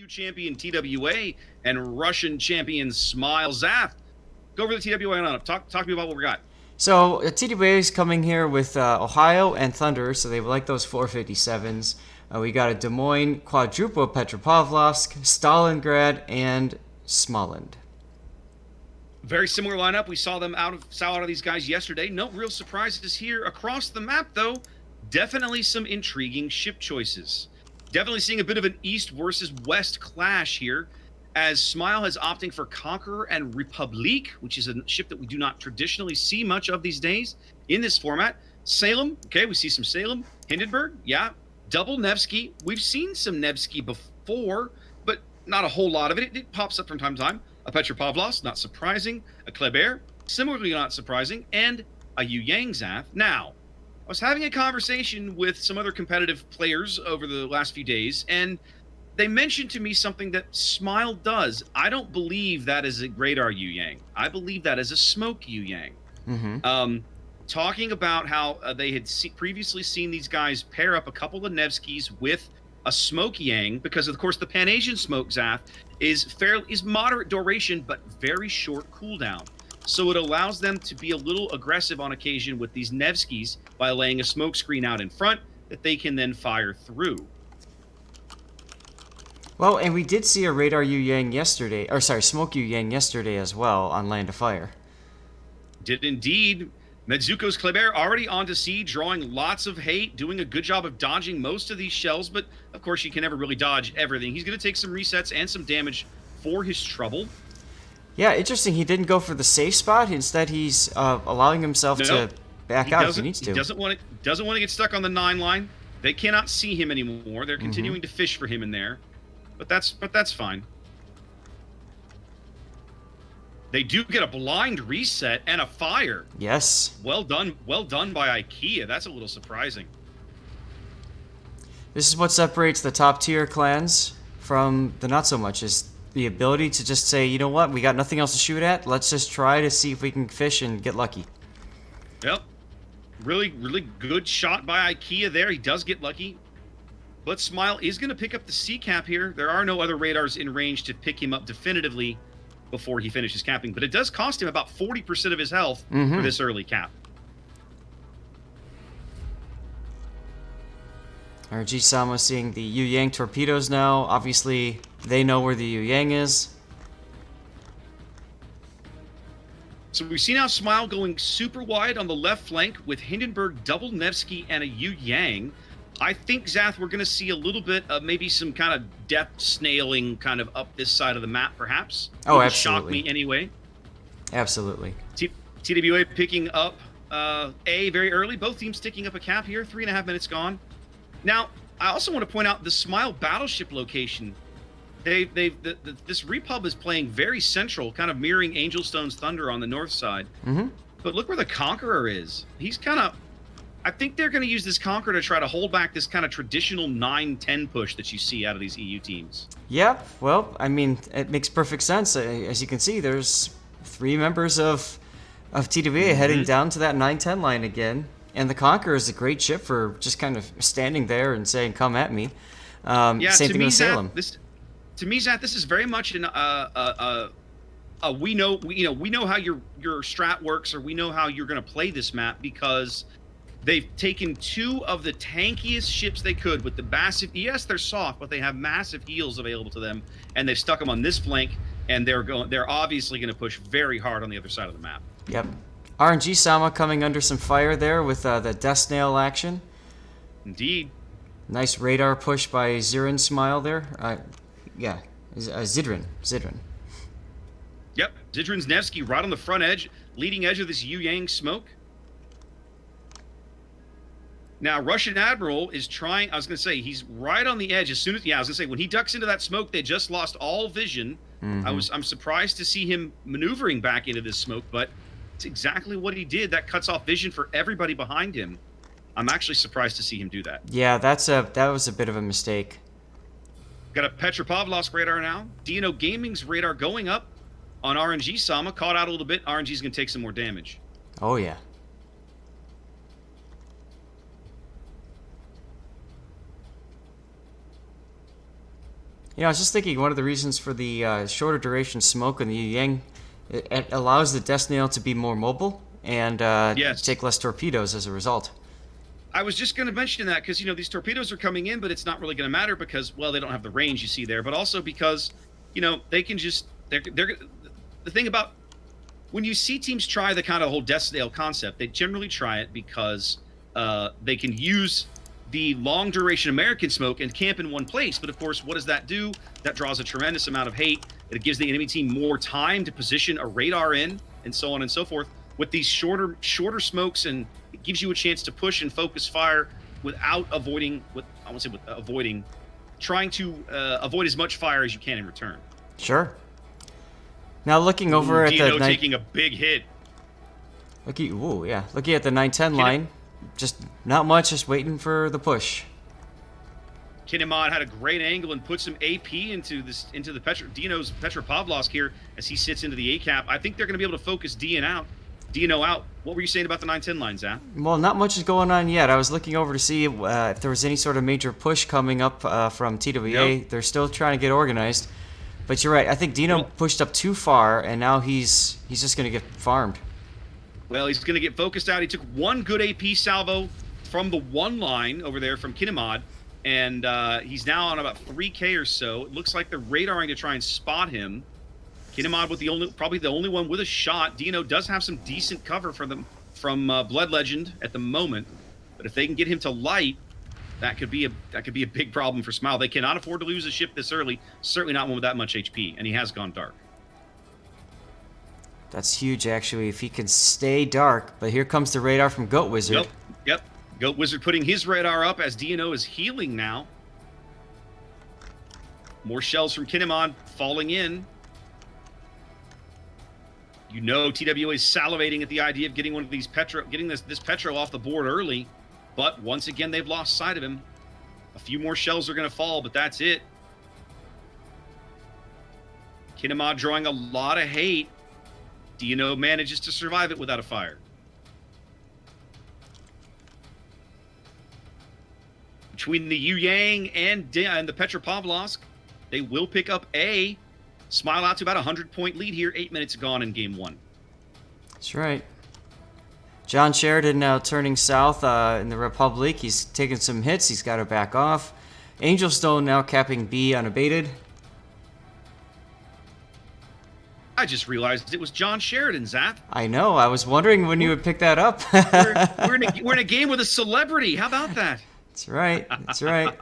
EU champion TWA and Russian champion Smile Zath. Go over the TWA lineup. Talk to me about what we got. So TWA is coming here with Ohio and Thunder, so they like those 457s. We got a Des Moines, quadruple Petropavlovsk, Stalingrad, and Smolensk. Very similar lineup. We saw out of these guys yesterday. No real surprises here across the map, though. Definitely some intriguing ship choices. Definitely seeing a bit of an East versus West clash here, as Smile has opting for Conqueror and Republique, which is a ship that we do not traditionally see much of these days in this format. Salem, okay, we see some Salem. Hindenburg, yeah. Double Nevsky. We've seen some Nevsky before, but not a whole lot of it. It pops up from time to time. A Petropavlovsk, not surprising. A Kleber, similarly not surprising. And a Yu Yang Zath. Now, I was having a conversation with some other competitive players over the last few days, and they mentioned to me something that Smile does. I don't believe that is a radar Yu Yang. I believe that is a smoke Yu Yang. Mm-hmm. Talking about how they had previously seen these guys pair up a couple of Nevskys with a smoke Yang, because of course the Pan-Asian smoke Zath is moderate duration but very short cooldown. So it allows them to be a little aggressive on occasion with these Nevskys by laying a smoke screen out in front that they can then fire through. Well, and we did see a radar Yu Yang yesterday, or sorry, smoke Yu Yang yesterday as well on Land of Fire. Did indeed. Medzuko's Kleber already onto sea, drawing lots of hate, doing a good job of dodging most of these shells, but of course you can never really dodge everything. He's going to take some resets and some damage for his trouble. Yeah, interesting. He didn't go for the safe spot. Instead, he's allowing himself to back out if he needs to. He doesn't want to get stuck on the 9 line. They cannot see him anymore. They're continuing to fish for him in there, but that's fine. They do get a blind reset and a fire. Yes. Well done by IKEA. That's a little surprising. This is what separates the top tier clans from the not so much, is the ability to just say, you know what, we got nothing else to shoot at. Let's just try to see if we can fish and get lucky. Yep. Really, really good shot by IKEA there. He does get lucky. But Smile is going to pick up the C cap here. There are no other radars in range to pick him up definitively before he finishes capping, but it does cost him about 40% of his health for this early cap. RG-sama seeing the Yu Yang torpedoes now. Obviously, they know where the Yu Yang is. So we see now Smile going super wide on the left flank with Hindenburg, double Nevsky, and a Yu Yang. I think, Zath, we're going to see a little bit of maybe some kind of depth snailing kind of up this side of the map, perhaps. Oh, absolutely. Shock me anyway. Absolutely. TWA picking up A very early. Both teams sticking up a cap here. 3.5 minutes gone. Now, I also want to point out the Smile battleship location. This Repub is playing very central, kind of mirroring Angelstone's Thunder on the north side. But look where the Conqueror is. He's kind of... I think they're going to use this Conqueror to try to hold back this kind of traditional 9-10 push that you see out of these EU teams. Yeah, well, I mean, it makes perfect sense. As you can see, there's 3 members of TWA heading down to that 9-10 line again. And the Conqueror is a great ship for just kind of standing there and saying, come at me. Same thing with Salem. To me, Zach, this is very much we know how your strat works, or we know how you're going to play this map, because they've taken 2 of the tankiest ships they could with the massive... Yes, they're soft, but they have massive heals available to them, and they've stuck them on this flank, and they're obviously going to push very hard on the other side of the map. Yep. RNG-sama coming under some fire there with the Death Snail action. Indeed. Nice radar push by Zirin Smile there. Yeah, Zidrin. Yep, Zidrin's Nevsky right on the front edge, leading edge of this Yu Yang smoke. Now, Russian Admiral is trying... I was going to say, he's right on the edge as soon as... Yeah, I was going to say, when he ducks into that smoke, they just lost all vision. I'm surprised to see him maneuvering back into this smoke, but it's exactly what he did. That cuts off vision for everybody behind him. I'm actually surprised to see him do that. Yeah, that was a bit of a mistake. Got a Petropavlovsk radar now. DNO Gaming's radar going up on RNG Sama. Caught out a little bit. RNG's going to take some more damage. Oh, yeah. I was just thinking one of the reasons for the shorter duration smoke in the Yu Yang, it allows the Death Snail to be more mobile and Yes. take less torpedoes as a result. I was just going to mention that because, these torpedoes are coming in, but it's not really going to matter because, well, they don't have the range you see there, but also because, they can just, they're the thing about when you see teams try the kind of whole Death Snail concept, they generally try it because they can use the long duration American smoke and camp in one place. But of course, what does that do? That draws a tremendous amount of hate. It gives the enemy team more time to position a radar in, and so on and so forth. With these shorter smokes, and it gives you a chance to push and focus fire without trying to avoid as much fire as you can in return. Sure. Now looking over at Dino the taking a big hit. looking at the 910 line, just not much, just waiting for the push. Kinemon had a great angle and put some AP into the Dino's Petropavlovsk here as he sits into the A cap. I think they're going to be able to focus Dino out. What were you saying about the 910 line, Zap? Well, not much is going on yet. I was looking over to see if there was any sort of major push coming up from TWA. Nope. They're still trying to get organized. But you're right. I think Dino pushed up too far, and now he's just going to get farmed. Well, he's going to get focused out. He took one good AP salvo from the one line over there from Kinemod, and he's now on about 3K or so. It looks like they're radaring to try and spot him. Kinemod with probably the only one with a shot. Dino does have some decent cover from Blood Legend at the moment, but if they can get him to light, that could be a big problem for Smile. They cannot afford to lose a ship this early. Certainly not one with that much HP, and he has gone dark. That's huge, actually, if he can stay dark. But here comes the radar from Goat Wizard. Yep. Goat Wizard putting his radar up as Dino is healing now. More shells from Kinemon falling in. TWA is salivating at the idea of getting one of these getting this Petro off the board early. But once again, they've lost sight of him. A few more shells are going to fall, but that's it. Kinemon drawing a lot of hate. Dino manages to survive it without a fire. Between the Yu Yang and the Petropavlovsk, they will pick up A. Smile out to about a 100-point lead here. 8 minutes gone in game one. That's right. John Sheridan now turning south in the Republic. He's taking some hits. He's got to back off. Angel Stone now capping B unabated. I just realized it was John Sheridan, Zap. I know. I was wondering when you would pick that up. we're in a game with a celebrity. How about that? That's right. That's right.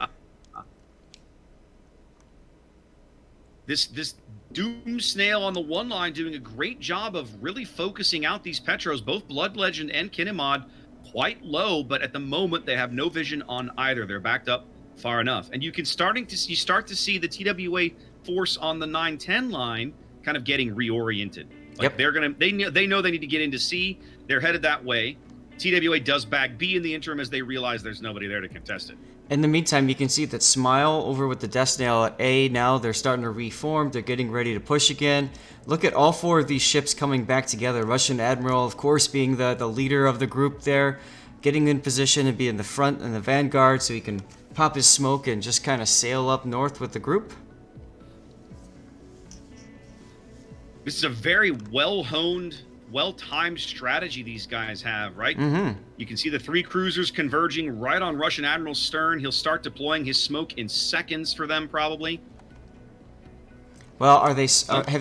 This Doom Snail on the one line doing a great job of really focusing out these Petros, both Blood Legend and Kinemod, quite low, but at the moment they have no vision on either. They're backed up far enough. And you start to see the TWA force on the 910 line kind of getting reoriented. Like Yep. they know they need to get into C. They're headed that way. TWA does back B in the interim as they realize there's nobody there to contest it. In the meantime, you can see that Smile over with the Death Snail at A now. They're starting to reform. They're getting ready to push again. Look at all four of these ships coming back together. Russian Admiral, of course, being the leader of the group there, getting in position and be in the front and the vanguard so he can pop his smoke and just kind of sail up north with the group. This is a very well-honed, well-timed strategy these guys have, right? Mm-hmm. You can see the three cruisers converging right on Russian Admiral's stern. He'll start deploying his smoke in seconds for them, probably. Well, have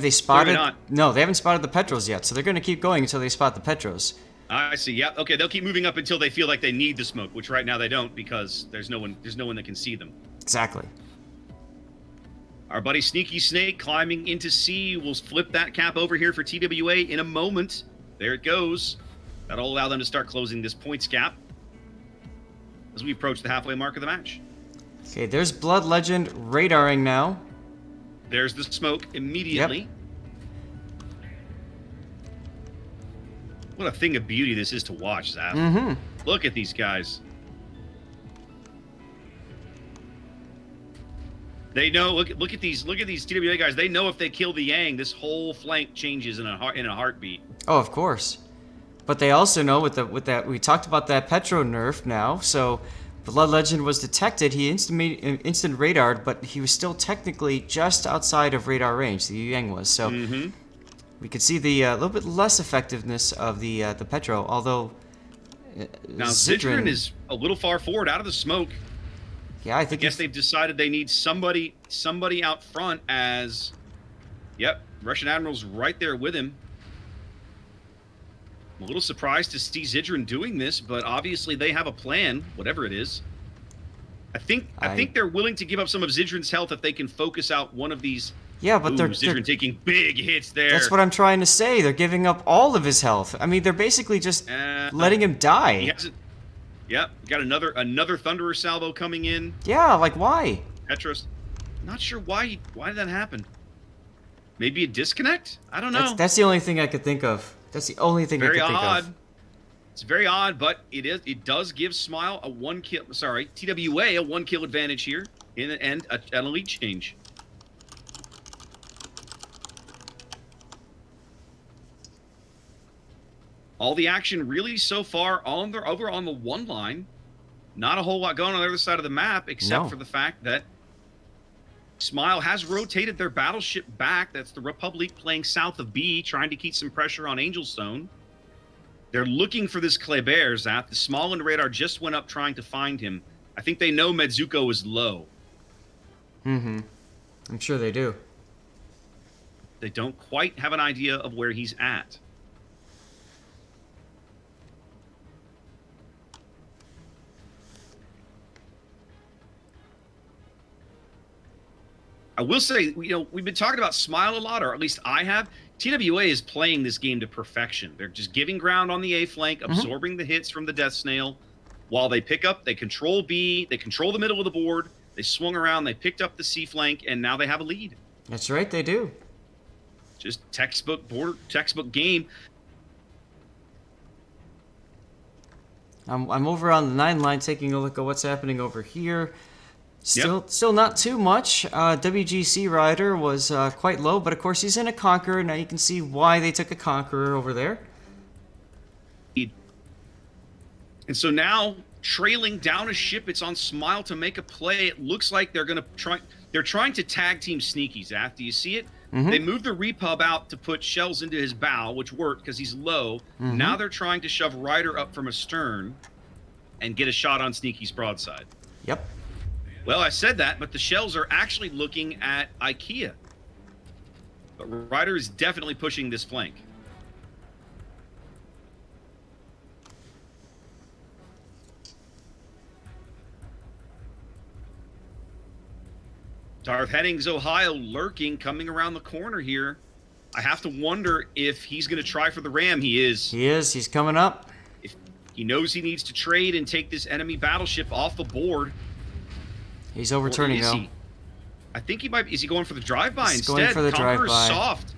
they spotted? Not. No, they haven't spotted the Petros yet, so they're going to keep going until they spot the Petros. I see. Yeah. Okay. They'll keep moving up until they feel like they need the smoke, which right now they don't because there's no one that can see them. Exactly. Our buddy Sneaky Snake climbing into C will flip that cap over here for TWA in a moment. There it goes. That'll allow them to start closing this points gap as we approach the halfway mark of the match. Okay, there's Blood Legend radaring now. There's the smoke immediately. Yep. What a thing of beauty this is to watch, Zaf. Mm-hmm. Look at these guys. They know. Look at these TWA guys. They know if they kill the Yang, this whole flank changes in a heartbeat. Oh, of course. But they also know with that we talked about that Petro nerf now. So Blood Legend was detected. He instant radared, but he was still technically just outside of radar range. The Yu Yang was. So we could see the little bit less effectiveness of the Petro, although now Zidrin is a little far forward out of the smoke. Yeah, I guess they've decided they need somebody out front as, yep, Russian Admiral's right there with him. I'm a little surprised to see Zidrin doing this, but obviously they have a plan, whatever it is. I think they're willing to give up some of Zidrin's health if they can focus out one of these. Yeah, but Zidrin taking big hits there. That's what I'm trying to say. They're giving up all of his health. I mean, they're basically just letting him die. He hasn't. Yep, got another Thunderer salvo coming in. Yeah, like why? Petros, not sure why did that happen. Maybe a disconnect? I don't know. That's the only thing I could think of. That's the only thing I could think of. It's very odd, but it does give Smile a 1 kill. Sorry, TWA a 1 kill advantage here and an elite change. All the action really so far over on the one line. Not a whole lot going on the other side of the map, except for the fact that Smile has rotated their battleship back. That's the Republic playing south of B, trying to keep some pressure on Angelstone. They're looking for this Kleber, Zap. The small and radar just went up trying to find him. I think they know Medzuko is low. I'm sure they do. They don't quite have an idea of where he's at. I will say, we've been talking about Smile a lot, or at least I have. TWA is playing this game to perfection. They're just giving ground on the A flank, absorbing the hits from the Death Snail. While they pick up, they control B, they control the middle of the board, they swung around, they picked up the C flank, and now they have a lead. That's right, they do. Just textbook game. I'm over on the 9 line taking a look at what's happening over here. Still not too much. WGC Rider was quite low, but of course he's in a Conqueror. Now you can see why they took a Conqueror over there. And so now, trailing down a ship, it's on Smile to make a play. It looks like they're trying to tag team Sneaky, Zaf. Do you see it? They moved the repub out to put shells into his bow, which worked because he's low. Now they're trying to shove Rider up from astern and get a shot on Sneaky's broadside. Yep. Well, I said that, but the shells are actually looking at IKEA. But Rider is definitely pushing this flank. Darth Headings, Ohio, lurking, coming around the corner here. I have to wonder if he's going to try for the ram. He is. He is. He's coming up. If he knows he needs to trade and take this enemy battleship off the board. He's overturning though. I think he might. Is he going for the drive-by instead? Going for the Conqueror's drive-by. Soft.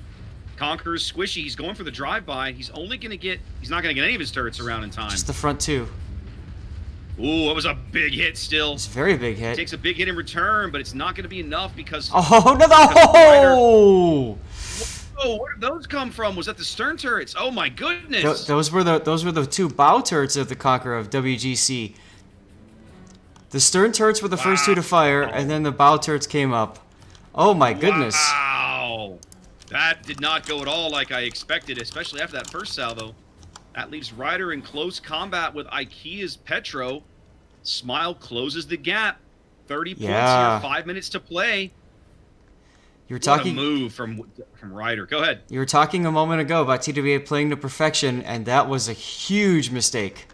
Conqueror's squishy. He's going for the drive-by. He's only going to get. He's not going to get any of his turrets around in time. Just the front two. Ooh, that was a big hit. Still. It's a very big hit. Takes a big hit in return, but it's not going to be enough because. Oh no! Oh, where did those come from? Was that the stern turrets? Oh my goodness! Those were the two bow turrets of the Conqueror of WGC. The stern turrets were the first two to fire, and then the bow turrets came up. Oh my goodness. Wow. That did not go at all like I expected, especially after that first salvo. That leaves Rider in close combat with IKEA's Petro. Smile closes the gap. 30 points here, 5 minutes to play. You were talking what a move from Rider. Go ahead. You were talking a moment ago about TWA playing to perfection, and that was a huge mistake.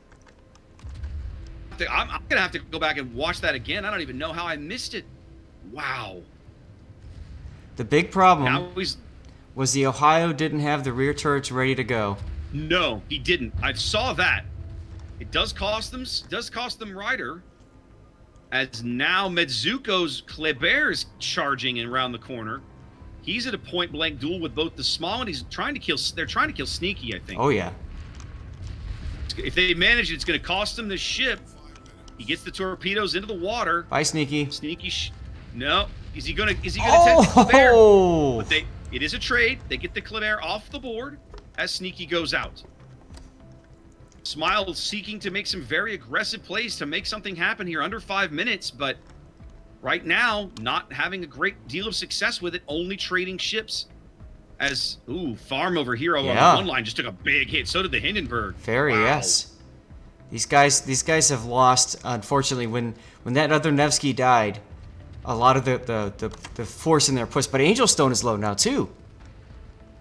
I'm going to have to go back and watch that again. I don't even know how I missed it. Wow. The big problem was the Ohio didn't have the rear turrets ready to go. No, he didn't. I saw that. It does cost them Rider. As now Medzuko's Kleber's charging in around the corner. He's at a point-blank duel with both the small and they're trying to kill Sneaky, I think. Oh, yeah. If they manage it, it's going to cost him the ship. He gets the torpedoes into the water. Bye, Sneaky. No. Is he gonna take the Kleber? But it is a trade. They get the Kleber off the board as Sneaky goes out. Smile seeking to make some very aggressive plays to make something happen here under 5 minutes, but right now not having a great deal of success with it, only trading ships. As, Farm over here on the one line just took a big hit. So did the Hindenburg. Very, yes. These guys have lost, unfortunately, when that other Nevsky died, a lot of the force in their push. But Angel Stone is low now, too.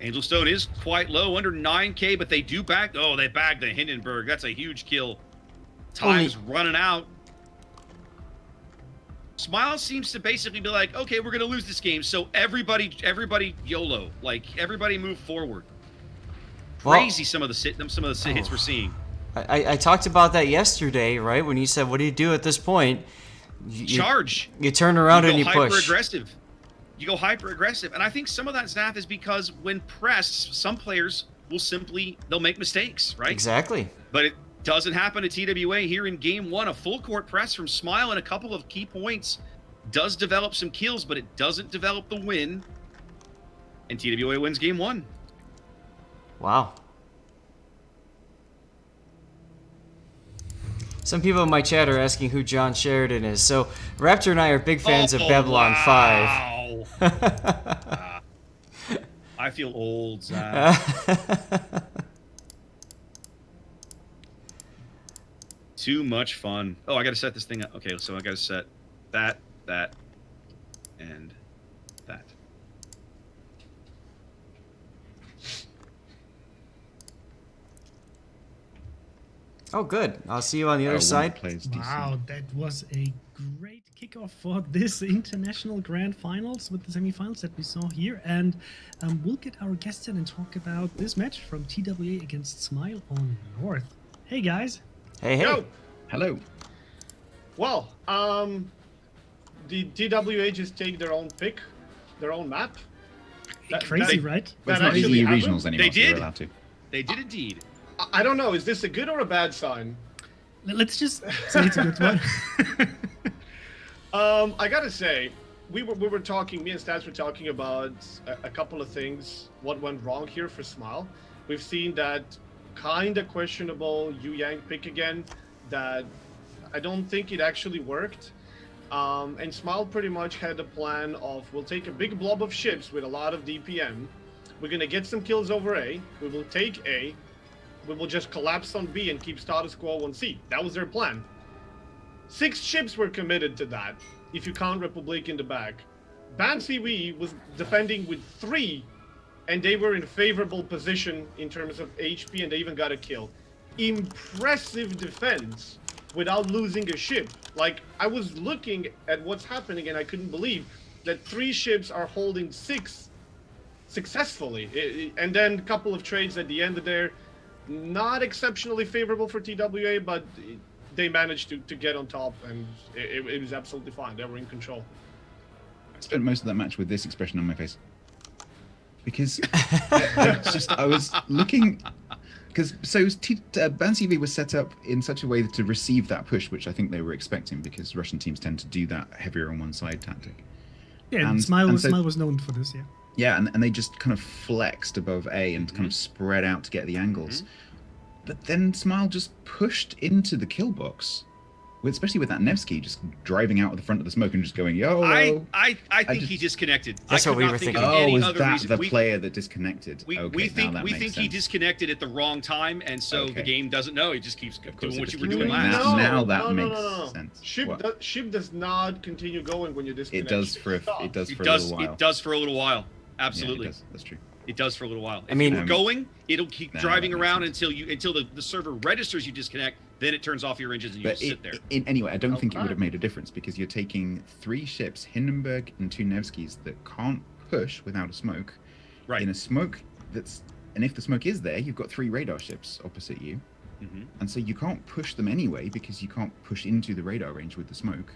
Angel Stone is quite low, under 9K, but they do back. Oh, they bagged the Hindenburg. That's a huge kill. Time's running out. Smile seems to basically be like, okay, we're going to lose this game, so everybody YOLO. Like, everybody move forward. Crazy some of the hits we're seeing. I talked about that yesterday, right? When you said, what do you do at this point? Charge. You turn around and you push. Hyper-aggressive. You go hyper-aggressive. And I think some of that, Zaf, is because when pressed, some players they'll make mistakes, right? Exactly. But it doesn't happen to TWA here in game 1. A full court press from Smile and a couple of key points does develop some kills, but it doesn't develop the win. And TWA wins game 1. Wow. Some people in my chat are asking who John Sheridan is. So Raptor and I are big fans of Babylon 5. I feel old, Zach. Too much fun. Oh, I got to set this thing up. Okay, so I got to set that, and that. Oh, good. I'll see you on the other side. Wow, that was a great kickoff for this international grand finals with the semifinals that we saw here. And we'll get our guests in and talk about this match from TWA against Smile on North. Hey, guys. Hey. Yo. Hello. Well, the TWA just take their own pick, their own map. Crazy, right? Well, it's not the regionals anymore. They did. So you're allowed to. They did indeed. I don't know. Is this a good or a bad sign? Let's just say it's a good one. I gotta say, we were talking. Me and Stats were talking about a couple of things. What went wrong here for Smile? We've seen that kind of questionable Yu Yang pick again. That I don't think it actually worked. And Smile pretty much had a plan of, we'll take a big blob of ships with a lot of DPM. We're gonna get some kills over A. We will take A. We will just collapse on B and keep status quo on C. That was their plan. 6 ships were committed to that, if you count Republic in the back. BANCV was defending with 3, and they were in favorable position in terms of HP, and they even got a kill. Impressive defense without losing a ship. Like, I was looking at what's happening, and I couldn't believe that 3 ships are holding 6 successfully. And then a couple of trades at the end of there. Not exceptionally favorable for TWA, but they managed to get on top, and it was absolutely fine. They were in control. I spent most of that match with this expression on my face. Because I was looking... Because BANCV was set up in such a way to receive that push, which I think they were expecting, because Russian teams tend to do that heavier on one side tactic. Yeah, and Smile was known for this, yeah. Yeah, and they just kind of flexed above A and kind of spread out to get the angles. But then Smile just pushed into the kill box, especially with that Nevsky just driving out of the front of the smoke and just going, yo. I think he disconnected. That's what we were thinking. Oh, was that the player that disconnected? We think he disconnected at the wrong time, and so the game doesn't know. He just keeps doing what you were doing last. Now that makes sense. Ship does not continue going when you disconnect. It does for a little while. It does for a little while. Absolutely. Yeah, that's true. It does for a little while. I mean, if you're going, it'll keep driving around until the server registers you disconnect. Then it turns off your engines and you just sit there. Anyway, I don't think it would have made a difference, because you're taking 3 ships, Hindenburg and 2 Nevskys, that can't push without a smoke. Right. In a smoke and if the smoke is there, you've got 3 radar ships opposite you. And so you can't push them anyway, because you can't push into the radar range with the smoke.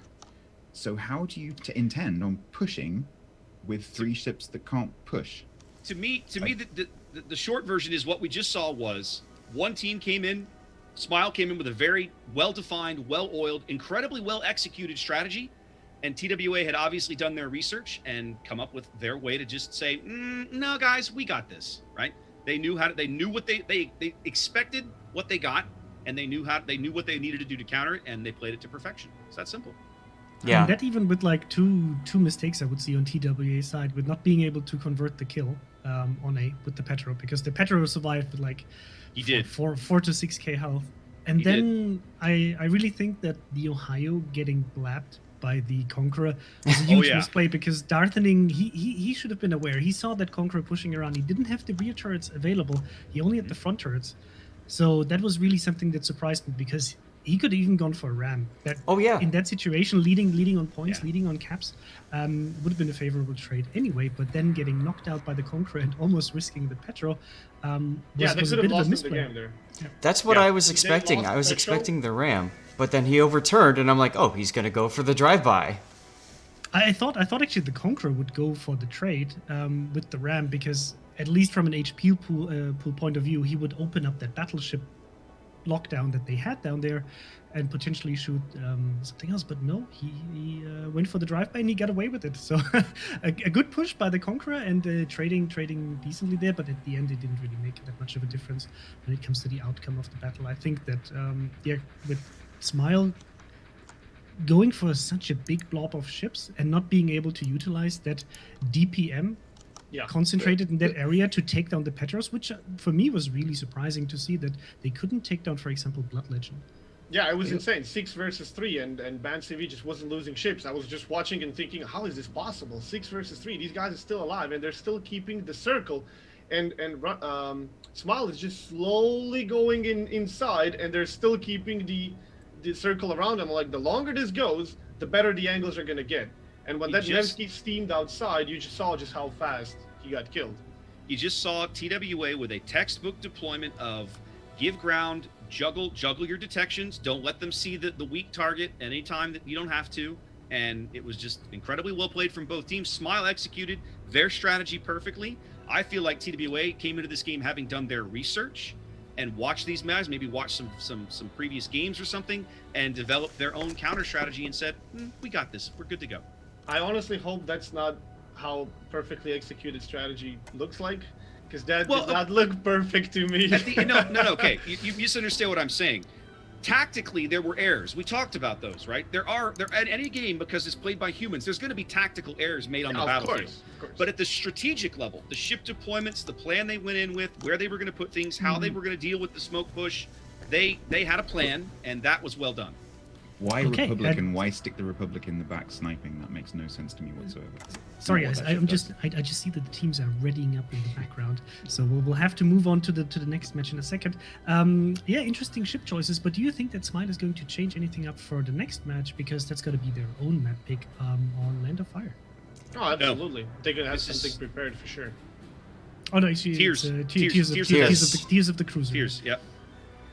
So how do you intend on pushing with 3 ships that can't push? To me, the short version is what we just saw was one team came in, Smile came in with a very well-defined, well-oiled, incredibly well-executed strategy, and TWA had obviously done their research and come up with their way to just say, no, guys, we got this, right? They knew what they expected what they got, and they knew what they needed to do to counter it, and they played it to perfection. It's that simple. Yeah. And that even with like two mistakes I would see on TWA side with not being able to convert the kill with the Petro, because the Petro survived with like He did. 4 to 6k health. And He then I really think that the Ohio getting blapped by the Conqueror was a huge misplay, because Darthening, he should have been aware. He saw that Conqueror pushing around. He didn't have the rear turrets available. He only had the front turrets. So that was really something that surprised me, because he could have even gone for a ram. In that situation, leading on points, leading on caps, would have been a favorable trade anyway. But then getting knocked out by the Conqueror and almost risking the Petro was a bit of a misplay. The game there. That's what I was expecting. I was expecting the ram, but then he overturned, and I'm like, oh, he's going to go for the drive-by. I thought actually the Conqueror would go for the trade with the ram, because at least from an HP pool point of view, he would open up that battleship lockdown that they had down there and potentially shoot something else. But no, he went for the drive-by and he got away with it. So a good push by the Conqueror, and trading decently there, but at the end it didn't really make that much of a difference when it comes to the outcome of the battle. I think that with Smile going for such a big blob of ships and not being able to utilize that DPM concentrated in that area to take down the Petros, which for me was really surprising to see that they couldn't take down, for example, Blood Legend. Yeah, it was insane. 6 versus 3, and BANCV just wasn't losing ships. I was just watching and thinking, how is this possible? 6 versus 3. These guys are still alive, and they're still keeping the circle. And Smile is just slowly going inside, and they're still keeping the circle around them. Like, the longer this goes, the better the angles are going to get. And when Nevsky steamed outside, you just saw just how fast he got killed. You just saw TWA with a textbook deployment of give ground, juggle your detections, don't let them see the weak target anytime that you don't have to. And it was just incredibly well played from both teams. Smile executed their strategy perfectly. I feel like TWA came into this game having done their research and watched these matches, maybe watched some previous games or something, and developed their own counter strategy and said, we got this, we're good to go. I honestly hope that's not how perfectly executed strategy looks like, because that did not look perfect to me. No, okay. You misunderstand what I'm saying. Tactically, there were errors. We talked about those, right? There at any game, because it's played by humans, there's going to be tactical errers made on the battlefield. Of course. But at the strategic level, the ship deployments, the plan they went in with, where they were going to put things, how they were going to deal with the smoke push, they had a plan, and that was well done. Why Republican? Why stick the Republic in the back sniping? That makes no sense to me whatsoever. Sorry, guys. I just see that the teams are readying up in the background, so we'll have to move on to the next match in a second. Interesting ship choices. But do you think that Smite is going to change anything up for the next match, because that's going to be their own map pick on Land of Fire? Oh, absolutely. No. They're going to have something prepared for sure. Oh no, actually, Tears of the Cruiser. Tears, yep.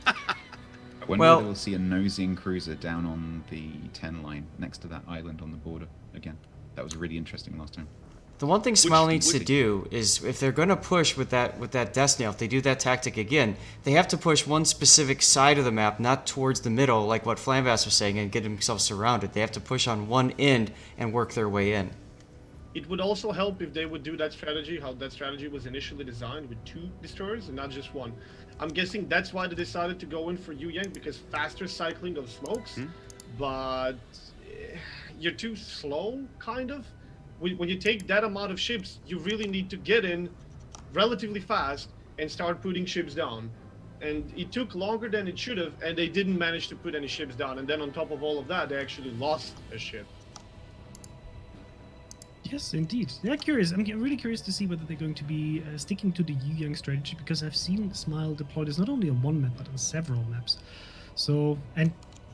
I wonder whether we'll see a nosing cruiser down on the 10 line next to that island on the border again. That was really interesting last time. The one thing Smile needs to do is, if they're going to push with that Destiny, if they do that tactic again, they have to push one specific side of the map, not towards the middle, like what Flambass was saying, and get themselves surrounded. They have to push on one end and work their way in. It would also help if they would do that strategy, how that strategy was initially designed, with 2 destroyers and not just 1. I'm guessing that's why they decided to go in for Yu Yang, because faster cycling of smokes, but you're too slow, kind of. When you take that amount of ships, you really need to get in relatively fast and start putting ships down. And it took longer than it should have, and they didn't manage to put any ships down. And then on top of all of that, they actually lost a ship. Yes, indeed. Yeah, curious. I'm really curious to see whether they're going to be sticking to the Yu Yang strategy, because I've seen Smile deploy this not only on one map, but on several maps. So, and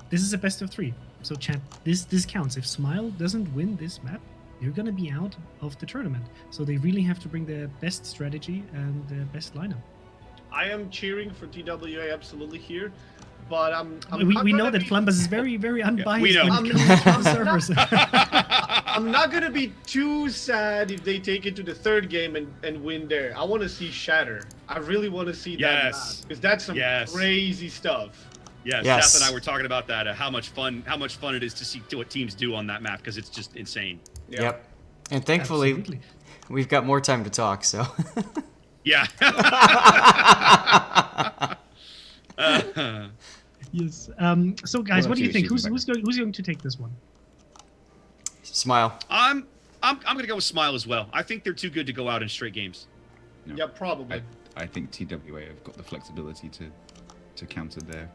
this is a best of 3. So, chat, this counts. If Smile doesn't win this map, they're going to be out of the tournament. So they really have to bring their best strategy and their best lineup. I am cheering for TWA absolutely here, but we know that Flambus is very, very unbiased. We know. When it comes to the servers. I'm not going to be too sad if they take it to the 3rd game and win there. I want to see Shatter. I really want to see that map, because that's some crazy stuff. Yes. Steph and I were talking about that, how much fun it is to see what teams do on that map, because it's just insane. Yep. And thankfully, we've got more time to talk, so. Yeah. Yes. So guys, what do you think? Who's going to take this one? Smile. I'm gonna go with Smile as well. I think they're too good to go out in straight games. No. Yeah, probably. I think TWA have got the flexibility to counter their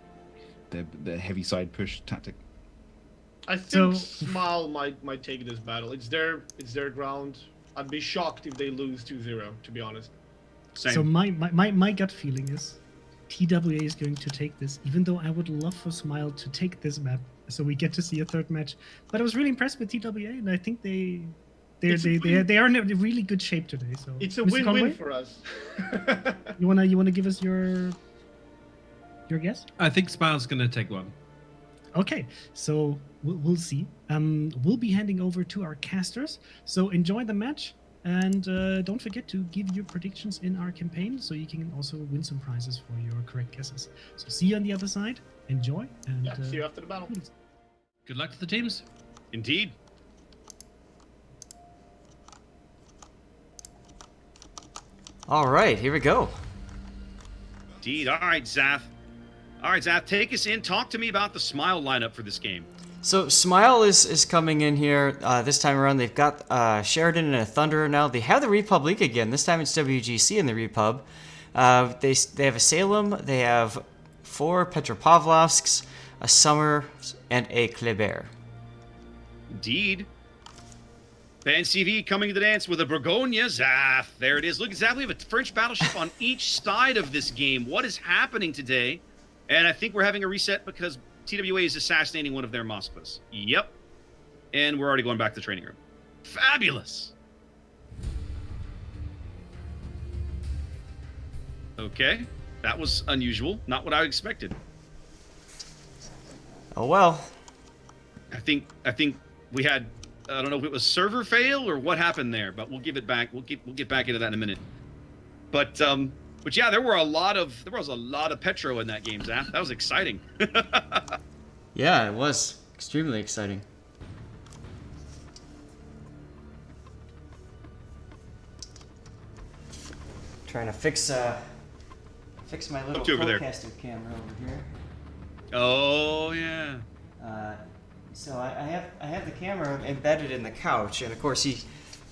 heavy side push tactic. I think Smile might take this battle. It's their ground. I'd be shocked if they lose 2-0, to be honest. Same. So my gut feeling is TWA is going to take this, even though I would love for Smile to take this map, so we get to see a third match. But I was really impressed with TWA, and I think they are in a really good shape today. So It's a Mr. win-win Conway, for us. you wanna give us your guess? I think Smile's going to take one. Okay, so we'll see. We'll be handing over to our casters. So enjoy the match, and don't forget to give your predictions in our campaign, so you can also win some prizes for your correct guesses. So see you on the other side. Enjoy, and Yeah, see you after the battle. Good luck to the teams. Indeed. All right, here we go. Indeed. All right, Zaf. Take us in. Talk to me about the Smile lineup for this game. So Smile is coming in here this time around. They've got Sheridan and a Thunderer now. They have the Republic again. This time it's WGC in the Repub. They have a Salem. They have 4 Petropavlovsks, a Summer, and a Kleber. Indeed. BANCV coming to the dance with a Bourgogne Zaf. There it is. Look, Zaf, we have a French battleship on each side of this game. What is happening today? And I think we're having a reset because TWA is assassinating one of their Moskvas. Yep. And we're already going back to the training room. Fabulous. Okay. That was unusual. Not what I expected. Oh well. I think we had, I don't know if it was server fail or what happened there, but we'll give it back. We'll get back into that in a minute. But yeah, there was a lot of Petro in that game, Zaf. That was exciting. Yeah, it was extremely exciting. Trying to fix my little over there. forecaster camera over here. Oh yeah. So I have the camera embedded in the couch, and of course he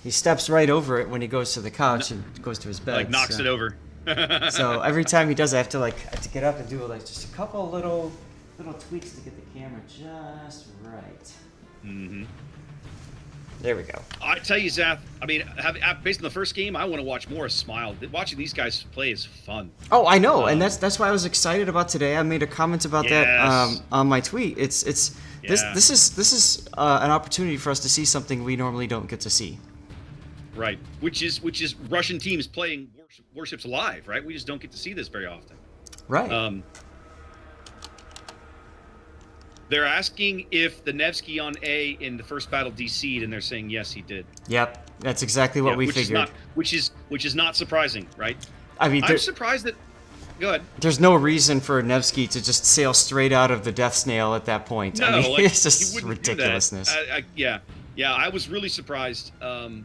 steps right over it when he goes to the couch and goes to his bed. Like knocks it over. So every time he does, I have to get up and do like just a couple little tweaks to get the camera just right. Mm-hmm. There we go. I tell you, Zaf. I mean, based on the first game, I want to watch more Smile. Watching these guys play is fun. Oh, I know, and that's why I was excited about today. I made a comment about that on my tweet. This is an opportunity for us to see something we normally don't get to see. Right, which is Russian teams playing warships live, right? We just don't get to see this very often. Right. They're asking if the Nevsky on A in the first battle DC'd, and they're saying yes, he did. Yep, that's exactly what we figured. Which is not surprising, right? I mean, I'm surprised that. Go ahead. There's no reason for Nevsky to just sail straight out of the Death Snail at that point. No, I mean, like, it's just he wouldn't ridiculousness. Do that. Yeah, I was really surprised. I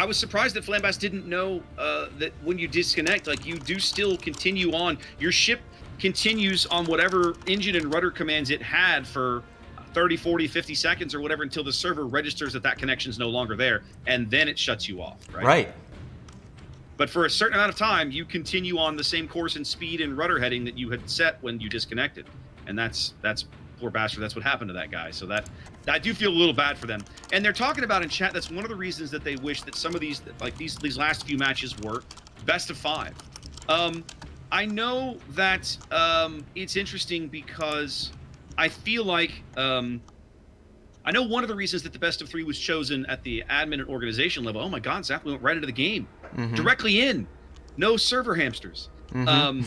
was surprised that Flambas didn't know that when you disconnect, like you do still continue on. Your ship continues on whatever engine and rudder commands it had for 30, 40, 50 seconds or whatever until the server registers that connection is no longer there, and then it shuts you off, right? Right. But for a certain amount of time, you continue on the same course and speed and rudder heading that you had set when you disconnected. And that's poor bastard, that's what happened to that guy. So that I do feel a little bad for them. And they're talking about in chat, that's one of the reasons that they wish that some of these, like these last few matches were best of 5. I know that it's interesting because I feel like I know one of the reasons that the best of 3 was chosen at the admin and organization level. Oh my God, Zach, we went right into the game, directly in, no server hamsters. I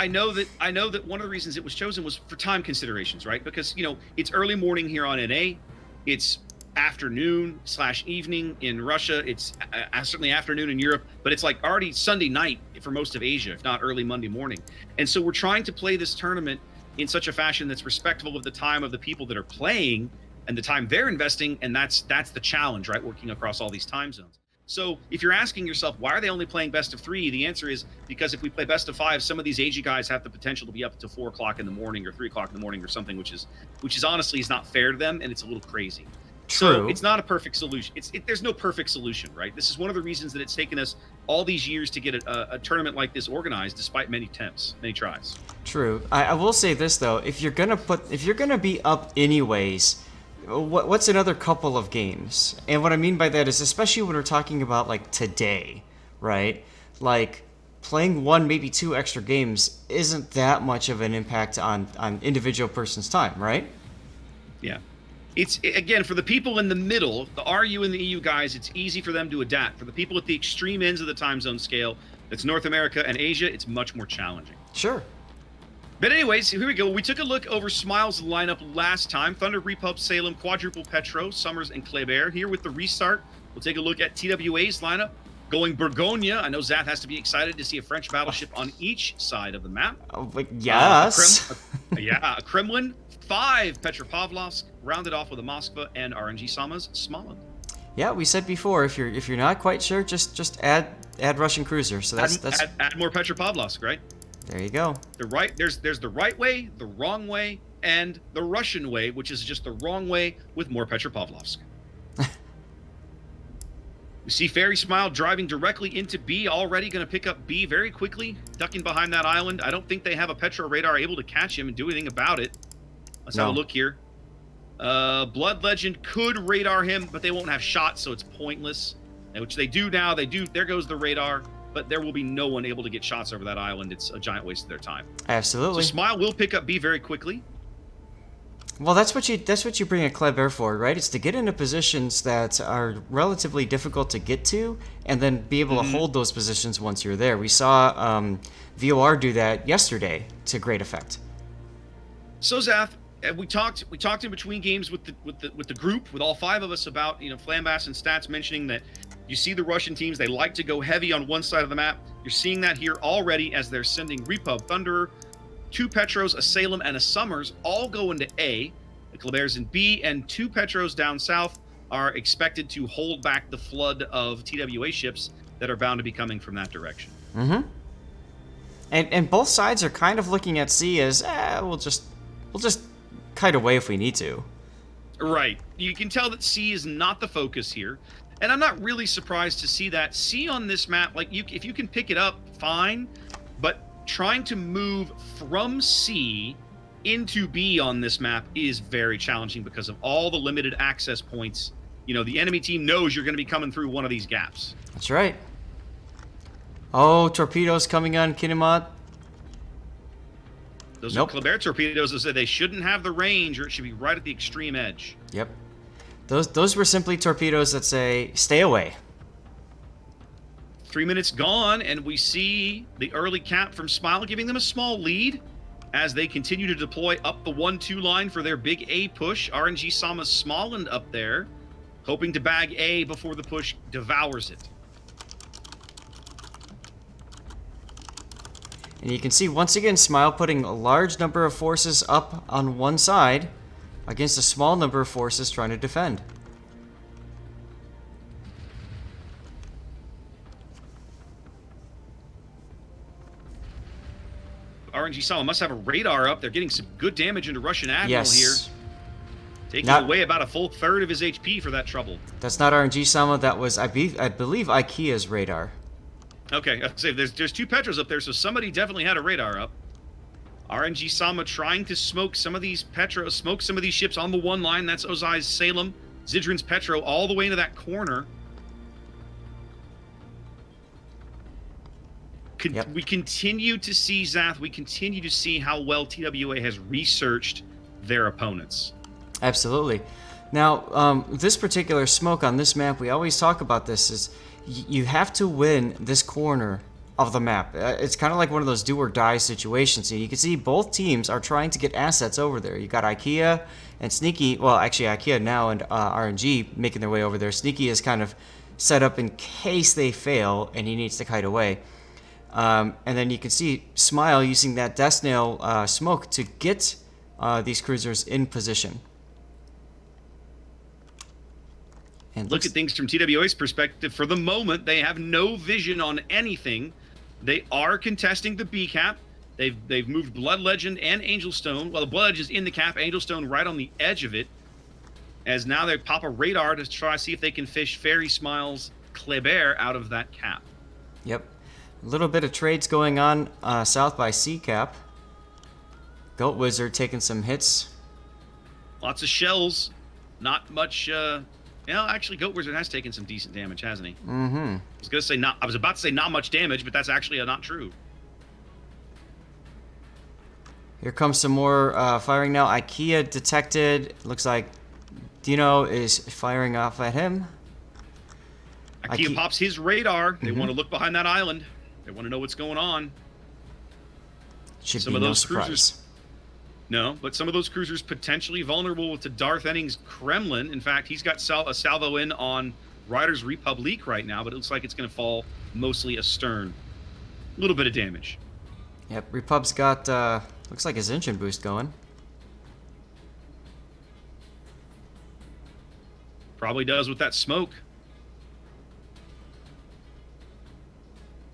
know that one of the reasons it was chosen was for time considerations, right? Because it's early morning here on NA, it's afternoon/evening in Russia. It's certainly afternoon in Europe, but it's like already Sunday night for most of Asia, if not early Monday morning. And so we're trying to play this tournament in such a fashion that's respectful of the time of the people that are playing and the time they're investing. And that's the challenge, right? Working across all these time zones. So if you're asking yourself, why are they only playing best of 3? The answer is because if we play best of 5, some of these AG guys have the potential to be up to 4 o'clock in the morning or 3 o'clock in the morning or something, which is honestly is not fair to them, and it's a little crazy. True. So it's not a perfect solution. There's no perfect solution, right? This is one of the reasons that it's taken us all these years to get a tournament like this organized, despite many attempts, many tries. True. I will say this though: if you're gonna be up anyways, what's another couple of games? And what I mean by that is, especially when we're talking about like today, right? Like playing 1, maybe 2 extra games isn't that much of an impact on individual person's time, right? Yeah. It's, again, for the people in the middle, the RU and the EU guys, it's easy for them to adapt. For the people at the extreme ends of the time zone scale, that's North America and Asia, it's much more challenging. Sure. But anyways, here we go. We took a look over Smile's lineup last time. Thunder, Repub, Salem, Quadruple Petro, Summers, and Kleber. Here with the restart, we'll take a look at TWA's lineup. Going Burgonia. I know Zath has to be excited to see a French battleship on each side of the map. Yes. A Kremlin, 5 Petropavlovsk, rounded off with a Moskva, and RNG Sama's Smolensk. Yeah, we said before, if you're not quite sure, just add Russian cruiser. So that's add more Petropavlovsk, right? There you go. There's the right way, the wrong way, and the Russian way, which is just the wrong way with more Petropavlovsk. We see Fairy Smile driving directly into B, already going to pick up B very quickly, ducking behind that island. I don't think they have a Petro radar able to catch him and do anything about it. Let's have a look here. Blood Legend could radar him, but they won't have shots, so it's pointless. Which they do now. There goes the radar, but there will be no one able to get shots over that island. It's a giant waste of their time. Absolutely. So Smile will pick up B very quickly. Well, that's what you bring a Kleber for, right? It's to get into positions that are relatively difficult to get to, and then be able to hold those positions once you're there. We saw VOR do that yesterday to great effect. So Zath, we talked in between games with the group, with all 5 of us, about Flambass and Stats mentioning that you see the Russian teams, they like to go heavy on one side of the map. You're seeing that here already as they're sending Repub, Thunderer, 2 Petros, a Salem, and a Summers all go into A. The Kleber's in B, and 2 Petros down south are expected to hold back the flood of TWA ships that are bound to be coming from that direction. Mm-hmm. And both sides are kind of looking at C as, we'll just kite away if we need to. Right. You can tell that C is not the focus here. And I'm not really surprised to see that. C on this map, if you can pick it up, fine. But trying to move from C into B on this map is very challenging because of all the limited access points. The enemy team knows you're going to be coming through one of these gaps. That's right. Oh, torpedoes coming on Kinemat. Those are Kleber torpedoes that said they shouldn't have the range, or it should be right at the extreme edge. Yep. Those were simply torpedoes that say, stay away. 3 minutes gone, and we see the early cap from Smile giving them a small lead as they continue to deploy up the 1-2 line for their big A push. RNG Sama Smolensk up there, hoping to bag A before the push devours it. And you can see, once again, Smile putting a large number of forces up on one side against a small number of forces trying to defend. RNG Sama must have a radar up. They're getting some good damage into Russian Admiral Yes. here. Taking away about a full third of his HP for that trouble. That's not RNG Sama, that was, I believe, IKEA's radar. Okay, I'll say there's 2 Petros up there, so somebody definitely had a radar up. RNG Sama trying to smoke some of these Petros, smoke some of these ships on the one line. That's Ozai's Salem, Zidrin's Petro, all the way into that corner. We continue to see, Zath, we continue to see how well TWA has researched their opponents. Absolutely. Now, this particular smoke on this map, we always talk about this, is you have to win this corner of the map. It's kind of like one of those do or die situations. You can see both teams are trying to get assets over there. You got IKEA and Sneaky, well, actually IKEA now and RNG making their way over there. Sneaky is kind of set up in case they fail and he needs to kite away. And then you can see Smile using that Death Nail smoke to get these cruisers in position. And look at things from TWA's perspective. For the moment, they have no vision on anything. They are contesting the B cap. They've moved Blood Legend and Angel Stone. Well, the Blood Legend is in the cap, Angel Stone right on the edge of it. As now they pop a radar to try to see if they can fish Fairy Smiles Kleber out of that cap. Yep. A little bit of trades going on south by C cap. Goat Wizard taking some hits. Lots of shells. Not much. Actually, Goat Wizard has taken some decent damage, hasn't he? Mm-hmm. I was about to say not much damage, but that's actually not true. Here comes some more firing now. IKEA detected. Looks like Dino is firing off at him. IKEA pops his radar. They want to look behind that island. They want to know what's going on. Should Some be of no those surprise. cruisers. No, but some of those cruisers potentially vulnerable to Darth Enning's Kremlin. In fact, he's got a salvo in on Riders Republique right now, but it looks like it's going to fall mostly astern. A little bit of damage. Yep, Repub's got, looks like his engine boost going. Probably does with that smoke.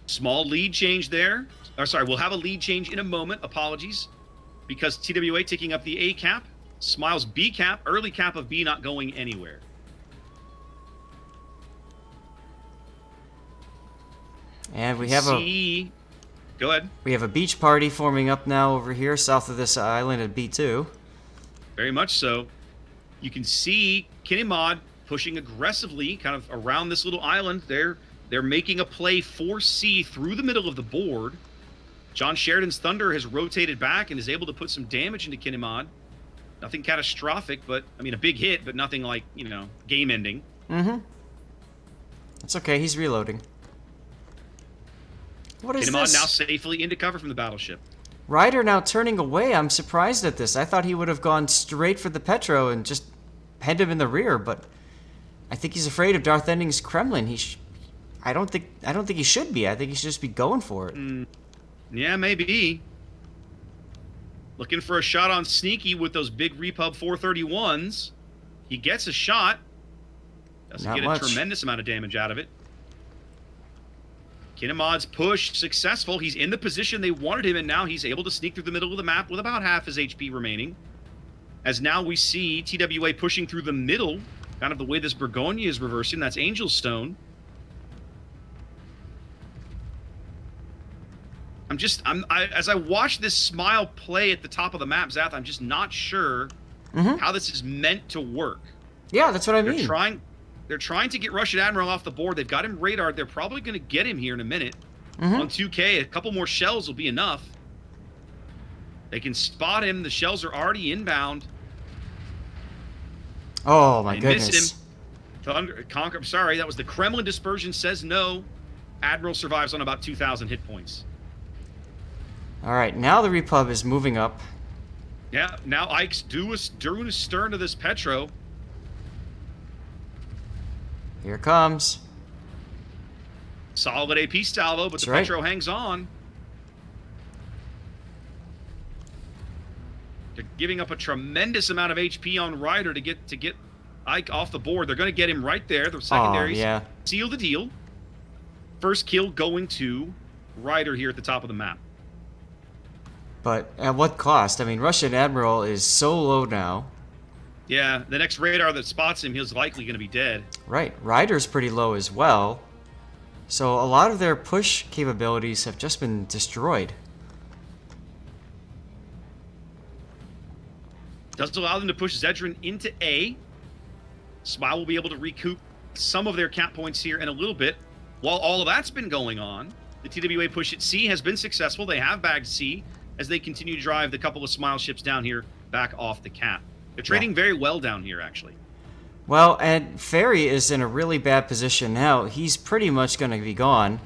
Small lead change there. We'll have a lead change in a moment. Apologies. Because TWA taking up the A cap. Smiles B cap. Early cap of B not going anywhere. And we have C. Go ahead. we have a beach party forming up now over here south of this island at B2. Very much so. You can see Kinemod pushing aggressively kind of around this little island. They're making a play for C through the middle of the board. John Sheridan's Thunder has rotated back and is able to put some damage into Kinemod. Nothing catastrophic, but, I mean, a big hit, but nothing like, game ending. Mm-hmm. It's okay, he's reloading. What is Kinemod this? now safely into cover from the battleship. Ryder now turning away. I'm surprised at this. I thought he would have gone straight for the Petro and just penned him in the rear, but I think he's afraid of Darth Ending's Kremlin. I don't think he should be. I think he should just be going for it. Yeah, maybe. Looking for a shot on Sneaky with those big Repub 431s. He gets a shot. Doesn't Not get much. a tremendous amount of damage out of it. Kinemod's push successful. He's in the position they wanted him, and now he's able to sneak through the middle of the map with about half his HP remaining. As now we see TWA pushing through the middle, kind of the way this Burgonia is reversing. That's Angel Stone. As I watch this Smile play at the top of the map, Zath, I'm just not sure how this is meant to work. Yeah, that's what I mean. They're trying to get Russian Admiral off the board. They've got him radared. They're probably going to get him here in a minute. On 2K, a couple more shells will be enough. They can spot him. The shells are already inbound. Oh my They goodness. missed him. Sorry, that was the Kremlin dispersion says no. Admiral survives on about 2,000 hit points. All right, now the Repub is moving up. Yeah, now Ike's doing a stern to this Petro. Here it comes. Solid AP salvo, but That's the right. Petro hangs on. They're giving up a tremendous amount of HP on Ryder to get Ike off the board. They're going to get him right there. The secondaries yeah. seal the deal. First kill going to Ryder here at the top of the map. But at what cost? I mean, Russian Admiral is so low now. Yeah, the next radar that spots him, he's likely going to be dead. Right, Ryder's pretty low as well. So a lot of their push capabilities have just been destroyed. Does allow them to push Zedrin into A. Smile will be able to recoup some of their cap points here in a little bit. While all of that's been going on, the TWA push at C has been successful. They have bagged C as they continue to drive the couple of Smile ships down here back off the cap. They're trading very well down here, actually. Well, and Ferry is in a really bad position now. He's pretty much going to be gone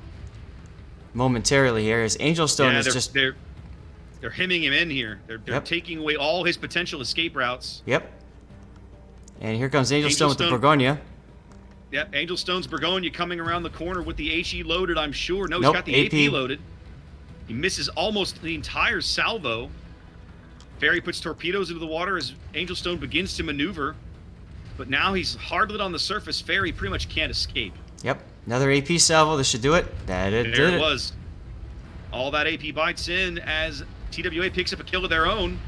momentarily here. As Angel Stone is just... They're hemming him in here. They're taking away all his potential escape routes. Yep. And here comes Angel Stone with the Burgonia. Yep, Angel Stone's Burgonia coming around the corner with the HE loaded, I'm sure. No, Nope, he's got the AP. AP loaded. He misses almost the entire salvo. Ferry puts torpedoes into the water as Angel Stone begins to maneuver. But now he's hard lit on the surface. Fairy pretty much can't escape. Yep. Another AP salvo. This should do it. That it There did it it. was. All that AP bites in as TWA picks up a kill of their own.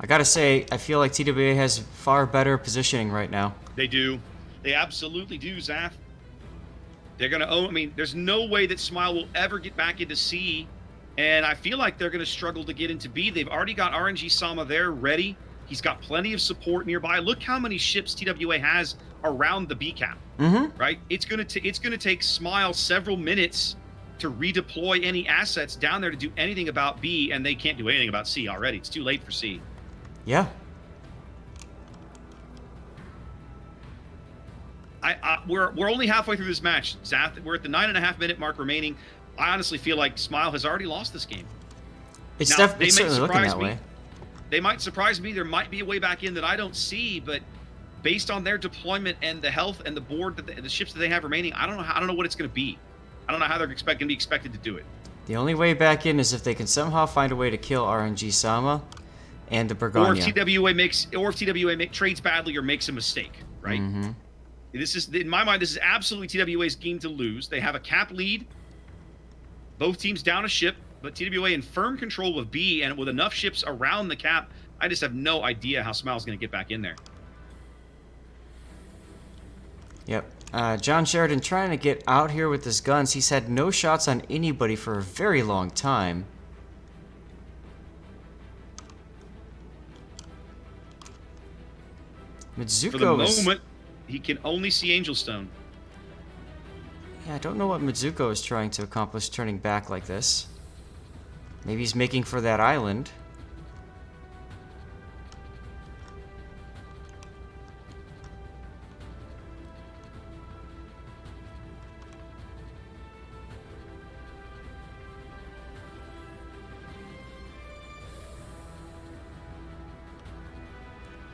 I gotta say, I feel like TWA has far better positioning right now. They do. They absolutely do, Zaf. They're going to own. I mean, there's no way that Smile will ever get back into C. And I feel like they're going to struggle to get into B. They've already got RNG Sama there ready. He's got plenty of support nearby. Look how many ships TWA has around the B cap. Right? It's going to take Smile several minutes to redeploy any assets down there to do anything about B, and they can't do anything about C already. It's too late for C. Yeah. We're only halfway through this match, Zath. We're at the 9.5 minute mark remaining. I honestly feel like Smile has already lost this game. It's Now, definitely certainly looking that way. They might surprise me. There might be a way back in that I don't see, but based on their deployment and the health and the board that the ships that they have remaining, I don't know what it's going to be. I don't know how they're going to be expected to do it. The only way back in is if they can somehow find a way to kill RNG Sama and the Or Burgonia. if TWA trades badly or makes a mistake, right? This is, in my mind, this is absolutely TWA's game to lose. They have a cap lead. Both teams down a ship, but TWA in firm control of B, and with enough ships around the cap, I just have no idea how Smile's going to get back in there. Yep. John Sheridan trying to get out here with his guns. He's had no shots on anybody for a very long time. Mitsuko For the moment, he can only see Angel Stone. Yeah, I don't know what Mitsuko is trying to accomplish turning back like this. Maybe he's making for that island.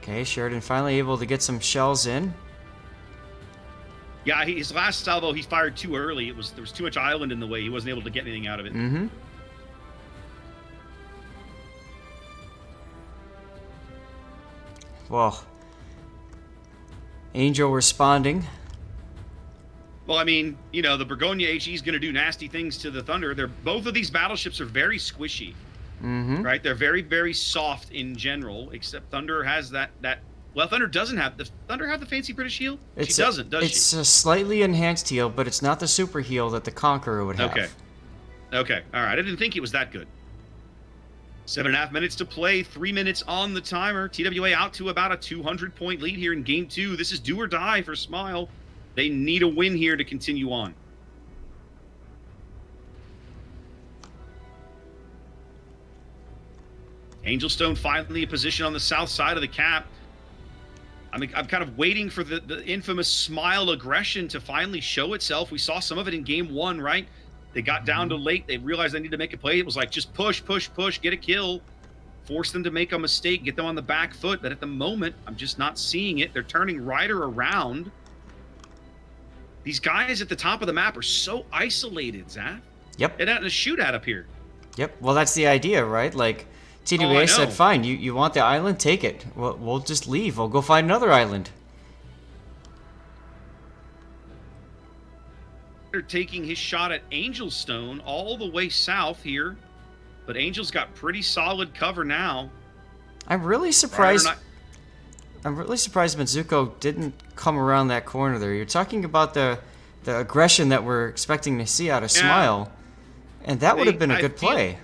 Okay, Sheridan finally able to get some shells in. Yeah, his last salvo, he fired too early. There was too much island in the way. He wasn't able to get anything out of it. Well, Angel responding. Well, I mean, you know, the Burgonia HE is going to do nasty things to the Thunder. Both of these battleships are very squishy, right? They're very, very soft in general, except Thunder has that. Well, Thunder doesn't have the fancy British heal. She doesn't, does she? It's a slightly enhanced heal, but it's not the super heal that the Conqueror would have. Okay. All right. I didn't think it was that good. 7.5 minutes to play. 3 minutes on the timer. TWA out to about a 200-point lead here in Game 2. This is do or die for Smile. They need a win here to continue on. Angel Stone finally in position on the south side of the cap. I'm kind of waiting for the infamous Smile aggression to finally show itself. We saw some of it in Game 1, right? They got down to late. They realized they needed to make a play. It was like, just push, get a kill. Force them to make a mistake, get them on the back foot. But at the moment, I'm just not seeing it. They're turning Ryder around. These guys at the top of the map are so isolated, Zach. Yep. They're not in a shootout up here. Yep. Well, that's the idea, right? Like, TWA said, fine, you want the island? Take it. We'll just leave. We'll go find another island. They're taking his shot at Angel Stone all the way south here. But Angel's got pretty solid cover now. I'm really surprised. I'm really surprised Mitsuko didn't come around that corner there. You're talking about the aggression that we're expecting to see out of Smile, and that would have been a good play.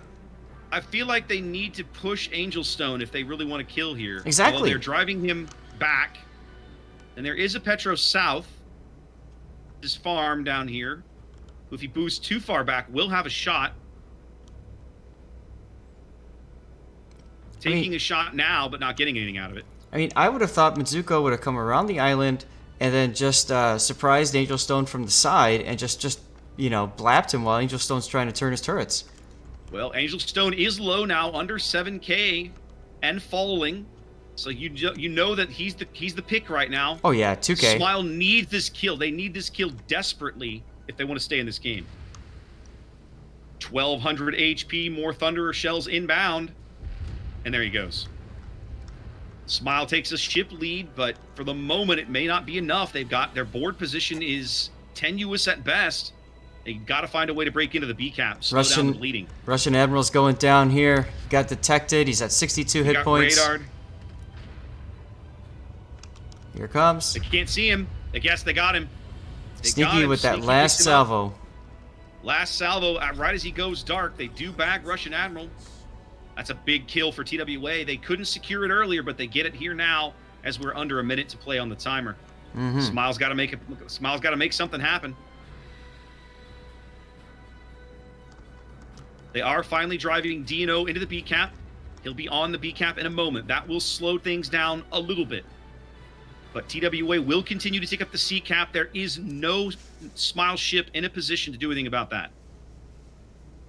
I feel like they need to push Angel Stone if they really want to kill here. Exactly. Well, they're driving him back, and there is a Petro south. This farm down here, who if he boosts too far back, will have a shot. Taking a shot now, but not getting anything out of it. I mean, I would have thought Mitsuko would have come around the island and then just surprised Angel Stone from the side and just blapped him while Angel Stone's trying to turn his turrets. Well, Angel Stone is low now, under 7K, and falling. So you know that he's the pick right now. Oh yeah, 2K. Smile needs this kill. They need this kill desperately if they want to stay in this game. 1,200 HP, more Thunderer shells inbound. And there he goes. Smile takes a ship lead, but for the moment, it may not be enough. They've got their board position is tenuous at best. They got to find a way to break into the B cap. Slow down the bleeding. Russian Admiral's going down here. He got detected. He's at 62 hit points. Radared. Here comes. They can't see him. I guess they got him. Sneaky with that last salvo. Last salvo, right as he goes dark, they do bag Russian Admiral. That's a big kill for TWA. They couldn't secure it earlier, but they get it here now as we're under a minute to play on the timer. Smile's got to make something happen. They are finally driving DNO into the B cap. He'll be on the B cap in a moment. That will slow things down a little bit. But TWA will continue to take up the C cap. There is no Smile ship in a position to do anything about that.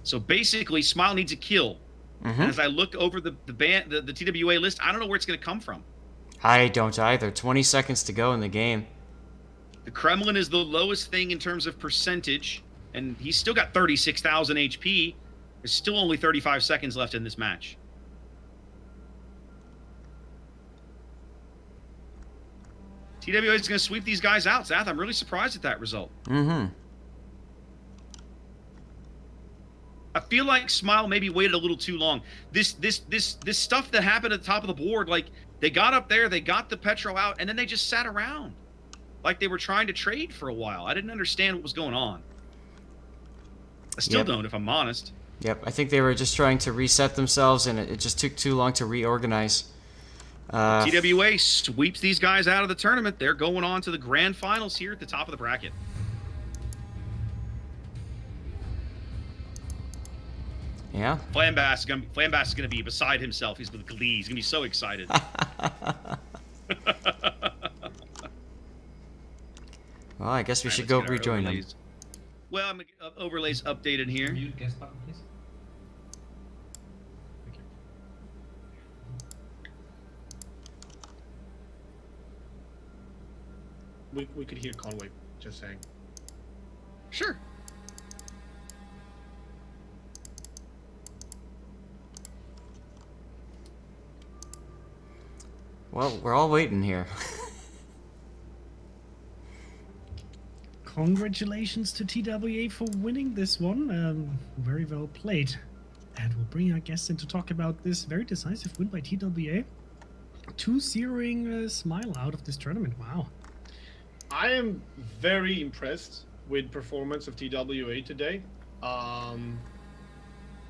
So basically, Smile needs a kill. And as I look over the TWA list, I don't know where it's going to come from. I don't either. 20 seconds to go in the game. The Kremlin is the lowest thing in terms of percentage, and he's still got 36,000 HP. There's still only 35 seconds left in this match. TWA is going to sweep these guys out, Zath. I'm really surprised at that result. I feel like Smile maybe waited a little too long. This stuff that happened at the top of the board, like they got up there, they got the Petro out, and then they just sat around like they were trying to trade for a while. I didn't understand what was going on. I still don't, if I'm honest. Yep, I think they were just trying to reset themselves, and it just took too long to reorganize. TWA sweeps these guys out of the tournament. They're going on to the grand finals here at the top of the bracket. Yeah. Flambass is gonna be beside himself. He's with glee. He's gonna be so excited. Well, I guess we should go rejoin them. Well, I'm gonna overlays updated here. Mute guest button, please. We could hear Conway just saying. Sure. Well, we're all waiting here. Congratulations to TWA for winning this one. Very well played. And we'll bring our guests in to talk about this very decisive win by TWA. 2-0ing Smile out of this tournament. Wow. I am very impressed with performance of TWA today.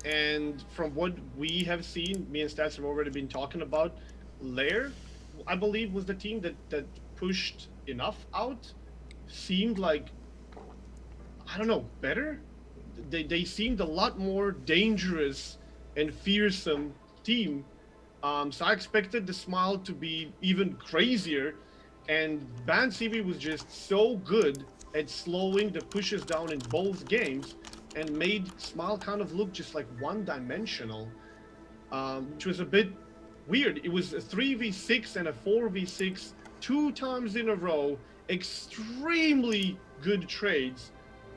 And from what we have seen, me and Stats have already been talking about, LAIR, I believe, was the team that pushed enough out. Seemed like, I don't know, better? They seemed a lot more dangerous and fearsome team. So I expected the Smile to be even crazier. And BANCV was just so good at slowing the pushes down in both games and made Smile kind of look just like one-dimensional, which was a bit weird. It was a 3v6 and a 4v6 2 times in a row. Extremely good trades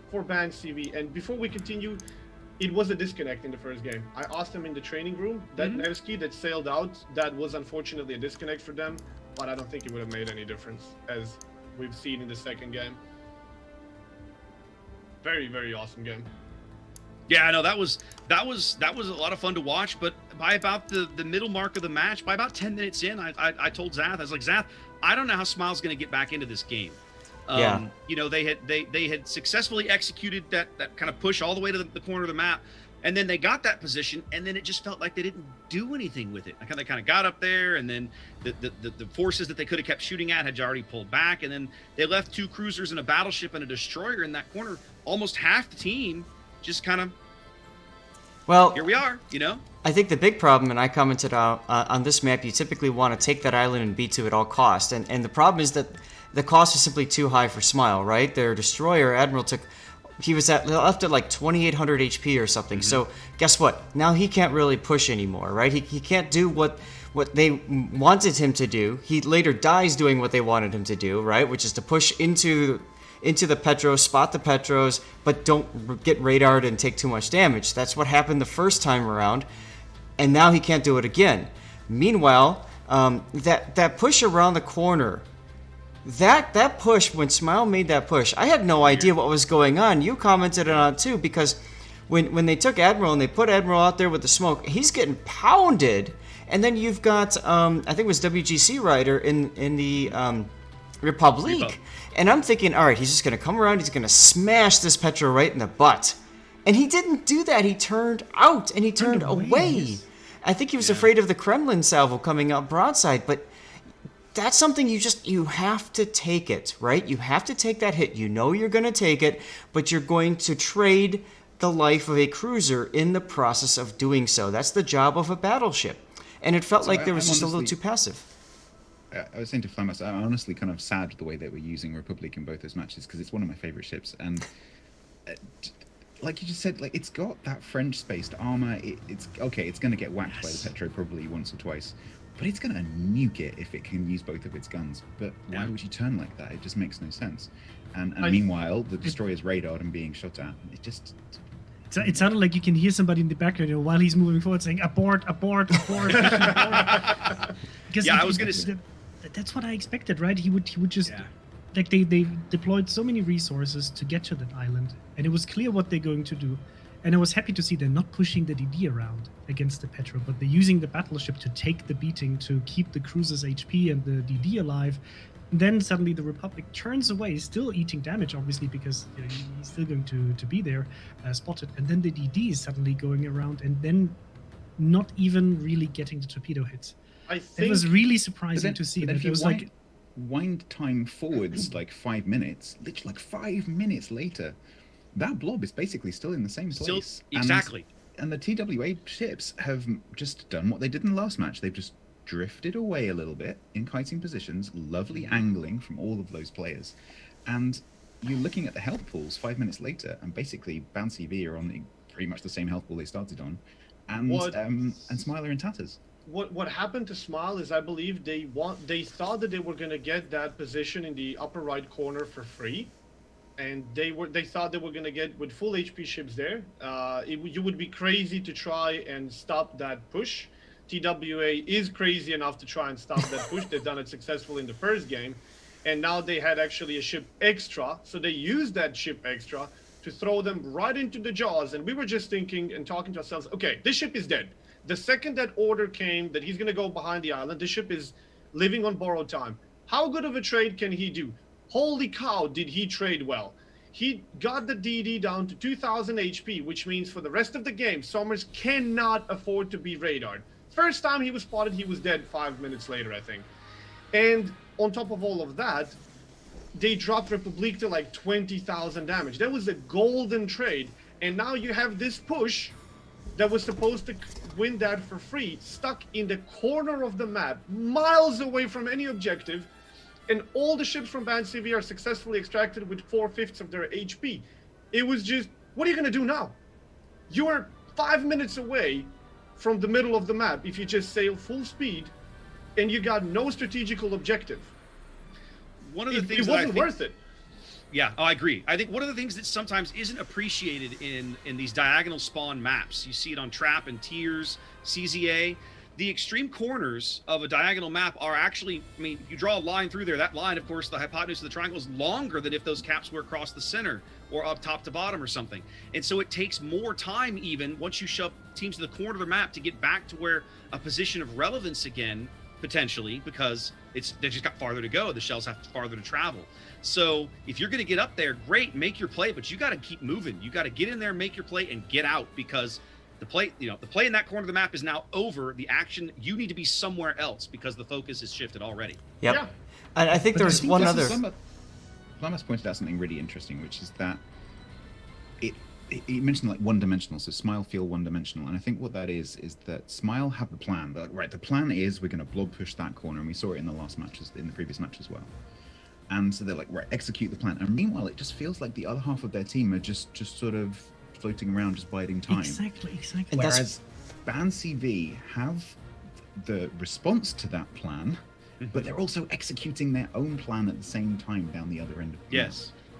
for BANCV. And before we continue, it was a disconnect in the first game. I asked them in the training room, that Nevsky that sailed out, that was unfortunately a disconnect for them, but I don't think it would have made any difference, as we've seen in the second game. Very, very awesome game. Yeah, I know that was a lot of fun to watch, but by about the middle mark of the match, by about 10 minutes in, I told Zath, I was like, Zath, I don't know how Smile's going to get back into this game. You know, they had successfully executed that kind of push all the way to the corner of the map, and then they got that position, and then it just felt like they didn't do anything with it. They kind of got up there, and then the forces that they could have kept shooting at had already pulled back, and then they left 2 cruisers and a battleship and a destroyer in that corner. Almost half the team just kind of, well, here we are, you know? I think the big problem, and I commented on this map, you typically want to take that island and B2 at all costs. And the problem is that the cost is simply too high for Smile, right? Their destroyer, Admiral, he was left at like 2,800 HP or something. So guess what? Now he can't really push anymore, right? He can't do what they wanted him to do. He later dies doing what they wanted him to do, right? Which is to push into the Petros, spot the Petros, but don't get radared and take too much damage. That's what happened the first time around, and now he can't do it again. Meanwhile, That push around the corner, that push, when Smile made that push, I had no idea what was going on. You commented on it too, because when they took Admiral and they put Admiral out there with the smoke, he's getting pounded. And then you've got, I think it was WGC Rider in the Republic. And I'm thinking, all right, he's just going to come around, he's going to smash this Petro right in the butt. And he didn't do that. He turned out and he turned away. I think he was afraid of the Kremlin salvo coming out broadside, but that's something you have to take it, right? You have to take that hit. You know you're going to take it, but you're going to trade the life of a cruiser in the process of doing so. That's the job of a battleship. And it felt like there was just a little too passive. I was saying to Flamas, I'm honestly kind of sad the way that we're using Republic in both those matches, because it's one of my favorite ships. And like you just said, like, it's got that French-spaced armor. It's okay. It's going to get whacked by the Petro probably once or twice, but it's going to nuke it if it can use both of its guns. But why would you turn like that? It just makes no sense. And meanwhile, the destroyer's radared and being shot at. It just... It sounded like you can hear somebody in the background, while he's moving forward saying, abort, abort, abort. Because I was going to... That's what I expected, right? He would just... Like, they deployed so many resources to get to that island, and it was clear what they're going to do. And I was happy to see they're not pushing the DD around against the Petro, but they're using the battleship to take the beating, to keep the cruiser's HP and the DD alive. And then suddenly the Republic turns away, still eating damage, obviously, because he's still going to be there, spotted. And then the DD is suddenly going around and then not even really getting the torpedo hits. It was really surprising to see. But That if it was like... wind time forwards like 5 minutes, literally like 5 minutes later, that blob is basically still in the same place. Exactly. And the TWA ships have just done what they did in the last match. They've just drifted away a little bit in kiting positions, lovely angling from all of those players. And you're looking at the health pools 5 minutes later, and basically BANCV are on pretty much the same health pool they started on, and Smile are in tatters. What happened to Smile is, I believe they thought that they were going to get that position in the upper right corner for free, and they thought they were going to get with full HP ships there. You would be crazy to try and stop that push. TWA is crazy enough to try and stop that push. They've done it successfully in the first game, and now they had actually a ship extra, so they used that ship extra to throw them right into the jaws. And we were just thinking and talking to ourselves, okay, this ship is dead. The second that order came that he's going to go behind the island, the ship is living on borrowed time. How good of a trade can he do? Holy cow, did he trade well. He got the DD down to 2,000 HP, which means for the rest of the game, Somers cannot afford to be radared. First time he was spotted, he was dead 5 minutes later, I think. And on top of all of that, they dropped Republic to like 20,000 damage. That was a golden trade. And now you have this push that was supposed to win that for free, stuck in the corner of the map, miles away from any objective, and all the ships from BANCV are successfully extracted with 4/5 of their HP. It was just, what are you going to do now? You are 5 minutes away from the middle of the map if you just sail full speed, and you got no strategical objective. One of the things it wasn't worth it. Yeah, I agree. I think one of the things that sometimes isn't appreciated in these diagonal spawn maps, you see it on Trap and Tiers, CZA, the extreme corners of a diagonal map are actually, I mean, you draw a line through there. That line, of course, the hypotenuse of the triangle is longer than if those caps were across the center or up top to bottom or something. And so it takes more time even once you shove teams to the corner of the map to get back to where a position of relevance again, potentially, because they just got farther to go. The shells have farther to travel. So if you're going to get up there, great, make your play, but you got to keep moving. You got to get in there, make your play, and get out, because the play in that corner of the map is now over. The action, you need to be somewhere else because the focus is shifted already. Yep. Yeah. And I think there's one other. Lamas pointed out something really interesting, which is that he mentioned like one-dimensional, so Smile feel one-dimensional, and I think what that is that Smile have the plan. They're like, right, the plan is we're going to blob push that corner, and we saw it in the previous match as well. And so they're like, right, execute the plan. And meanwhile, it just feels like the other half of their team are just sort of floating around, just biding time. Exactly. Whereas BANCV have the response to that plan, but they're also executing their own plan at the same time down the other end of the map.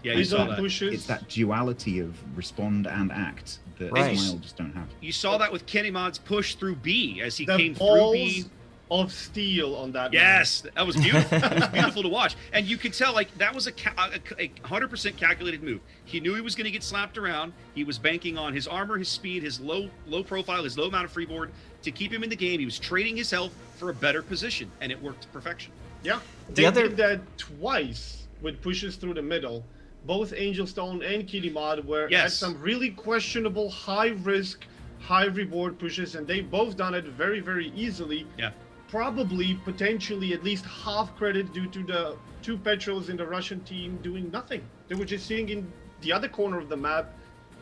Yeah, you saw that. It's that duality of respond and act that Right. Smile just don't have. You saw that with Kenny Mod's push through B as he The came balls, through B. of steel on that. Yes, that was beautiful. That was beautiful to watch, and you could tell like that was a 100% calculated move. He knew he was going to get slapped around. He was banking on his armor, his speed, his low profile, his low amount of freeboard to keep him in the game. He was trading his health for a better position, and it worked to perfection. Yeah, they did that twice with pushes through the middle. Both Angel Stone and Kitty Mod were at some really questionable, high-risk, high-reward pushes, and they both done it very, very easily. Yeah. Probably, potentially, at least half credit due to the 2 Petrels in the Russian team doing nothing. They were just sitting in the other corner of the map,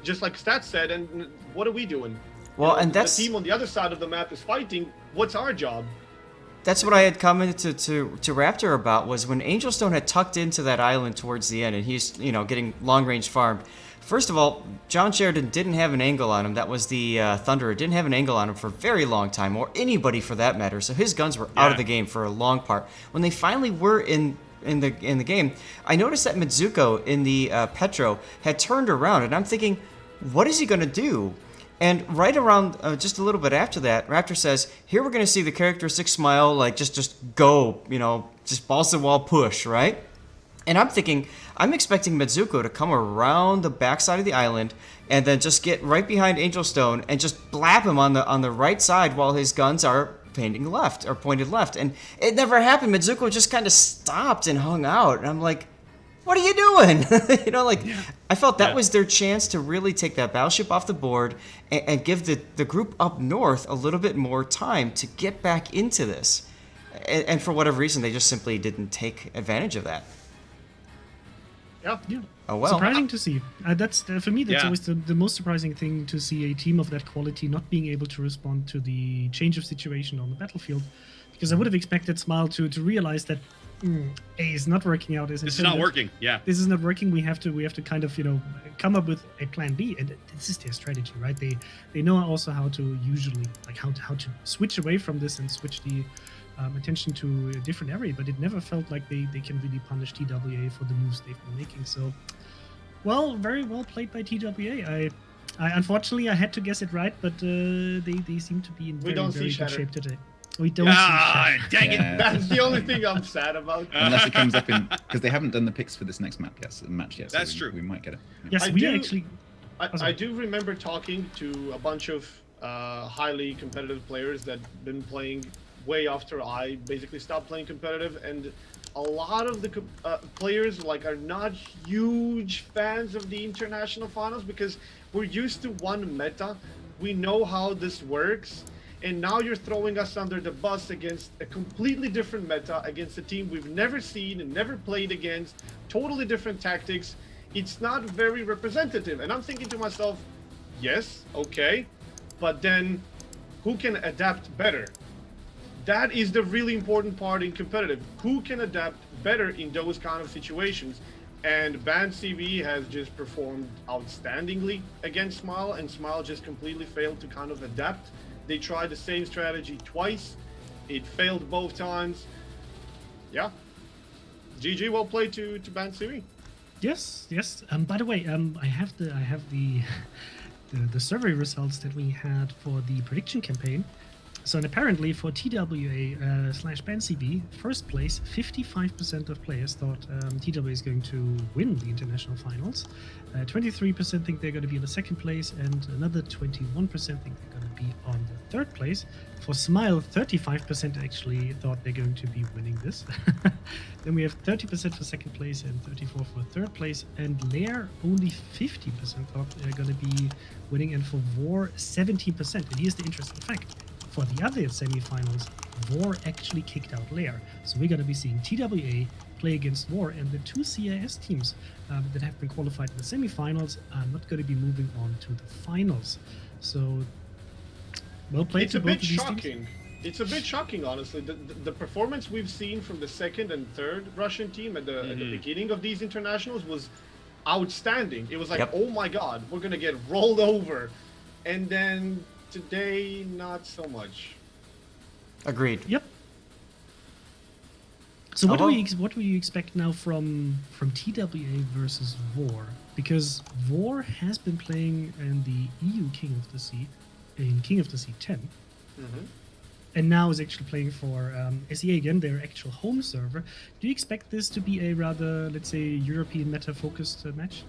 just like Stats said, and what are we doing? Well, and that's... The team on the other side of the map is fighting. What's our job? That's what I had commented to Raptor about, was when Angelstone had tucked into that island towards the end and he's, getting long-range farmed. First of all, John Sheridan didn't have an angle on him. That was the Thunderer. Didn't have an angle on him for a very long time, or anybody for that matter. So his guns were out of the game for a long part. When they finally were in the game, I noticed that Mizuko in the Petro had turned around, and I'm thinking, what is he going to do? And right around just a little bit after that, Raptor says, here we're going to see the characteristic smile, like just go, just balls to the wall push, right? And I'm thinking, I'm expecting Mizuko to come around the backside of the island and then just get right behind Angelstone and just blap him on the right side while his guns are pointed left. And it never happened. Mizuko just kind of stopped and hung out. And I'm like, what are you doing? I felt that was their chance to really take that battleship off the board and give the group up north a little bit more time to get back into this. And for whatever reason, they just simply didn't take advantage of that. Yeah. Oh, well. Surprising to see. That's for me. That's always the most surprising thing, to see a team of that quality not being able to respond to the change of situation on the battlefield. Because I would have expected Smile to realize that A is not working out. This is not working. Yeah. This is not working. We have to kind of come up with a plan B, and this is their strategy, right? They know also how to usually how to switch away from this and switch the attention to a different area, but it never felt like they can really punish TWA for the moves they've been making. So, well, very well played by TWA. I unfortunately I had to guess it right, but they seem to be in very good shape today. We don't see Shatter. Dang it! That's the only thing I'm sad about. Unless it comes up because they haven't done the picks for this next match yet. So That's true. We might get it. Yes, I do remember talking to a bunch of highly competitive players that been playing way after I basically stopped playing competitive, and a lot of the players are not huge fans of the international finals because we're used to one meta. We know how this works, and now you're throwing us under the bus against a completely different meta, against a team we've never seen and never played against, totally different tactics. It's not very representative, and I'm thinking to myself, yes, okay, but then who can adapt better? That is the really important part in competitive. Who can adapt better in those kind of situations? And BANCV has just performed outstandingly against Smile, and Smile just completely failed to kind of adapt. They tried the same strategy twice. It failed both times. Yeah. GG, well played to BANCV. Yes. By the way, I have the survey results that we had for the prediction campaign. So, and apparently for TWA/BANCV, first place, 55% of players thought TWA is going to win the international finals. 23% think they're going to be in the second place, and another 21% think they're going to be on the third place. For Smile, 35% actually thought they're going to be winning this. Then we have 30% for second place and 34% for third place. And LAIR, only 50% thought they're going to be winning, and for VOR, 17%. And here's the interesting fact. For the other semifinals, VOR actually kicked out LAIR. So we're going to be seeing TWA play against VOR, and the two CIS teams that have been qualified in the semifinals are not going to be moving on to the finals. So, well played. It's a bit shocking. It's a bit shocking, honestly. The performance we've seen from the second and third Russian team at the beginning of these internationals was outstanding. It was like, oh my god, we're going to get rolled over. And then today, not so much. Agreed. Yep. So what do you expect now from TWA versus VOR? Because VOR has been playing in the EU King of the Sea, in King of the Sea 10. and now is actually playing for SEA again, their actual home server. Do you expect this to be a rather, let's say, European meta-focused match?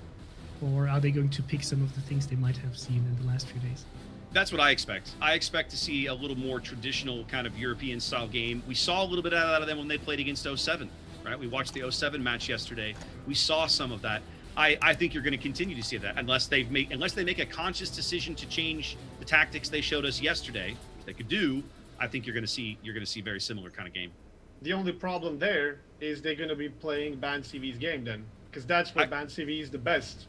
Or are they going to pick some of the things they might have seen in the last few days? That's what I expect. I expect to see a little more traditional kind of European style game. We saw a little bit out of them when they played against 07, right? We watched the 07 match yesterday. We saw some of that. I think you're going to continue to see that unless they make a conscious decision to change the tactics they showed us yesterday. They could do. I think you're going to see very similar kind of game. The only problem there is they're going to be playing BANCV's game then, because that's where BANCV is the best.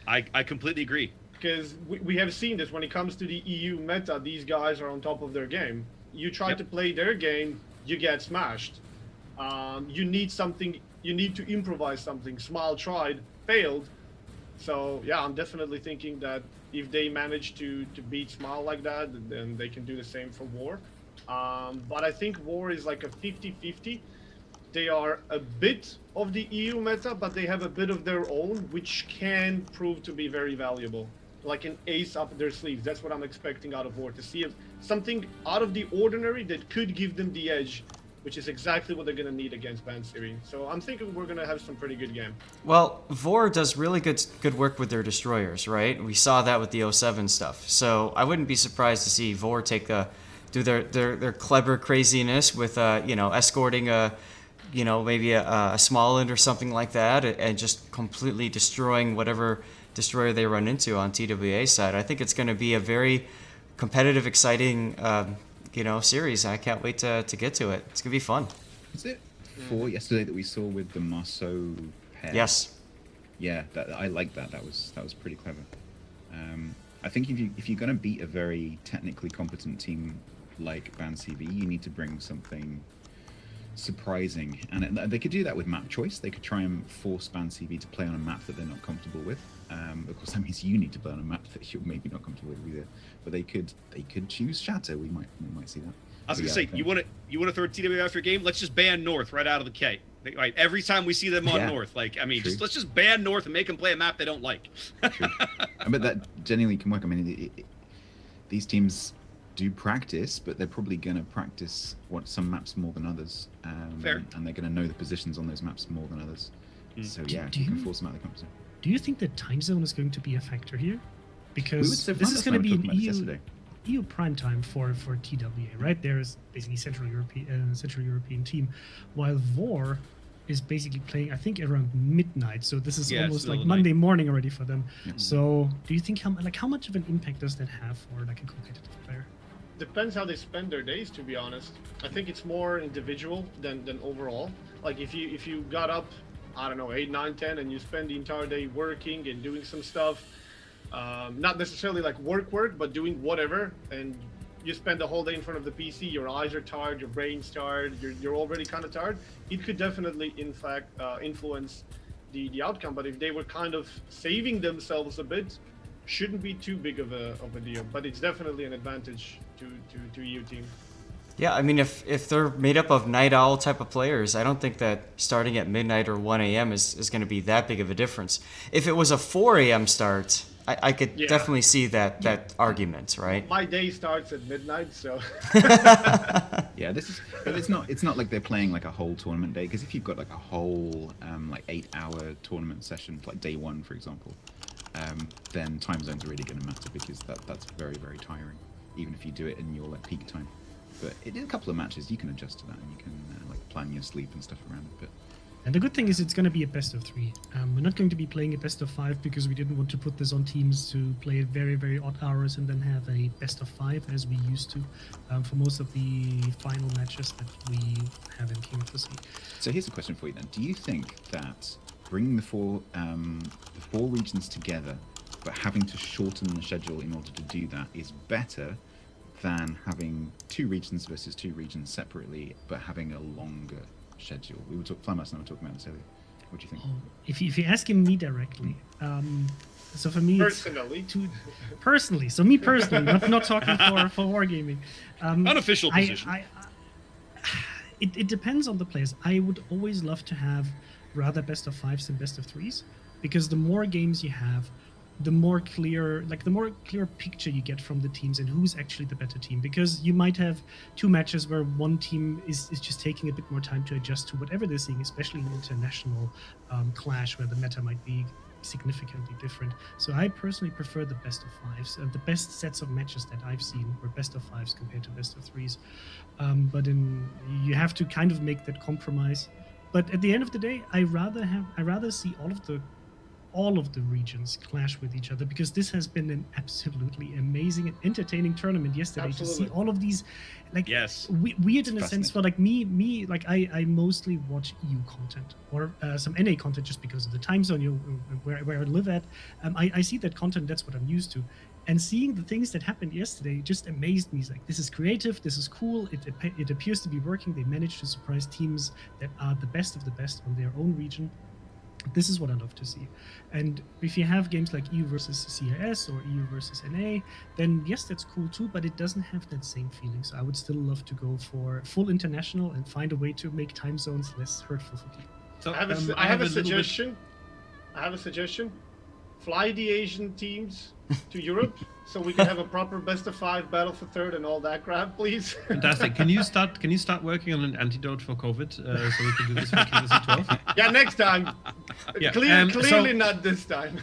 I completely agree. Because we have seen this when it comes to the EU meta, these guys are on top of their game. You try to play their game, you get smashed. You need something, you need to improvise something. Smile tried, failed. So yeah, I'm definitely thinking that if they manage to beat Smile like that, then they can do the same for VOR. But I think VOR is like a 50-50. They are a bit of the EU meta, but they have a bit of their own, which can prove to be very valuable. Like an ace up their sleeves. That's what I'm expecting out of VOR, to see something out of the ordinary that could give them the edge, which is exactly what they're going to need against BANCV. So I'm thinking we're going to have some pretty good game. Well, VOR does really good work with their destroyers, right? We saw that with the 07 stuff. So I wouldn't be surprised to see VOR do their clever craziness with escorting maybe a small end or something like that, and just completely destroying whatever destroyer they run into on TWA side. I think it's going to be a very competitive, exciting series. I can't wait to get to it. It's going to be fun. Is it 4 yesterday that we saw with the Marceau pair? Yes. Yeah, I like that. That was pretty clever. I think if you're going to beat a very technically competent team like BANCV, you need to bring something surprising, and they could do that with map choice. They could try and force BANCV to play on a map that they're not comfortable with. Of course, that means you need to play on a map that you're maybe not comfortable with either. But they could choose Shatter. We might see that. I was gonna say, you want to throw TWA off your game? Let's just ban North right out of the K. Right, every time we see them on North, let's just ban North and make them play a map they don't like. True. I bet that genuinely can work. I mean, these teams do practice, but they're probably going to practice some maps more than others. Fair. And they're going to know the positions on those maps more than others. So yeah, you can force them out of the comfort zone. Do you think that time zone is going to be a factor here? Because this is going to be an EU prime time for TWA, right? There's basically Central European team, while VOR is basically playing, I think, around midnight. So this is almost like Monday morning already for them. Yep. So do you think how much of an impact does that have for like a competitive player? Depends how they spend their days, to be honest. I think it's more individual than overall. Like if you got up, I don't know, 8, 9, 10, and you spend the entire day working and doing some stuff, not necessarily like work, but doing whatever, and you spend the whole day in front of the PC, your eyes are tired, your brain's tired, you're already kind of tired, it could definitely, in fact, influence the outcome. But if they were kind of saving themselves a bit, shouldn't be too big of a deal. But it's definitely an advantage to EU team. Yeah, I mean, if they're made up of night owl type of players, I don't think that starting at midnight or 1 a.m. is going to be that big of a difference. If it was a 4 a.m. start, I could definitely see that argument, right? My day starts at midnight, so. Yeah, it's not like they're playing like a whole tournament day, because if you've got like a whole 8-hour tournament session, like day 1, for example, then time zones are really going to matter, because that's very, very tiring, even if you do it in your like peak time. But in a couple of matches, you can adjust to that, and you can plan your sleep and stuff around it. And the good thing is it's going to be a best of 3. We're not going to be playing a best of 5, because we didn't want to put this on teams to play at very, very odd hours and then have a best of 5 as we used to for most of the final matches that we have in King of the Sea. So here's a question for you then. Do you think that bringing the four regions together, but having to shorten the schedule in order to do that, is better than having 2 regions versus 2 regions separately, but having a longer schedule? Flamax and I were talking about this earlier. What do you think? If you're asking me directly, so for me, personally, personally, so me personally, not talking for wargaming. Unofficial position. It depends on the players. I would always love to have rather best of 5s than best of 3s, because the more games you have, the more clear picture you get from the teams and who's actually the better team, because you might have two matches where one team is just taking a bit more time to adjust to whatever they're seeing, especially in international clash where the meta might be significantly different. So I personally prefer the best of fives. The best sets of matches that I've seen were best of fives compared to best of threes. But you have to kind of make that compromise. But at the end of the day, I rather see all of the regions clash with each other, because this has been an absolutely amazing and entertaining tournament yesterday. Absolutely. To see all of these, like, Yes. weird in a sense, for like me, like I mostly watch EU content or some NA content just because of the time zone, where I live at. I see that content, that's what I'm used to. And seeing the things that happened yesterday just amazed me. It's like, this is creative, this is cool, it appears to be working. They managed to surprise teams that are the best of the best on their own region. This is what I love to see. And if you have games like EU versus CIS or EU versus NA, then yes, that's cool too, but it doesn't have that same feeling. So I would still love to go for full international and find a way to make time zones less hurtful for people. So I have a suggestion. Fly the Asian teams to Europe so we can have a proper best of 5 battle for third and all that crap, please. Fantastic. Can you start working on an antidote for COVID so we can do this for King of the 12? Yeah, next time. Yeah, Clearly not this time.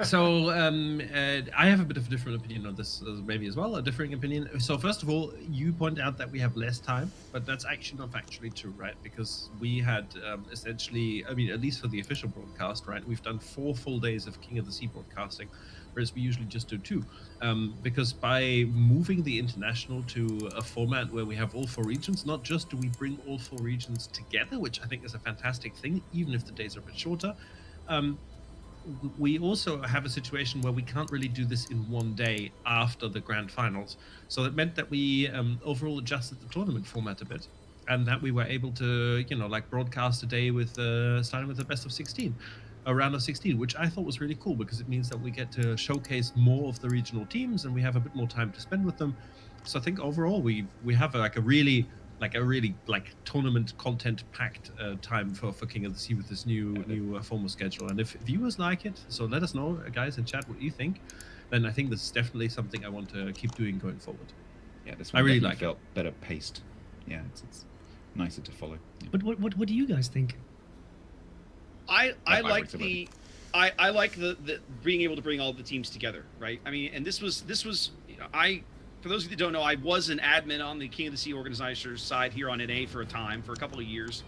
So I have a bit of a different opinion on this, maybe as well, a differing opinion. So first of all, you point out that we have less time, but that's actually not factually true, right? Because we had essentially, I mean, at least for the official broadcast, right, we've done 4 full days of King of the Sea broadcasting, whereas we usually just do 2. Because by moving the international to a format where we have all 4 regions, not just do we bring all 4 regions together, which I think is a fantastic thing, even if the days are a bit shorter, we also have a situation where we can't really do this in one day after the grand finals. So it meant that we overall adjusted the tournament format a bit, and that we were able to, like broadcast a day with starting with the best of 16. A round of 16, which I thought was really cool, because it means that we get to showcase more of the regional teams and we have a bit more time to spend with them. So I think overall we have a really tournament content packed time for King of the Sea with this new formal schedule. And if viewers like it, so let us know, guys, in chat, what you think. Then I think this is definitely something I want to keep doing going forward. Yeah, this one I really definitely like felt better paced. Yeah, it's nicer to follow. Yeah. But what do you guys think? I like the being able to bring all the teams together, right? I mean, and this was for those of you that don't know, I was an admin on the King of the Sea organizers side here on NA for a couple of years.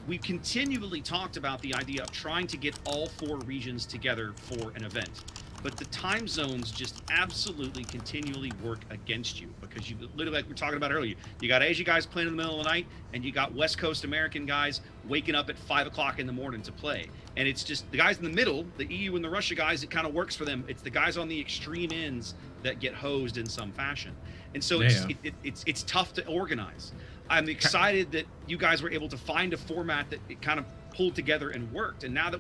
We continually talked about the idea of trying to get all 4 regions together for an event. But the time zones just absolutely continually work against you, because you literally, like we were talking about earlier, you got Asia guys playing in the middle of the night, and you got West Coast American guys waking up at 5 o'clock in the morning to play. And it's just the guys in the middle, the EU and the Russia guys, it kind of works for them. It's the guys on the extreme ends that get hosed in some fashion. And so it's tough to organize. I'm excited that you guys were able to find a format that it kind of pulled together and worked. And now that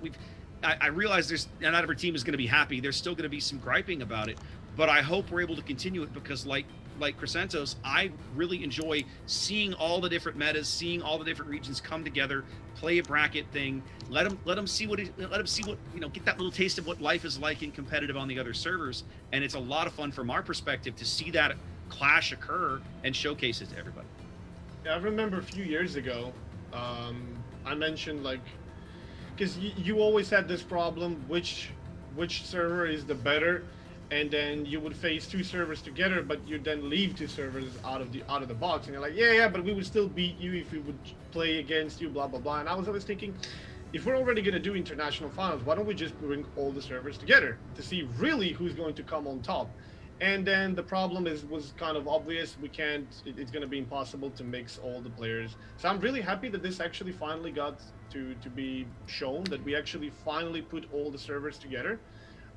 I realize not every team is going to be happy. There's still going to be some griping about it, but I hope we're able to continue it, because like Chrysantos, I really enjoy seeing all the different metas, seeing all the different regions come together, play a bracket thing, let them see what get that little taste of what life is like in competitive on the other servers. And it's a lot of fun from our perspective to see that clash occur and showcase it to everybody. Yeah, I remember a few years ago, I mentioned, because you always had this problem, which server is the better, and then you would face 2 servers together, but you then leave 2 servers out of the box, and you're like, yeah, but we would still beat you if we would play against you, blah blah blah. And I was always thinking, if we're already going to do international finals, why don't we just bring all the servers together to see really who's going to come on top? And then the problem was kind of obvious. We can't. It's going to be impossible to mix all the players. So I'm really happy that this actually finally got to be shown, that we actually finally put all the servers together.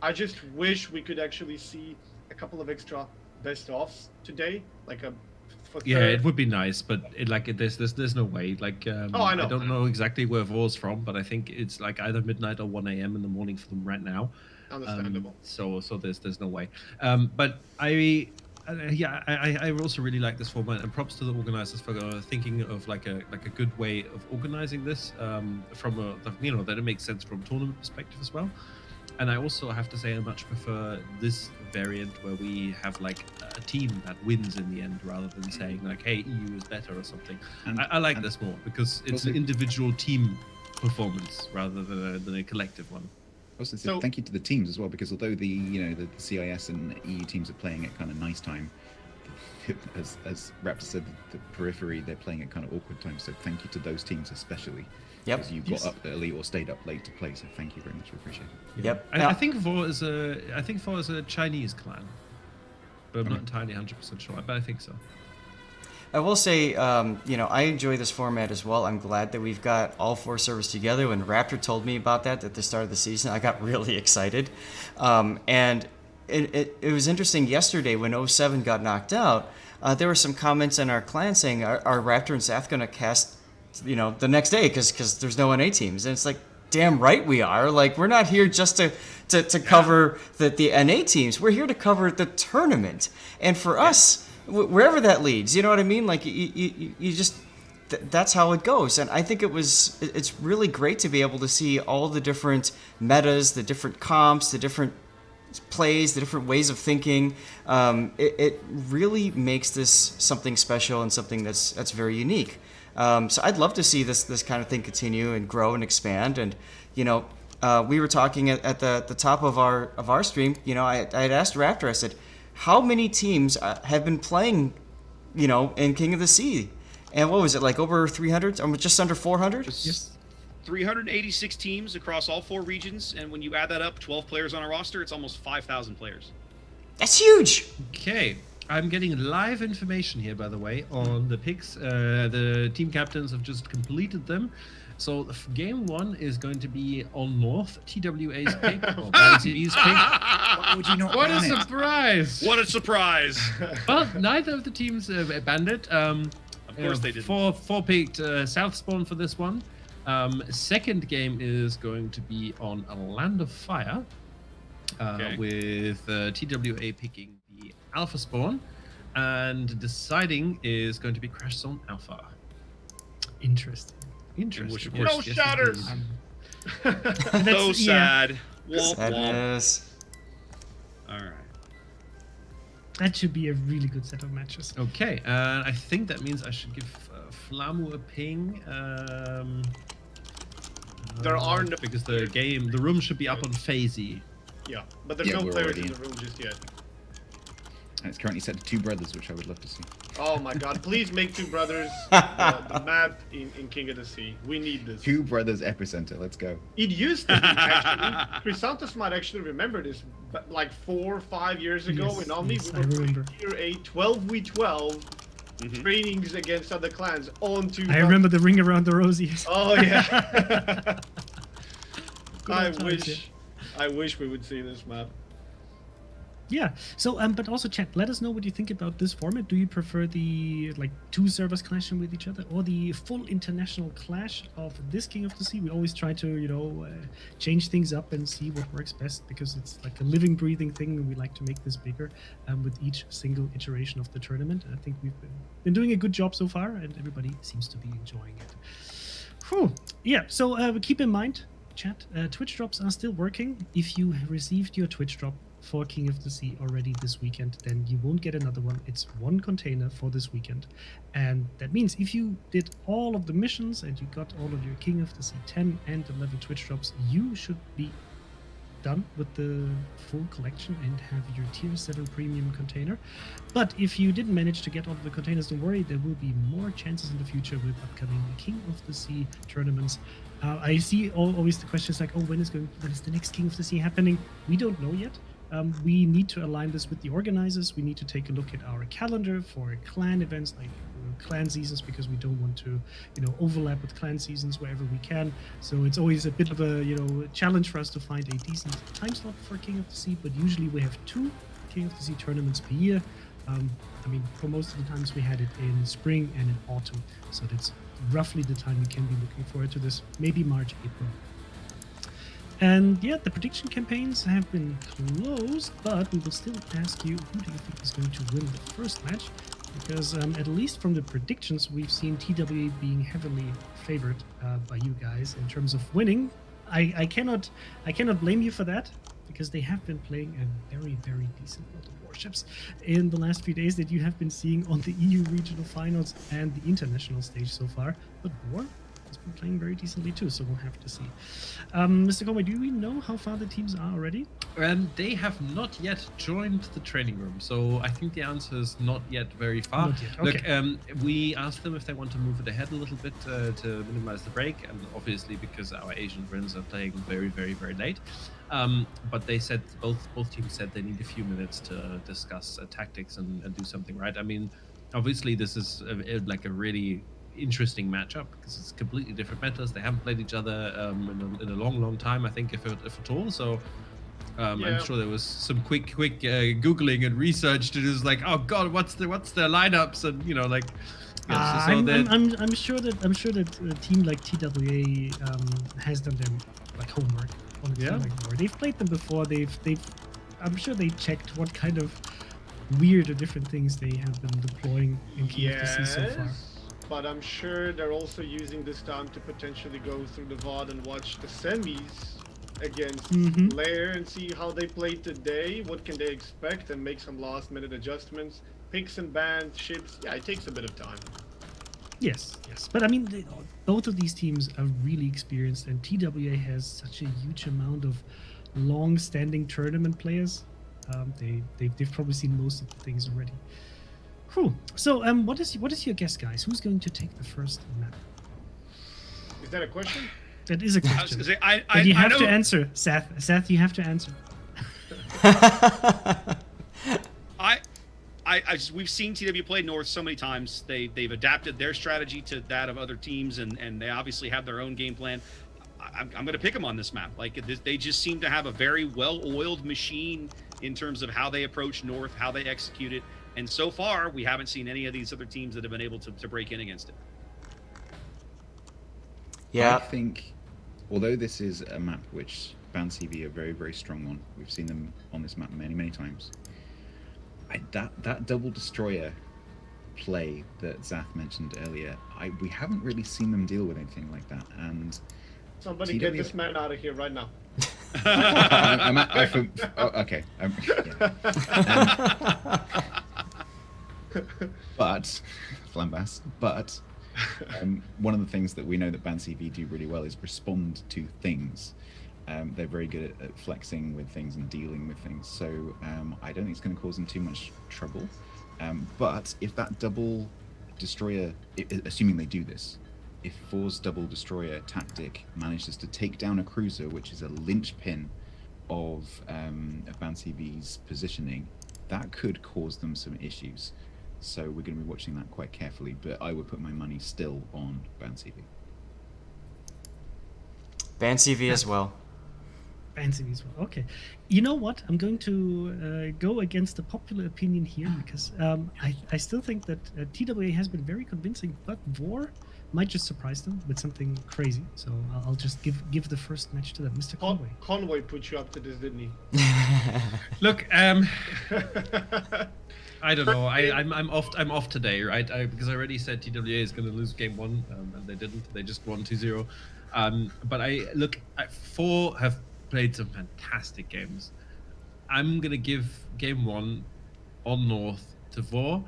I just wish we could actually see a couple of extra best-offs today, it would be nice, but there's no way. I know. I don't know exactly where VOR's from, but I think it's like either midnight or 1 a.m. in the morning for them right now. Understandable. So there's no way. But I also really like this format, and props to the organizers for thinking of like a good way of organizing this from that it makes sense from a tournament perspective as well. And I also have to say I much prefer this variant where we have like a team that wins in the end rather than saying like, hey, EU is better or something. And- I like and this more because it's also- an individual team performance rather than a collective one. Also, So- thank you to the teams as well, because although the CIS and EU teams are playing at kind of nice time, as Raptor said, the periphery, they're playing at kind of awkward times. So thank you to those teams especially. Yep. Because you got up early or stayed up late to play. So thank you very much. We appreciate it. Yep. I think VOR is a Chinese clan, but I'm not entirely 100% sure. But I think so. I will say, I enjoy this format as well. I'm glad that we've got all 4 servers together. When Raptor told me about that at the start of the season, I got really excited. And it was interesting yesterday when 07 got knocked out. There were some comments in our clan saying, are Raptor and Sath going to cast, the next day because there's no NA teams? And it's like, damn right we are. Like, we're not here just to cover the NA teams. We're here to cover the tournament. And for us, wherever that leads, you know what I mean? Like, you just, that's how it goes. And I think it's really great to be able to see all the different metas, the different comps, the different plays, the different ways of thinking. It really makes this something special and something that's very unique. So I'd love to see this kind of thing continue and grow and expand. And we were talking at the top of our stream. I had asked Raptor. I said, how many teams have been playing, in King of the Sea? And what was it, like over 300? Just under 400? Yes. 386 teams across all 4 regions, and when you add that up, 12 players on a roster, it's almost 5,000 players. That's huge. Okay, I'm getting live information here, by the way, on the picks. The team captains have just completed them. So game 1 is going to be on North, TWA's pick, or BANCV's pick. Why would you not What a ban it? surprise! What a surprise! Well, neither of the teams banned it. Of course they didn't. Four picked South Spawn for this one. Second game is going to be on a Land of Fire, with TWA picking the Alpha Spawn, and deciding is going to be Crash Zone Alpha. Interesting. Interesting. No Yes, shatters! indeed. So sad. Womp womp. Sadness. All right. That should be a really good set of matches. Okay, and I think that means I should give Flamu a ping. There are no- because the room should be up on Phasey. Yeah, but there's Yeah, no we're players already in in. the room just yet. And it's currently set to 2 brothers, which I would love to see. Oh my god, please make 2 brothers the map in King of the Sea. We need this. 2 brothers epicenter. Let's go. It used to be, actually. Chrysanthus might actually remember this, but like 4 or 5 years ago Yes, in Omni, yes, we I were remember. playing Tier 8 12v12 trainings against other clans on 2. I remember the ring around the rosies. Oh yeah. Good I old times, yeah. wish we would see this map. Yeah. So, but also, chat. Let us know what you think about this format. Do you prefer the 2 servers clashing with each other, or the full international clash of this King of the Sea? We always try to, change things up and see what works best, because it's like a living, breathing thing, and we like to make this bigger with each single iteration of the tournament. And I think we've been doing a good job so far, and everybody seems to be enjoying it. Whew. Yeah. So keep in mind, chat. Twitch drops are still working. If you received your Twitch drop for King of the Sea already this weekend, then you won't get another one. It's 1 container for this weekend, and that means if you did all of the missions and you got all of your King of the Sea 10 and 11 Twitch drops, you should be done with the full collection and have your tier 7 premium container. But if you didn't manage to get all of the containers, don't worry, there will be more chances in the future with upcoming King of the Sea tournaments. I see always the questions like, oh, when is the next King of the Sea happening? We don't know yet. We need to align this with the organizers. We need to take a look at our calendar for clan events like clan seasons, because we don't want to, overlap with clan seasons wherever we can. So it's always a bit of a, challenge for us to find a decent time slot for King of the Sea. But usually we have 2 King of the Sea tournaments per year. For most of the times we had it in spring and in autumn. So that's roughly the time we can be looking forward to this. Maybe March, April. And yeah, the prediction campaigns have been closed, but we will still ask you, who do you think is going to win the first match? Because at least from the predictions, we've seen TWA being heavily favored by you guys in terms of winning. I cannot blame you for that. because they have been playing a very, very decent lot of warships in the last few days that you have been seeing on the EU regional finals and the international stage so far. But VOR has been playing very decently too, so we'll have to see. Mr. Conway, do we know how far the teams are already? They have not yet joined the training room, so I think the answer is not yet very far. Not yet, okay. Look, we asked them if they want to move it ahead a little bit to minimize the break, and obviously because our Asian friends are playing very, very, very late. But they said both teams said they need a few minutes to discuss tactics and do something right. I mean, obviously this is like a really interesting matchup because it's completely different metas. They haven't played each other in a long time, I think, if at all. So I'm sure there was some quick googling and research to just like, oh god, what's their lineups, and you know, like. Yeah, I'm sure that a team like TWA has done their like homework on a team like VOR. They've played them before. I'm sure they checked what kind of weird or different things they have been deploying in KFC so far. But I'm sure they're also using this time to potentially go through the VOD and watch the semis against LAIR and see how they played today, what can they expect, and make some last minute adjustments. Picks and bans, ships, yeah, it takes a bit of time. Yes. But I mean, both of these teams are really experienced, and TWA has such a huge amount of long-standing tournament players. They've probably seen most of the things already. Cool. So, what is your guess, guys? Who's going to take the first map? Is that a question? That is a question. I was gonna say, but you have to answer, Seth. Seth, you have to answer. We've seen TW play North so many times. They've adapted their strategy to that of other teams, and they obviously have their own game plan. I'm going to pick them on this map. Like they just seem to have a very well-oiled machine in terms of how they approach North, how they execute it. And so far, we haven't seen any of these other teams that have been able to break in against it. Yeah. I think, although this is a map which BANCV are very, very strong on, we've seen them on this map many, many times. That double destroyer play that Zath mentioned earlier, we haven't really seen them deal with anything like that. And somebody get this man out of here right now. Okay. But Flambas. But one of the things that we know that BANCV do really well is respond to things. They're very good at flexing with things and dealing with things. So I don't think it's going to cause them too much trouble. But if that double destroyer, assuming they do this, if VOR's double destroyer tactic manages to take down a cruiser, which is a linchpin of BANCV's positioning, that could cause them some issues. So we're going to be watching that quite carefully, but I would put my money still on BANCV. BANCV as well. BANCV as well. Okay. You know what? I'm going to go against the popular opinion here because I still think that TWA has been very convincing, but VOR might just surprise them with something crazy. So I'll just give the first match to them. Mr. Conway. Conway put you up to this, didn't he? Look, I don't know. I'm off today, right? Because I already said TWA is going to lose game 1, and they didn't. They just won 2-0. But VOR have played some fantastic games. I'm going to give game 1 on North to VOR,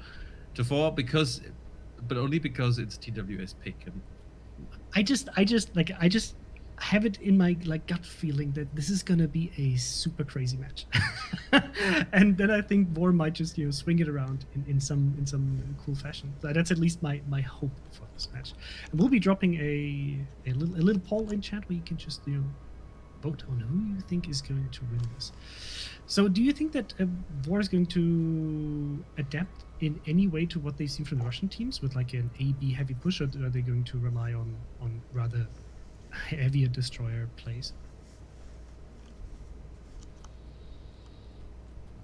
but only because it's TWA's pick. And I just have it in my gut feeling that this is gonna be a super crazy match, and then I think VOR might just swing it around in some cool fashion. That's at least my hope for this match. And we'll be dropping a little poll in chat where you can just vote on who you think is going to win this. So do you think that VOR is going to adapt in any way to what they've seen from the Russian teams with like an A-B heavy push, or are they going to rely on rather heavier destroyer plays?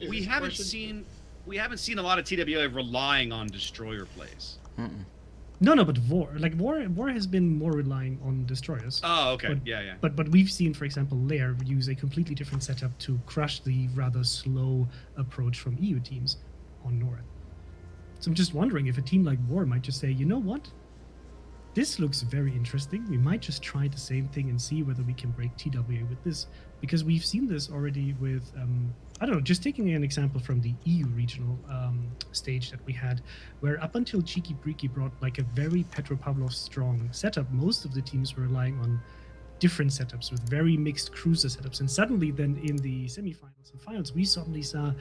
We haven't seen a lot of TWA relying on destroyer plays. No, but VOR has been more relying on destroyers. Oh, okay. Yeah. But we've seen, for example, LAIR use a completely different setup to crush the rather slow approach from EU teams on North. So I'm just wondering if a team like VOR might just say, you know what? this looks very interesting. We might just try the same thing and see whether we can break TWA with this, because we've seen this already with, I don't know, just taking an example from the EU regional stage that we had, where up until Cheeky Breeky brought like a very Petropavlov strong setup, most of the teams were relying on different setups with very mixed cruiser setups, and suddenly then in the semifinals and finals we suddenly saw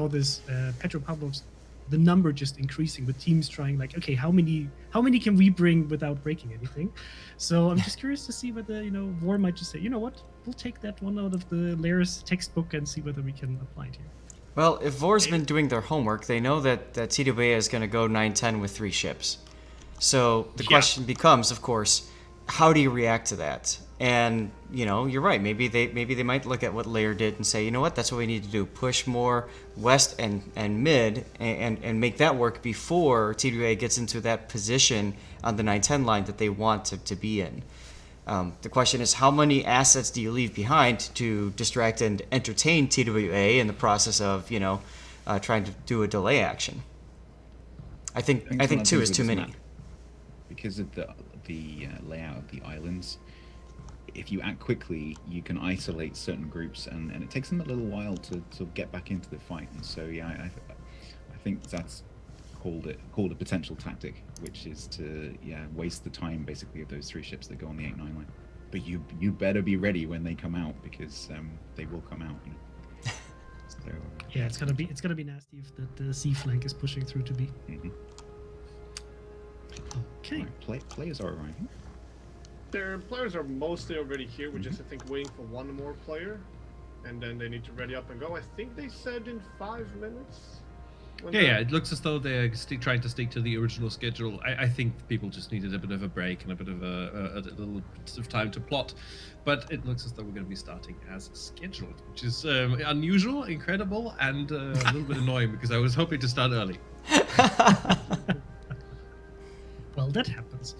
this Petropavlov's, the number just increasing with teams trying like, okay, how many can we bring without breaking anything? So I'm just curious to see whether, you know, VOR might just say, you know what, we'll take that one out of the LAIR's textbook and see whether we can apply it here. Well, if VOR's been doing their homework, they know that TWA is going to go 9-10 with 3 ships. So the question becomes, of course, how do you react to that? And, you know, you're right. Maybe they might look at what LAIR did and say, you know what, that's what we need to do. Push more west and mid and make that work before TWA gets into that position on the 9-10 line that they want to be in. The question is, how many assets do you leave behind to distract and entertain TWA in the process of, you know, trying to do a delay action? I think 2 is too many. Because of the layout of the islands, if you act quickly, you can isolate certain groups, and it takes them a little while to get back into the fight. And so, yeah, I think that's called a potential tactic, which is to waste the time basically of those 3 ships that go on the 8-9 line. But you better be ready when they come out, because they will come out. You know? So, yeah, it's gonna be nasty if the C flank is pushing through to B. Mm-hmm. Okay. Right, players are arriving. Their players are mostly already here. We're just, I think, waiting for one more player, and then they need to ready up and go. I think they said in 5 minutes. Yeah, it looks as though they're trying to stick to the original schedule. I think people just needed a bit of a break and a bit of a little bit of time to plot. But it looks as though we're going to be starting as scheduled, which is unusual, incredible, and a little bit annoying because I was hoping to start early. Well, that happens.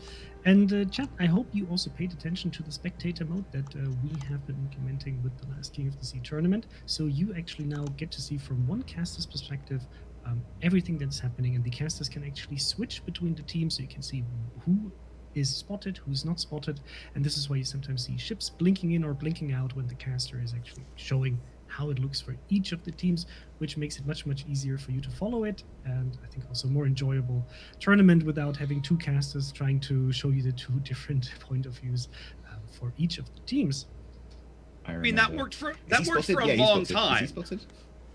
And chat, I hope you also paid attention to the spectator mode that we have been implementing with the last King of the Sea tournament. So you actually now get to see from one caster's perspective everything that's happening, and the casters can actually switch between the teams, so you can see who is spotted, who's not spotted, and this is why you sometimes see ships blinking in or blinking out when the caster is actually showing how it looks for each of the teams, which makes it much easier for you to follow it, and I think also more enjoyable tournament without having 2 casters trying to show you the 2 different point of views for each of the teams. I mean, that worked for a long time. Is he spotted?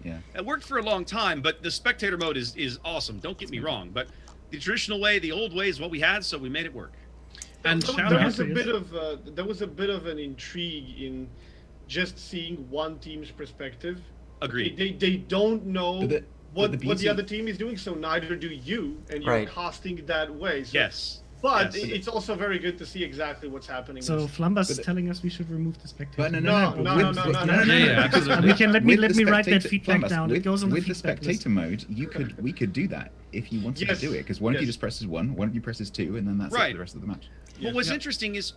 Yeah. It worked for a long time, but the spectator mode is awesome. Don't get me wrong, but the traditional way, the old way, is what we had, so we made it work. And there was a bit of an intrigue in just seeing one team's perspective. Agreed. They don't know what the the other team is doing, so neither do you, and you're casting that way. So, yes. But it's also very good to see exactly what's happening. So Flambus is telling us we should remove the spectator. No. We can let me write that feedback Flambus, down. It goes on the with the feedback spectator list. mode. We could do that if you wanted to do it, because one of you just presses 1, one of you presses 2, and then that's it for the rest of the match. Well, what's interesting is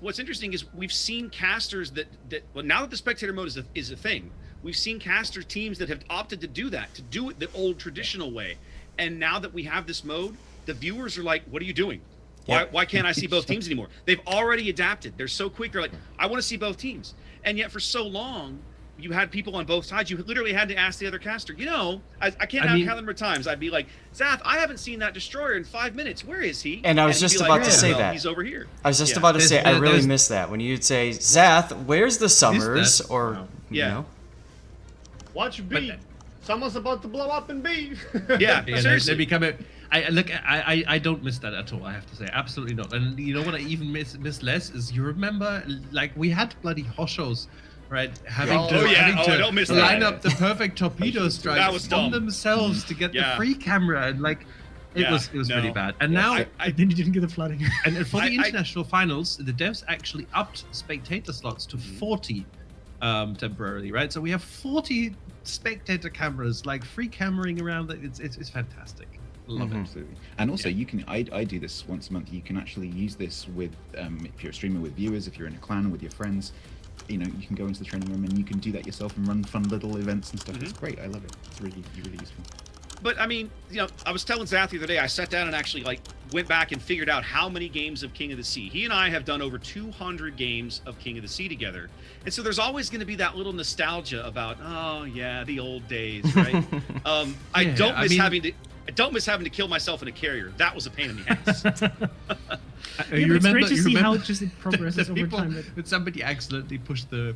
we've seen casters that well, now that the spectator mode is a thing, we've seen caster teams that have opted to do that, to do it the old traditional way, and now that we have this mode, the viewers are like, "What are you doing? Why can't I see both teams anymore?" They've already adapted. They're so quick. They're like, "I want to see both teams," and yet for so long, you had people on both sides. You literally had to ask the other caster. You know, I can't count the number of times I'd be like, "Zath, I haven't seen that destroyer in 5 minutes. Where is he?" And I was just about to say that. He's over here. I was just about to say, I really miss that when you'd say, "Zath, where's the Summers?" Or you know. Watch B. Someone's about to blow up in B. Yeah, seriously. They become a. I don't miss that at all. I have to say, absolutely not. And you know what I even miss less is, you remember, like, we had bloody Hoshos, right? Having to line up the perfect torpedo strikes from themselves to get the free camera, and like, it was really bad. And now then you didn't get the flooding. And for the international finals, the devs actually upped spectator slots to 40 temporarily, right? So we have 40 spectator cameras, like free cameraing around. It's fantastic. Love it. Absolutely. And also, you can. I do this once a month. You can actually use this with if you're a streamer with viewers, if you're in a clan with your friends. You know, you can go into the training room and you can do that yourself and run fun little events and stuff. It's great. I love it. It's really useful. but I mean, I was telling Zath the other day, I sat down and actually went back and figured out how many games of King of the Sea. He and I have done over 200 games of King of the Sea together. And so there's always going to be that little nostalgia about, oh yeah, the old days, right? I don't miss having to kill myself in a carrier. That was a pain in the ass. It's great to see how it just progresses over time. When somebody accidentally push the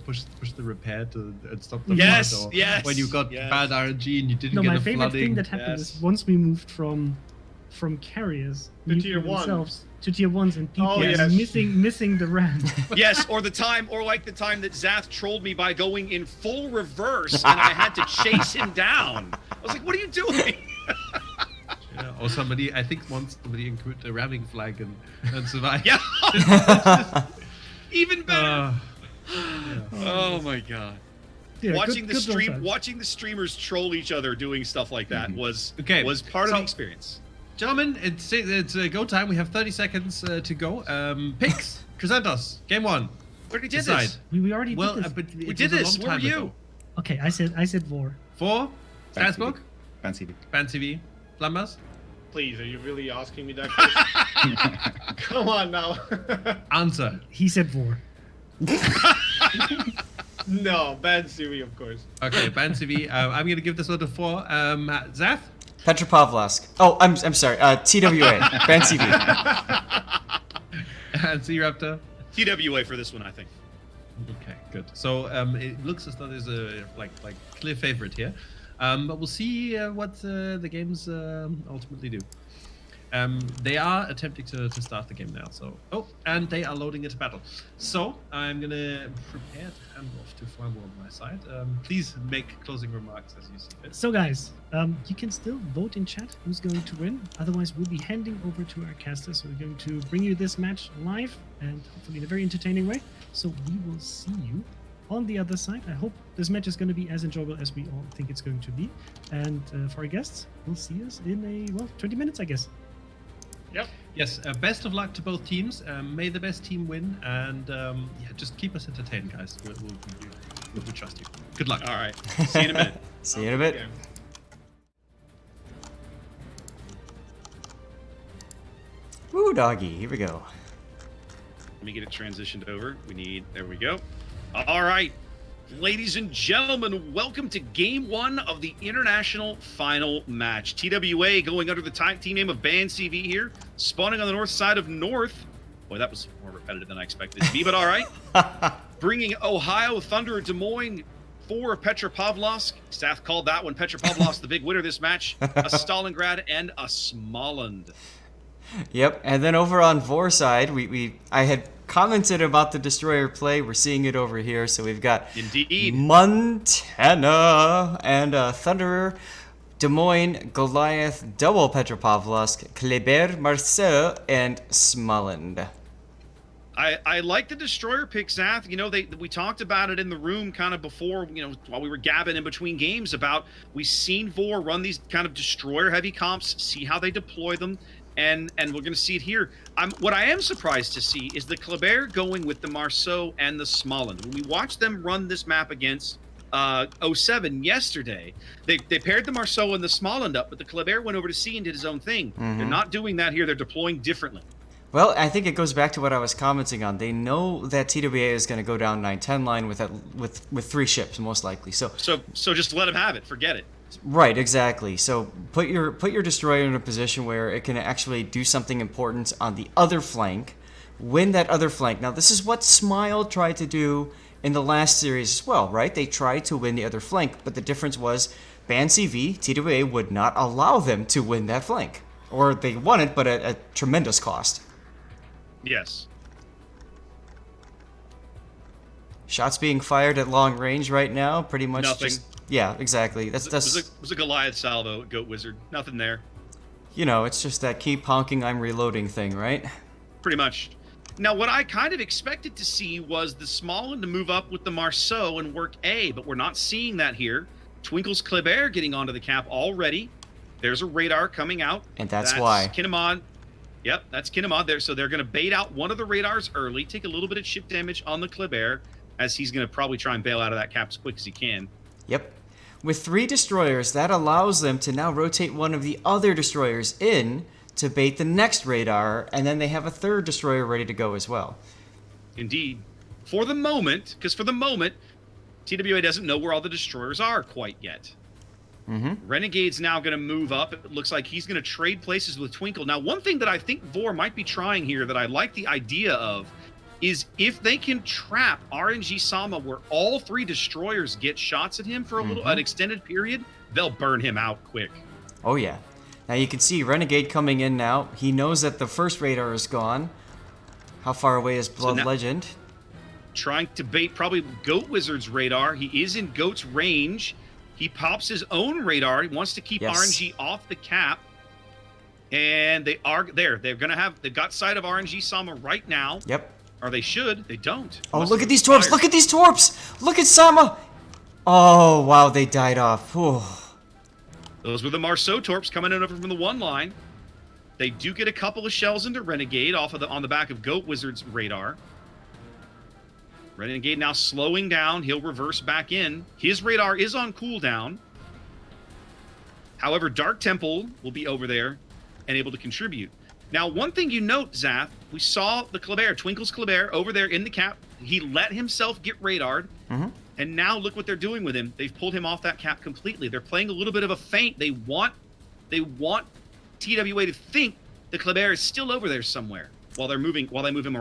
repair and stop the yes, flood, or yes, when you got bad RNG and you didn't get my a favorite flooding. thing that happened is once we moved from carriers to tier 1 themselves to tier 1s and Oh, DPS yes. missing the ramp. Yes, or the time that Zath trolled me by going in full reverse and I had to chase him down. I was like, what are you doing? Yeah, or I think once somebody included a ramming flag and survived. Yeah. Even better. Yeah. Oh my god. Yeah, watching good times. watching the streamers troll each other doing stuff like that was part of the experience. Gentlemen, it's go time. We have 30 seconds to go. Picks, present us. Game 1. We already did Decide. this. We already did this. But We did this. Where were you? Okay, I said VOR. 4. Statsbook. BANCV. BANCV. Flambas. Please, are you really asking me that question? Come on now. Answer. He said VOR. No, BANCV, of course. Okay, BANCV. I'm gonna give this one a 4. Zath. Petropavlovsk. Oh, I'm sorry. TWA. BANCV. And C-Raptor. TWA for this one, I think. Okay, good. So it looks as though there's a clear favorite here, but we'll see what the games ultimately do. They are attempting to start the game now. So and they are loading into battle. So I'm gonna prepare to hand off to Flambo on my side. Please make closing remarks as you see fit. So guys, you can still vote in chat who's going to win. Otherwise, we'll be handing over to our casters. So we're going to bring you this match live and hopefully in a very entertaining way. So we will see you on the other side. I hope this match is going to be as enjoyable as we all think it's going to be. And for our guests, we'll see us in 20 minutes, I guess. Yep. Yes, best of luck to both teams. May the best team win, and just keep us entertained, guys. We'll trust you. Good luck. All right. See you in a minute. See you in a bit. Yeah. Woo, doggy. Here we go. Let me get it transitioned over. There we go. All right. Ladies and gentlemen, welcome to Game 1 of the International Final Match. TWA going under the team name of BANCV here, spawning on the north side of North. Boy, that was more repetitive than I expected it to be, but all right. Bringing Ohio Thunder Des Moines for Petropavlovsk. Staff called that one Petropavlovsk the big winner this match. A Stalingrad and a Smolensk. Yep, and then over on VOR side, I had commented about the Destroyer play. We're seeing it over here. So we've got Indeed Montana and Thunderer, Des Moines, Goliath, double Petropavlovsk, Kleber, Marseille, and Smolensk. I like the Destroyer pick, Zath. We talked about it in the room kind of before, while we were gabbing in between games about we've seen VOR run these kind of Destroyer heavy comps, see how they deploy them. And we're going to see it here. What I am surprised to see is the Kleber going with the Marceau and the Smolensk. When we watched them run this map against 07 yesterday, they paired the Marceau and the Smolensk up, but the Kleber went over to C and did his own thing. Mm-hmm. They're not doing that here. They're deploying differently. Well, I think it goes back to what I was commenting on. They know that TWA is going to go down 9-10 line with 3 ships, most likely. So just let them have it. Forget it. Right, exactly. So put your destroyer in a position where it can actually do something important on the other flank, win that other flank. Now, this is what Smile tried to do in the last series as well, right? They tried to win the other flank, but the difference was BANCV, TWA would not allow them to win that flank. Or they won it, but at a tremendous cost. Yes. Shots being fired at long range right now, pretty much Nothing. Yeah, exactly. That's it was a Goliath salvo, Goat Wizard. Nothing there. It's just that keep honking, I'm reloading thing, right? Pretty much. Now, what I kind of expected to see was the Smolensk to move up with the Marceau and work A, but we're not seeing that here. Twinkle's Kleber getting onto the cap already. There's a radar coming out. And that's why. Kinemon. Yep, that's Kinemon there. So they're going to bait out one of the radars early, take a little bit of chip damage on the Kleber, as he's going to probably try and bail out of that cap as quick as he can. Yep. With 3 destroyers, that allows them to now rotate one of the other destroyers in to bait the next radar, and then they have a 3rd destroyer ready to go as well. Indeed. For the moment, because for the moment, TWA doesn't know where all the destroyers are quite yet. Renegade's now going to move up. It looks like he's going to trade places with Twinkle. Now, one thing that I think VOR might be trying here that I like the idea of is if they can trap RNG Sama where all 3 destroyers get shots at him for an extended period, they'll burn him out quick. Oh, yeah. Now you can see Renegade coming in now. He knows that the first radar is gone. How far away is Blood Legend? Trying to bait probably Goat Wizard's radar. He is in Goat's range. He pops his own radar. He wants to keep RNG off the cap. And they are there. They've got sight of RNG Sama right now. Yep. Or they should. They don't. Oh, look at these torps. Look at these torps. Look at Sama. Oh, wow. They died off. Whew. Those were the Marceau torps coming in over from the 1 line. They do get a couple of shells into Renegade on the back of Goat Wizard's radar. Renegade now slowing down. He'll reverse back in. His radar is on cooldown. However, Dark Temple will be over there and able to contribute. Now, one thing you note, Zath, we saw the Kleber, Twinkle's Kleber, over there in the cap. He let himself get radared. And now look what they're doing with him. They've pulled him off that cap completely. They're playing a little bit of a feint. They want TWA to think the Kleber is still over there somewhere while they move him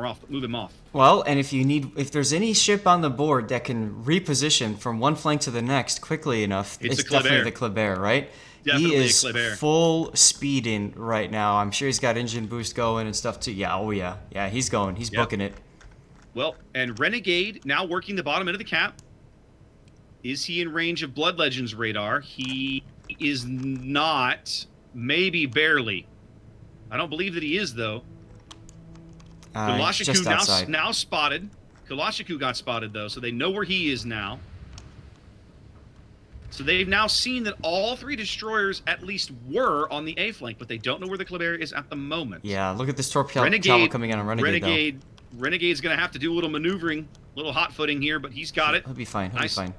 off. Well, and if there's any ship on the board that can reposition from one flank to the next quickly enough, it's definitely the Kleber, right? Definitely he is a Kleber. full speeding right now. I'm sure he's got engine boost going and stuff too. Yeah, oh yeah. Yeah, he's going. He's booking it. Well, and Renegade now working the bottom end of the cap. Is he in range of Blood Legend's radar? He is not. Maybe barely. I don't believe that he is, though. Kalashiku now spotted. Kalashiku got spotted, though, so they know where he is now. So they've now seen that all 3 destroyers at least were on the A flank, but they don't know where the Kleber is at the moment. Yeah, look at this torpedo coming in on Renegade, though. Renegade's going to have to do a little maneuvering, a little hot footing here, but he's got it. He'll be fine. He'll be fine.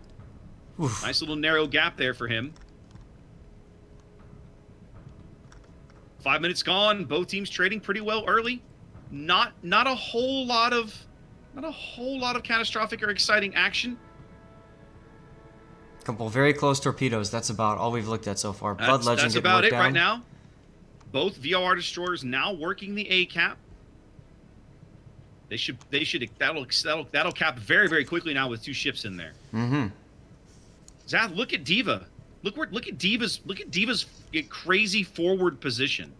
Oof. Nice little narrow gap there for him. 5 minutes gone. Both teams trading pretty well early. Not a whole lot of catastrophic or exciting action. Couple very close torpedoes. That's about all we've looked at so far. Blood Legend. That's about it right now. Both VOR destroyers now working the A cap. They should. That'll cap very, very quickly now with 2 ships in there. Zath, look at Diva. Look at Diva's crazy forward position.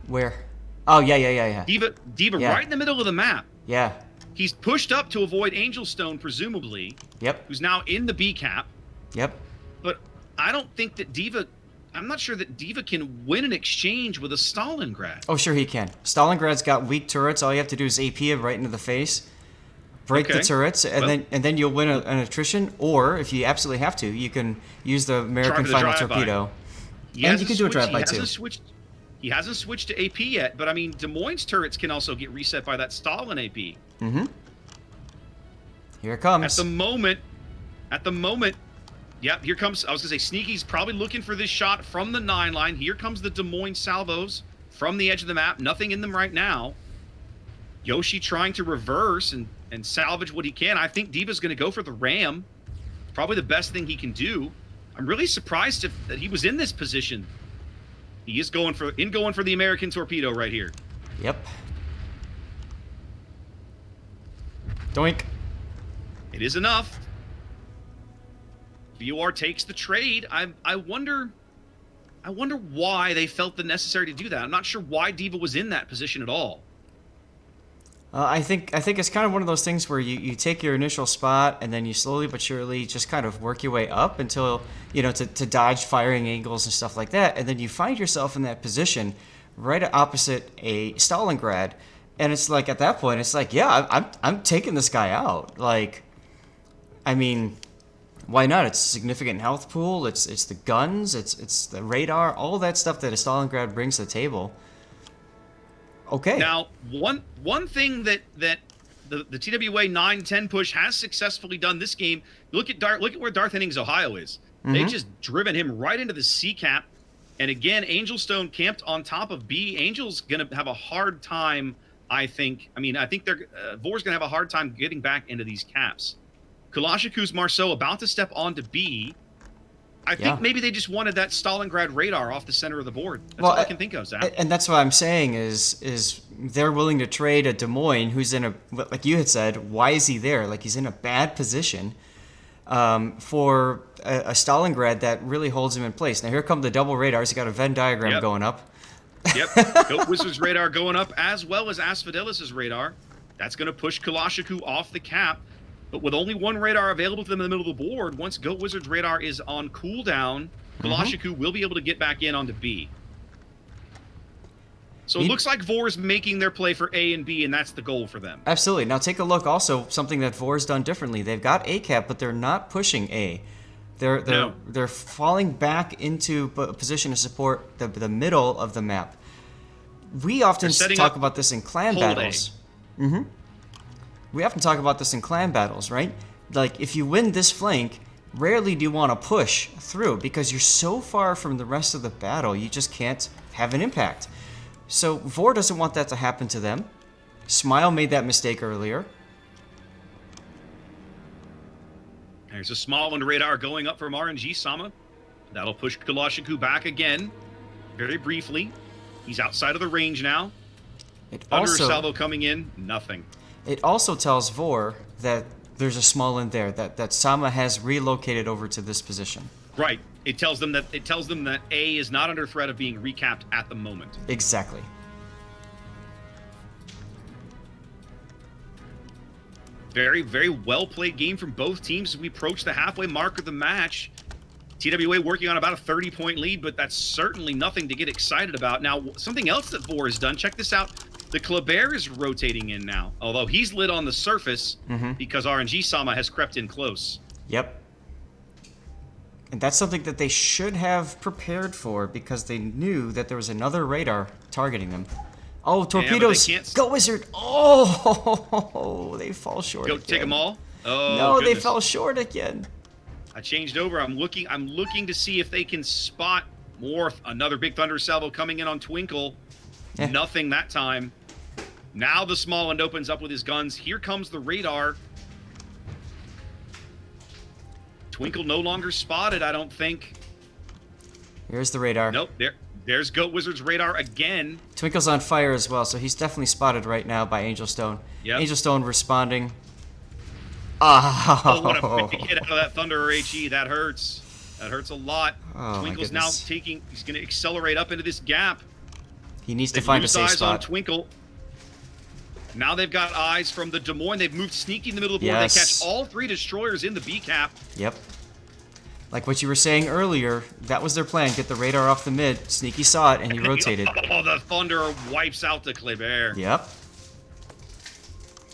Where? Oh yeah. Diva right in the middle of the map. Yeah. He's pushed up to avoid Angel Stone, presumably. Yep. Who's now in the B cap. Yep. But I don't think that Diva. I'm not sure that Diva can win an exchange with a Stalingrad. Oh, sure he can. Stalingrad's got weak turrets. All you have to do is AP him right into the face. Break the turrets, and then you'll win an attrition. Or if you absolutely have to, you can use the American Final Torpedo. And you can do a drive-by too. He hasn't switched to AP yet, but I mean, Des Moines' turrets can also get reset by that Stalin AP. Here it comes. At the moment, yep, here comes, I was going to say, Sneaky's probably looking for this shot from the 9 line. Here comes the Des Moines salvos from the edge of the map. Nothing in them right now. Yoshi trying to reverse and salvage what he can. I think Diva's going to go for the ram. Probably the best thing he can do. I'm really surprised that he was in this position. He is going for the American torpedo right here. Yep. Doink. It is enough. VOR takes the trade. I wonder why they felt the necessary to do that. I'm not sure why Diva was in that position at all. I think it's kind of one of those things where you take your initial spot and then you slowly but surely just kind of work your way up until, to dodge firing angles and stuff like that. And then you find yourself in that position right opposite a Stalingrad. And it's like, at that point, it's like, yeah, I'm taking this guy out. Like, I mean, why not? It's a significant health pool. It's the guns. It's the radar. All that stuff that a Stalingrad brings to the table. Okay. Now, one thing that the TWA 9-10 push has successfully done this game. Look at where Darth Hennings, Ohio is. They've just driven him right into the C cap. And again, Angel Stone camped on top of B. Angel's going to have a hard time, I think. I mean, I think VOR's going to have a hard time getting back into these caps. Kalashiku's Marceau about to step onto B. I think maybe they just wanted that Stalingrad radar off the center of the board. That's all I can think of, Zach. And that's what I'm saying is they're willing to trade a Des Moines who's in a, like you had said, why is he there? Like he's in a bad position for a Stalingrad that really holds him in place. Now here come the double radars. You got a Venn diagram going up. Yep. Goat Wizard's radar going up as well as Asphodelis' radar. That's going to push Kalashiku off the cap. But with only one radar available to them in the middle of the board, once Goat Wizard's radar is on cooldown, Kalashiku will be able to get back in onto B. So it looks like VOR is making their play for A and B, and that's the goal for them. Absolutely. Now take a look also, something that VOR's done differently. They've got A cap, but they're not pushing A. They're falling back into a position to support the middle of the map. We often talk about this in clan battles. We often talk about this in clan battles, right? Like, if you win this flank, rarely do you want to push through because you're so far from the rest of the battle, you just can't have an impact. So VOR doesn't want that to happen to them. Smile made that mistake earlier. There's a small on radar going up from RNG Sama. That'll push Kalashiku back again, very briefly. He's outside of the range now. Thunder salvo coming in, nothing. It also tells VOR that there's a small in there, that Sama has relocated over to this position. Right. It tells them that A is not under threat of being recapped at the moment. Exactly. Very, very well played game from both teams as we approach the halfway mark of the match. TWA working on about a 30-point lead, but that's certainly nothing to get excited about. Now, something else that VOR has done, check this out. The Kleber is rotating in now, although he's lit on the surface because RNG Sama has crept in close. Yep. And that's something that they should have prepared for because they knew that there was another radar targeting them. Oh, torpedoes! Go Wizard! Oh, they fall short. Go again. take them all. Oh, no, goodness. They fell short again. I changed over. I'm looking to see if they can spot more. Another big thunder salvo coming in on Twinkle. Nothing that time. Now the small end opens up with his guns. Here comes the radar. Twinkle no longer spotted, I don't think. Here's the radar. Nope, there's Goat Wizard's radar again. Twinkle's on fire as well, so he's definitely spotted right now by Angel Stone. Yep. Angel Stone responding. Oh, what a big hit out of that Thunder HE. That hurts. That hurts a lot. Oh, Twinkle's now he's going to accelerate up into this gap. He needs to find a safe spot. On Twinkle. Now they've got eyes from the Des Moines. They've moved sneaky in the middle of the board. They catch all three destroyers in the B cap. Yep. Like what you were saying earlier, that was their plan. Get the radar off the mid. Sneaky saw it, and he rotated. Oh, the Thunder wipes out the Kleber. Yep.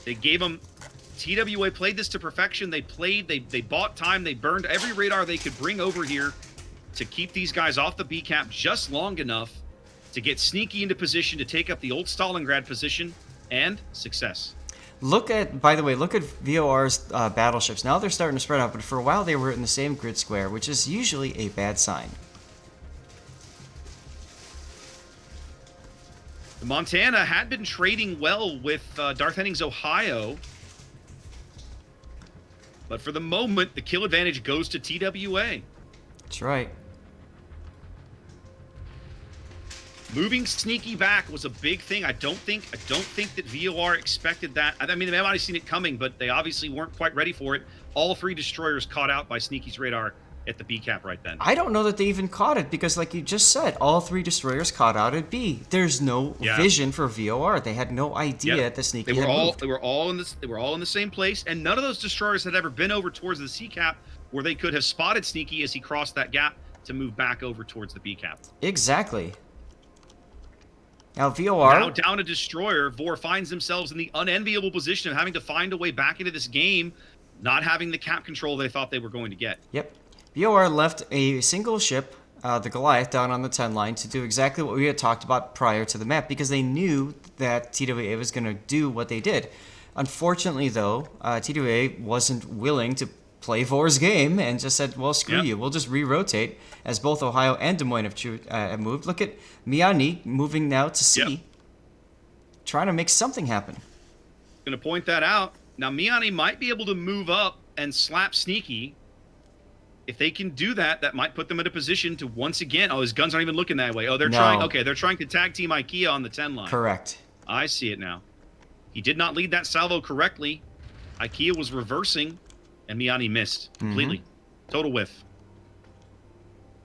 They gave him... TWA played this to perfection. They bought time. They burned every radar they could bring over here to keep these guys off the B cap just long enough to get sneaky into position to take up the old Stalingrad position, and success. By the way, look at VOR's battleships. Now they're starting to spread out, but for a while they were in the same grid square, which is usually a bad sign. Montana had been trading well with Darth Hennings, Ohio. But for the moment, the kill advantage goes to TWA. That's right. Moving sneaky back was a big thing. I don't think that VOR expected that. I mean, they might have seen it coming, but they obviously weren't quite ready for it. All three destroyers caught out by Sneaky's radar at the B cap right then. I don't know that they even caught it because, like you just said, all three destroyers caught out at B. There's no vision for VOR. They had no idea that Sneaky had moved. They were all in the same place, and none of those destroyers had ever been over towards the C cap where they could have spotted Sneaky as he crossed that gap to move back over towards the B cap. Exactly. Now VOR... Now down a destroyer, VOR finds themselves in the unenviable position of having to find a way back into this game, not having the cap control they thought they were going to get. Yep. VOR left a single ship, the Goliath, down on the 10 line to do exactly what we had talked about prior to the map because they knew that TWA was going to do what they did. Unfortunately, though, TWA wasn't willing to play VOR's game and just said, well, screw you. We'll just re-rotate, as both Ohio and Des Moines have moved. Look at Miani moving now to C, trying to make something happen. Going to point that out. Now, Miani might be able to move up and slap Sneaky. If they can do that, that might put them in a position to once again. Oh, his guns aren't even looking that way. Oh, they're trying. Okay, they're trying to tag team IKEA on the 10 line. Correct. I see it now. He did not lead that salvo correctly. IKEA was reversing, and Miani missed completely. Total whiff.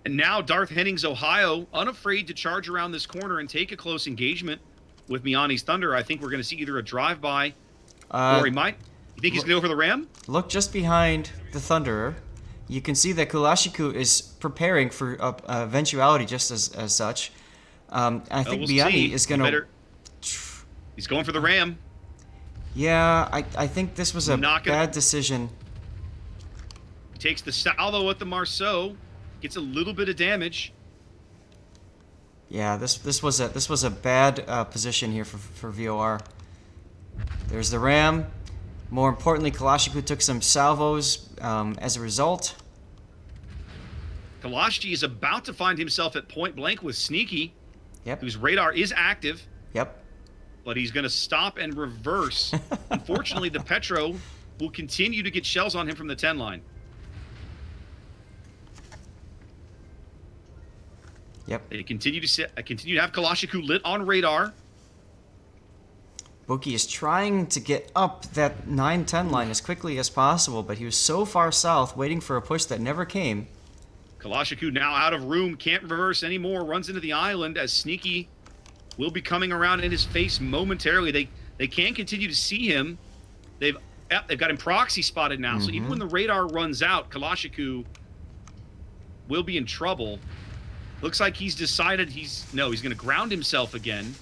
And now Darth Hennings, Ohio, unafraid to charge around this corner and take a close engagement with Miani's Thunder. I think we're going to see either a drive-by or he might. You think he's going to go for the ram? Look just behind the Thunderer. You can see that Kulashiku is preparing for eventuality just as such. I think Miani is going to... He's going for the ram. Yeah, I think this was a bad decision. He takes the salvo at the Marceau, gets a little bit of damage. Yeah, this was a bad position here for VOR. There's the ram. More importantly, Kulashiku took some salvos as a result. Kalashi is about to find himself at point blank with Sneaky, whose radar is active. But he's going to stop and reverse. Unfortunately, the Petro will continue to get shells on him from the 10 line. They continue to have Kalashiku lit on radar. Buki is trying to get up that 9-10 line as quickly as possible, but he was so far south waiting for a push that never came. Kalashiku now out of room, can't reverse anymore, runs into the island as Sneaky will be coming around in his face momentarily. They can continue to see him. They've got him proxy spotted now, so even when the radar runs out, Kalashiku will be in trouble. Looks like he's decided he's going to ground himself again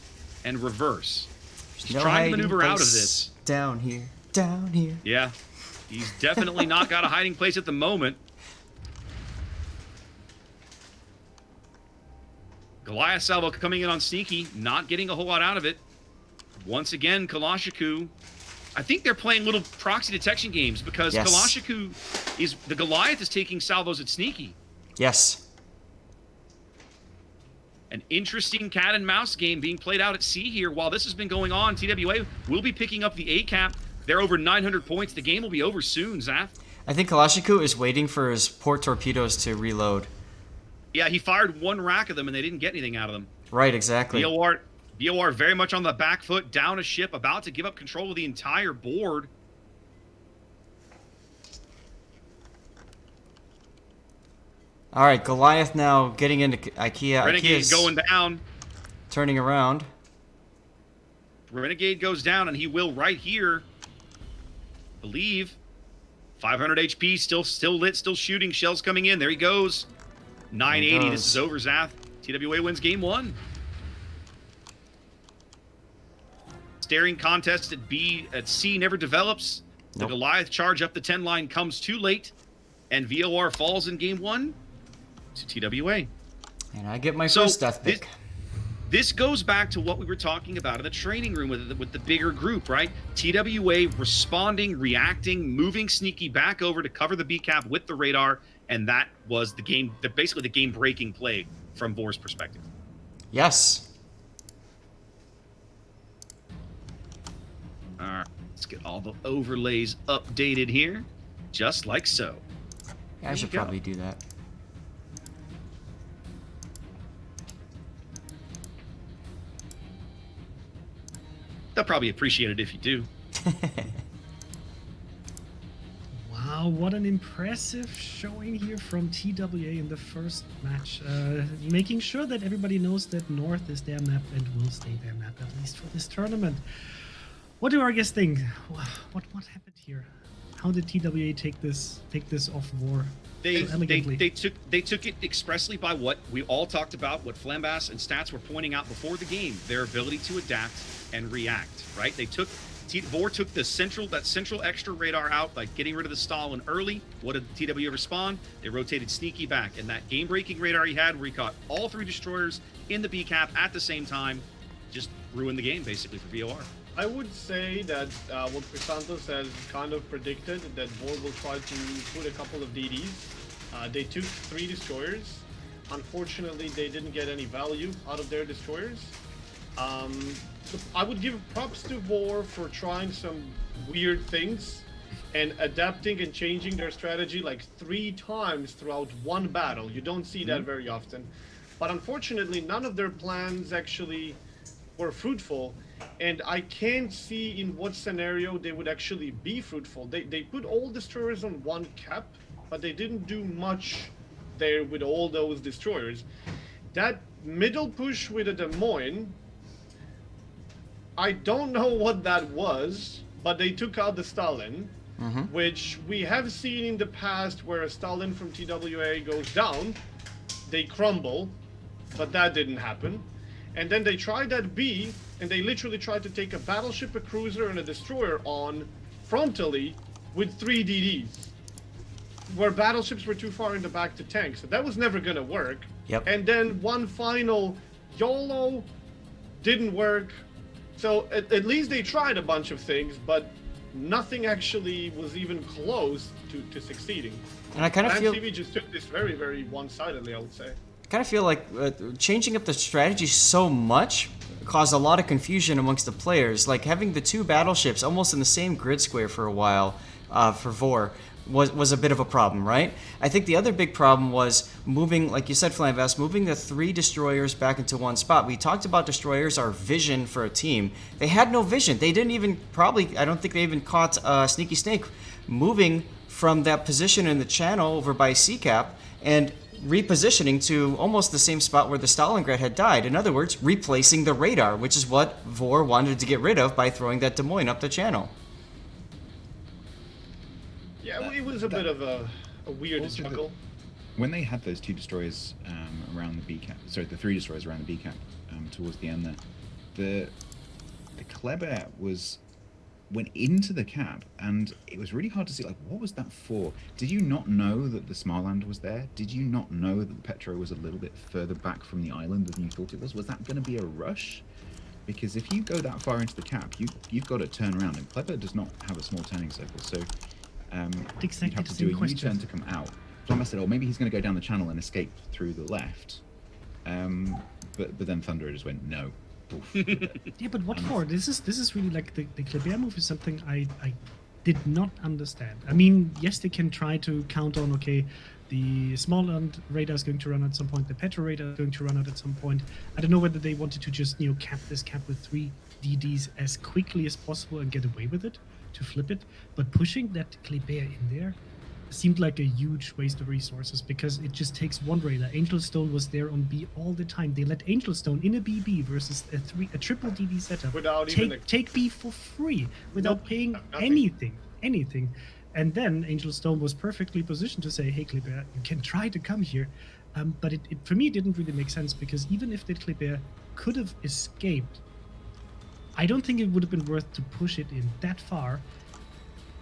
and reverse. He's trying to maneuver out of this. Down here. Yeah, he's definitely not got a hiding place at the moment. Goliath salvo coming in on Sneaky, not getting a whole lot out of it. Once again, Kalashiku. I think they're playing little proxy detection games because Kalashiku the Goliath is taking salvos at Sneaky. Yes. An interesting cat and mouse game being played out at sea here. While this has been going on, TWA will be picking up the A cap. They're over 900 points. The game will be over soon, Zaf. I think Kalashiku is waiting for his port torpedoes to reload. Yeah, he fired one rack of them, and they didn't get anything out of them. Right, exactly. VOR very much on the back foot, down a ship, about to give up control of the entire board. All right, Goliath now getting into IKEA. Renegade going down. Turning around. Renegade goes down, and he will right here. Believe. 500 HP, still lit, still shooting. Shells coming in. There he goes. 980. This is over, Zath. TWA wins game 1. Staring contest at C never develops. The Goliath charge up the 10 line comes too late, and VOR falls in game 1 to TWA. And I get my first death pick. This goes back to what we were talking about in the training room with the bigger group, right? TWA responding, reacting, moving Sneaky back over to cover the B cap with the radar. And that was the game, basically the game-breaking play from VOR's perspective. Yes. All right, let's get all the overlays updated here, just like so. Yeah, I should probably do that. They'll probably appreciate it if you do. Wow, what an impressive showing here from TWA in the first match. Making sure that everybody knows that North is their map and will stay their map, at least for this tournament. What do our guests think? What happened here? How did TWA take this off VOR? They took it expressly by what we all talked about, what Flambas and Stats were pointing out before the game, their ability to adapt and react, right? VOR took that central extra radar out by getting rid of the Stalin early. What did TWA respond? They rotated Sneaky back, and that game-breaking radar he had where he caught all 3 destroyers in the B cap at the same time just ruined the game, basically, for VOR. I would say that what Chrysanthos has kind of predicted, that VOR will try to put a couple of DDs. They took 3 destroyers. Unfortunately, they didn't get any value out of their destroyers. I would give props to VOR for trying some weird things and adapting and changing their strategy like 3 times throughout one battle. You don't see that very often. But unfortunately, none of their plans actually were fruitful, and I can't see in what scenario they would actually be fruitful. They put all destroyers on one cap, but they didn't do much there with all those destroyers. That middle push with a Des Moines, I don't know what that was, but they took out the Stalin, which we have seen in the past where a Stalin from TWA goes down, they crumble, but that didn't happen. And then they tried that B, and they literally tried to take a battleship, a cruiser, and a destroyer on frontally with 3 DDs, where battleships were too far in the back to tank. So that was never gonna work. Yep. And then one final YOLO didn't work. So at least they tried a bunch of things, but nothing actually was even close to succeeding. And I kind of feel BANCV just took this very, very one-sidedly, I would say. kind of feel like changing up the strategy so much caused a lot of confusion amongst the players. Like having the 2 battleships almost in the same grid square for a while for VOR was a bit of a problem, right? I think the other big problem was moving, like you said, Flamvast, moving the 3 destroyers back into one spot. We talked about destroyers are vision for a team. They had no vision. They didn't even I don't think they even caught Sneaky Snake moving from that position in the channel over by CCAP and repositioning to almost the same spot where the Stalingrad had died. In other words, replacing the radar, which is what VOR wanted to get rid of by throwing that Des Moines up the channel. Yeah, it was a bit of a weird Also chuckle. When they had those 2 destroyers around the B cap, sorry, the 3 destroyers around the B cap towards the end there, the Kleber went into the cap, and it was really hard to see, like, what was that for? Did you not know that the Smarland was there? Did you not know that the Petro was a little bit further back from the island than you thought it was? Was that going to be a rush? Because if you go that far into the cap, you've got to turn around, and Kleber does not have a small turning circle, so Exactly you'd have the to do same a question. U-turn to come out. Flamma said, oh, maybe he's going to go down the channel and escape through the left. But then Thunder just went, no. Oof. Yeah, but what for? This is really like the Kleber move is something I did not understand. I mean, yes, they can try to count on, okay, the Smallland radar is going to run at some point, the Petro radar is going to run out at some point. I don't know whether they wanted to just, cap this cap with 3 DDs as quickly as possible and get away with it, to flip it. But pushing that Kleber in there seemed like a huge waste of resources, because it just takes one radar. Angel Stone was there on B all the time. They let Angel Stone in a BB versus a triple DD setup Without even take B for free without Nope, paying nothing. anything. And then Angel Stone was perfectly positioned to say, hey Kleber, you can try to come here. But it for me didn't really make sense, because even if the Kleber could have escaped, I don't think it would have been worth to push it in that far.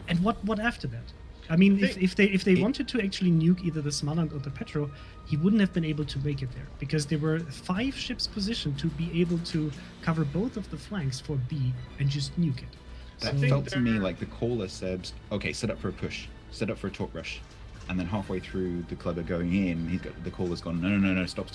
And what after that? I mean, if they wanted to actually nuke either the Smaland or the Petro, he wouldn't have been able to make it there, because there were 5 ships positioned to be able to cover both of the flanks for B and just nuke it. That felt to me like the caller said, okay, set up for a push, set up for a torque rush. And then halfway through the Kleber going in, the caller's gone, no, stop,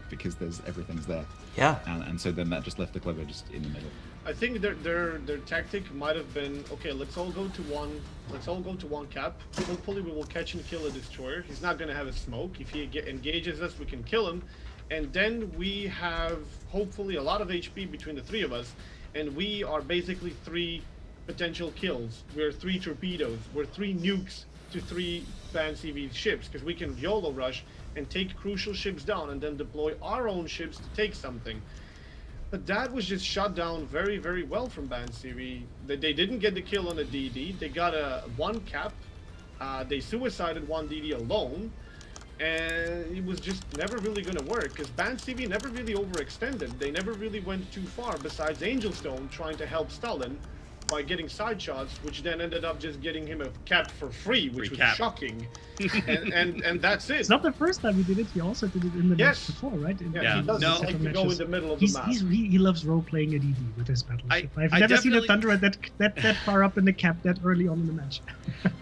because everything's there. Yeah. And so then that just left the Kleber just in the middle. I think their tactic might have been, okay, let's all go to one cap. Hopefully we will catch and kill a destroyer. He's not gonna have a smoke. If he engages us, we can kill him, and then we have hopefully a lot of HP between the 3 of us, and we are basically 3 potential kills. We're 3 torpedoes. We're 3 nukes to 3 BANCV ships, because we can YOLO rush and take crucial ships down and then deploy our own ships to take something. But that was just shut down very, very well from BANCV. They didn't get the kill on a DD. They got a 1 cap. They suicided 1 DD alone. And it was just never really going to work, because BANCV never really overextended. They never really went too far, besides Angel Stone trying to help Stalin. by getting side shots, which then ended up just getting him a cap for free, which was shocking. and that's it. It's not the first time he did it. He also did it in the match before, right? Yeah, he does like to go in the middle of the map. He loves role-playing a DD with his battleship. I've never seen a Thunderer that far up in the cap that early on in the match.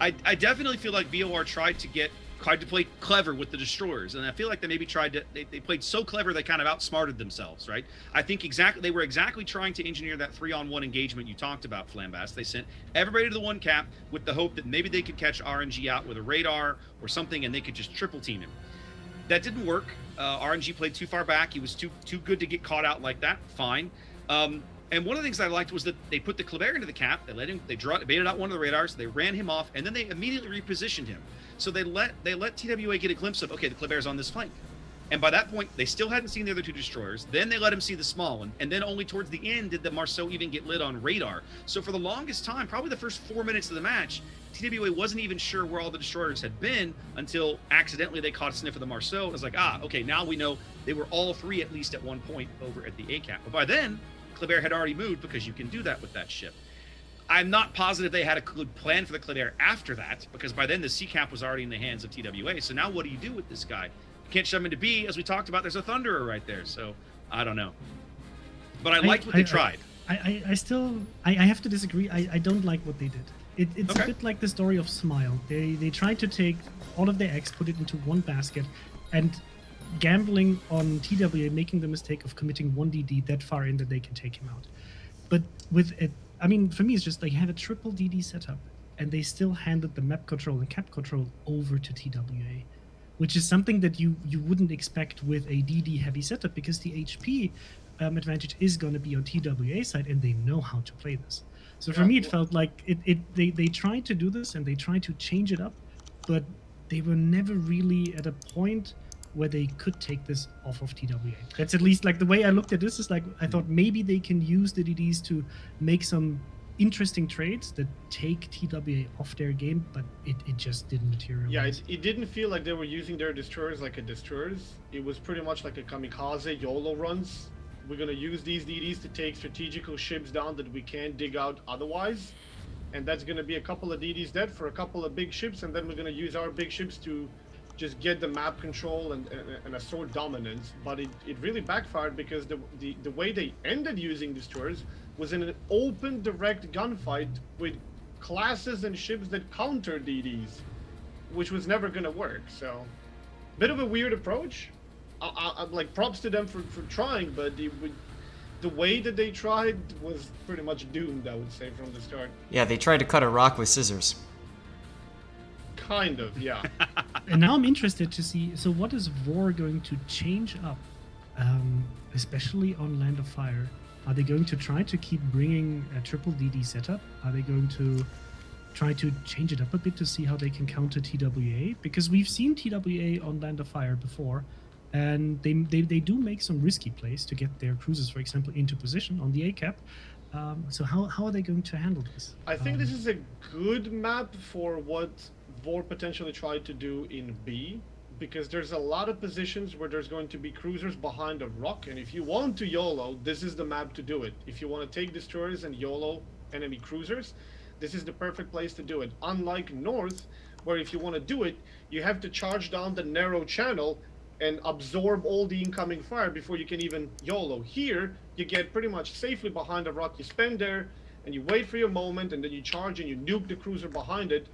I definitely feel like VOR tried to play clever with the destroyers, and I feel like they maybe they played so clever they kind of outsmarted themselves, right? I think they were exactly trying to engineer that 3-on-1 engagement you talked about, Flambast. They sent everybody to the one cap with the hope that maybe they could catch RNG out with a radar or something, and they could just triple team him. That didn't work. RNG played too far back. He was too good to get caught out like that. Fine. And one of the things I liked was that they put the Kleber into the cap. They baited out one of the radars. They ran him off, and then they immediately repositioned him. So they let TWA get a glimpse of, okay, the Kleber's on this flank. And by that point, they still hadn't seen the other two destroyers. Then they let him see the small one. And then only towards the end did the Marceau even get lit on radar. So for the longest time, probably the first 4 minutes of the match, TWA wasn't even sure where all the destroyers had been until accidentally they caught a sniff of the Marceau. It was like, okay, now we know they were all three at least at one point over at the A cap. But by then, Kleber had already moved because you can do that with that ship. I'm not positive they had a good plan for the Kleber after that, because by then the C cap was already in the hands of TWA. So now what do you do with this guy? You can't shove him into B. As we talked about, there's a Thunderer right there. So I don't know. But I liked what they tried. I have to disagree. I don't like what they did. It's Okay. a bit like the story of Smile. They tried to take all of their eggs, put it into one basket, and gambling on TWA making the mistake of committing one DD that far in that they can take him out. But with it, I mean, for me, it's just they had a triple DD setup, and they still handed the map control and cap control over to TWA, which is something that you wouldn't expect with a DD heavy setup, because the HP advantage is going to be on TWA side, and they know how to play this. So for me, it felt like they tried to do this and they tried to change it up, but they were never really at a point where they could take this off of TWA. That's at least like the way I looked at this is like, I thought maybe they can use the DDs to make some interesting trades that take TWA off their game, but it just didn't materialize. Yeah, it didn't feel like they were using their destroyers like a destroyers. It was pretty much like a kamikaze YOLO runs. We're going to use these DDs to take strategical ships down that we can't dig out otherwise. And that's going to be a couple of DDs dead for a couple of big ships, and then we're going to use our big ships to just get the map control and assert dominance. But it really backfired, because the way they ended using destroyers was in an open, direct gunfight with classes and ships that counter DDs, which was never going to work. So, bit of a weird approach. I'm like, props to them for trying, but the way that they tried was pretty much doomed, I would say, from the start. Yeah, they tried to cut a rock with scissors. Kind of, yeah. And now I'm interested to see, so what is VOR going to change up, especially on Land of Fire? Are they going to try to keep bringing a triple DD setup? Are they going to try to change it up a bit to see how they can counter TWA? Because we've seen TWA on Land of Fire before, and they do make some risky plays to get their cruisers, for example, into position on the A cap. So how are they going to handle this? I think this is a good map for what VOR potentially tried to do in B, because there's a lot of positions where there's going to be cruisers behind a rock, and if you want to YOLO, this is the map to do it. If you want to take destroyers and YOLO enemy cruisers, this is the perfect place to do it. Unlike North, where if you want to do it, you have to charge down the narrow channel and absorb all the incoming fire before you can even YOLO. Here, you get pretty much safely behind a rock, you spend there, and you wait for your moment, and then you charge and you nuke the cruiser behind it,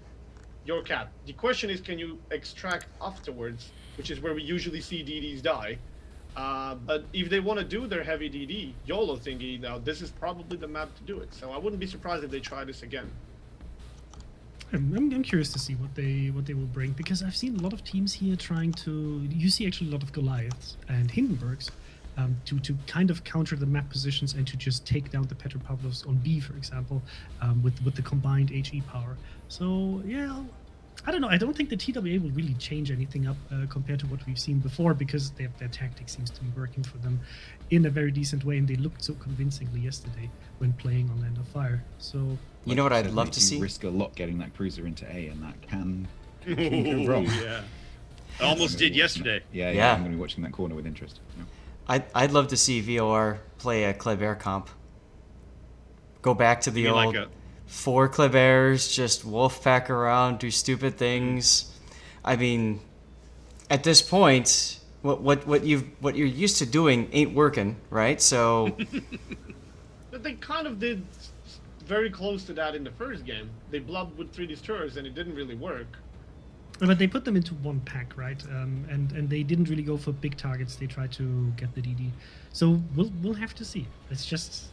your cap. The question is, can you extract afterwards, which is where we usually see DDs die. But if they want to do their heavy DD YOLO thingy, now this is probably the map to do it. So I wouldn't be surprised if they try this again. I'm curious to see what they will bring, because I've seen a lot of teams here trying to. You see actually a lot of Goliaths and Hindenburgs to kind of counter the map positions and to just take down the Petropavlovs on B, for example, with the combined HE power. So yeah, I don't know. I don't think the TWA will really change anything up compared to what we've seen before, because their tactic seems to be working for them in a very decent way, and they looked so convincingly yesterday when playing on Land of Fire. So You know what I'd love to see? Risk a lot getting that cruiser into A, and that can go wrong. Yeah. Almost did yesterday. Yeah, I'm going to be watching that corner with interest. Yeah. I'd love to see VOR play a Kleber comp. Go back to the You mean old. like 4 Klebers just wolf pack around, do stupid things. I mean, at this point, what you're used to doing ain't working, right? So But they kind of did very close to that in the first game. They blubbed with 3 destroyers and it didn't really work. But they put them into one pack, right? And they didn't really go for big targets. They tried to get the DD. So we'll have to see. It's just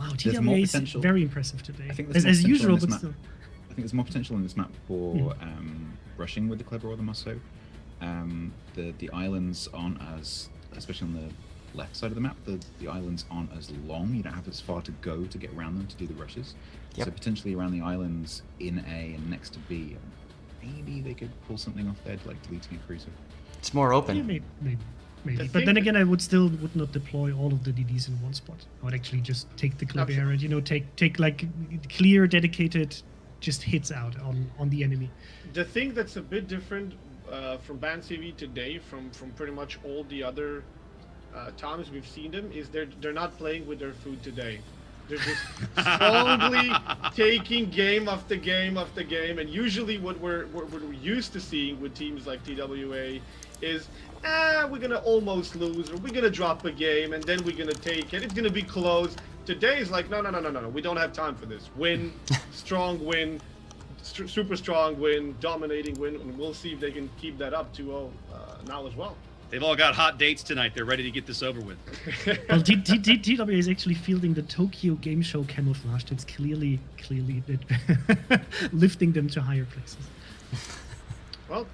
wow. There's more TWA is potential. very impressive today, I think there's more as potential usual, in this but map. still. I think there's more potential in this map for rushing with the Kleber or the Musso. The islands aren't as, especially on the left side of the map, the islands aren't as long. You don't have as far to go to get around them to do the rushes. Yep. So potentially around the islands in A and next to B, maybe they could pull something off there, like deleting a cruiser. it's more Yeah, open. maybe. The But thing then that- again, I would not deploy all of the DDs in one spot. I would actually just take the Kleber Absolutely. and take like clear, dedicated, just hits out on the enemy. The thing that's a bit different from BANCV today, from pretty much all the other times we've seen them, is they're not playing with their food today. They're just strongly taking game after game after game, and usually what we're used to seeing with teams like TWA is, we're gonna almost lose, or we're gonna drop a game, and then we're gonna take it. It's gonna be close. Today is like, no. We don't have time for this. Win, strong win, super strong win, dominating win, and we'll see if they can keep that up 2-0 now as well. They've all got hot dates tonight. They're ready to get this over with. Well, TWA is actually fielding the Tokyo Game Show camouflage. That's clearly lifting them to higher places. Well,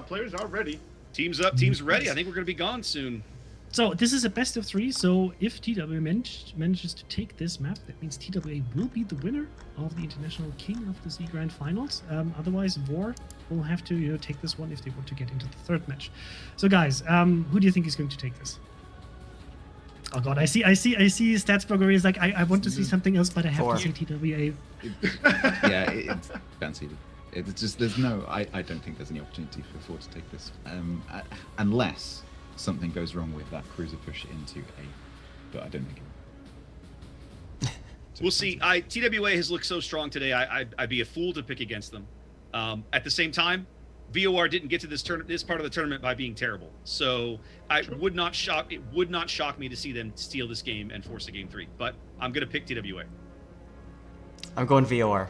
players are ready. Teams up, teams ready. I think we're going to be gone soon. So this is a best of 3. So if TWA manages to take this map, that means TWA will be the winner of the International King of the Sea Grand Finals. Otherwise, VOR will have to take this one if they want to get into the 3rd match. So guys, who do you think is going to take this? Oh god, I see Statsburger is like, I want to see something else, but I have 4. to say TWA. Yeah, it's BANCV. It's just I don't think there's any opportunity for 4 to take this, unless something goes wrong with that cruiser push into A, but I don't think it. We'll see. TWA has looked so strong today. I'd be a fool to pick against them. At the same time, VOR didn't get to this part of the tournament by being terrible. So it would not shock me to see them steal this game and force a game 3. But I'm going to pick TWA. I'm going VOR.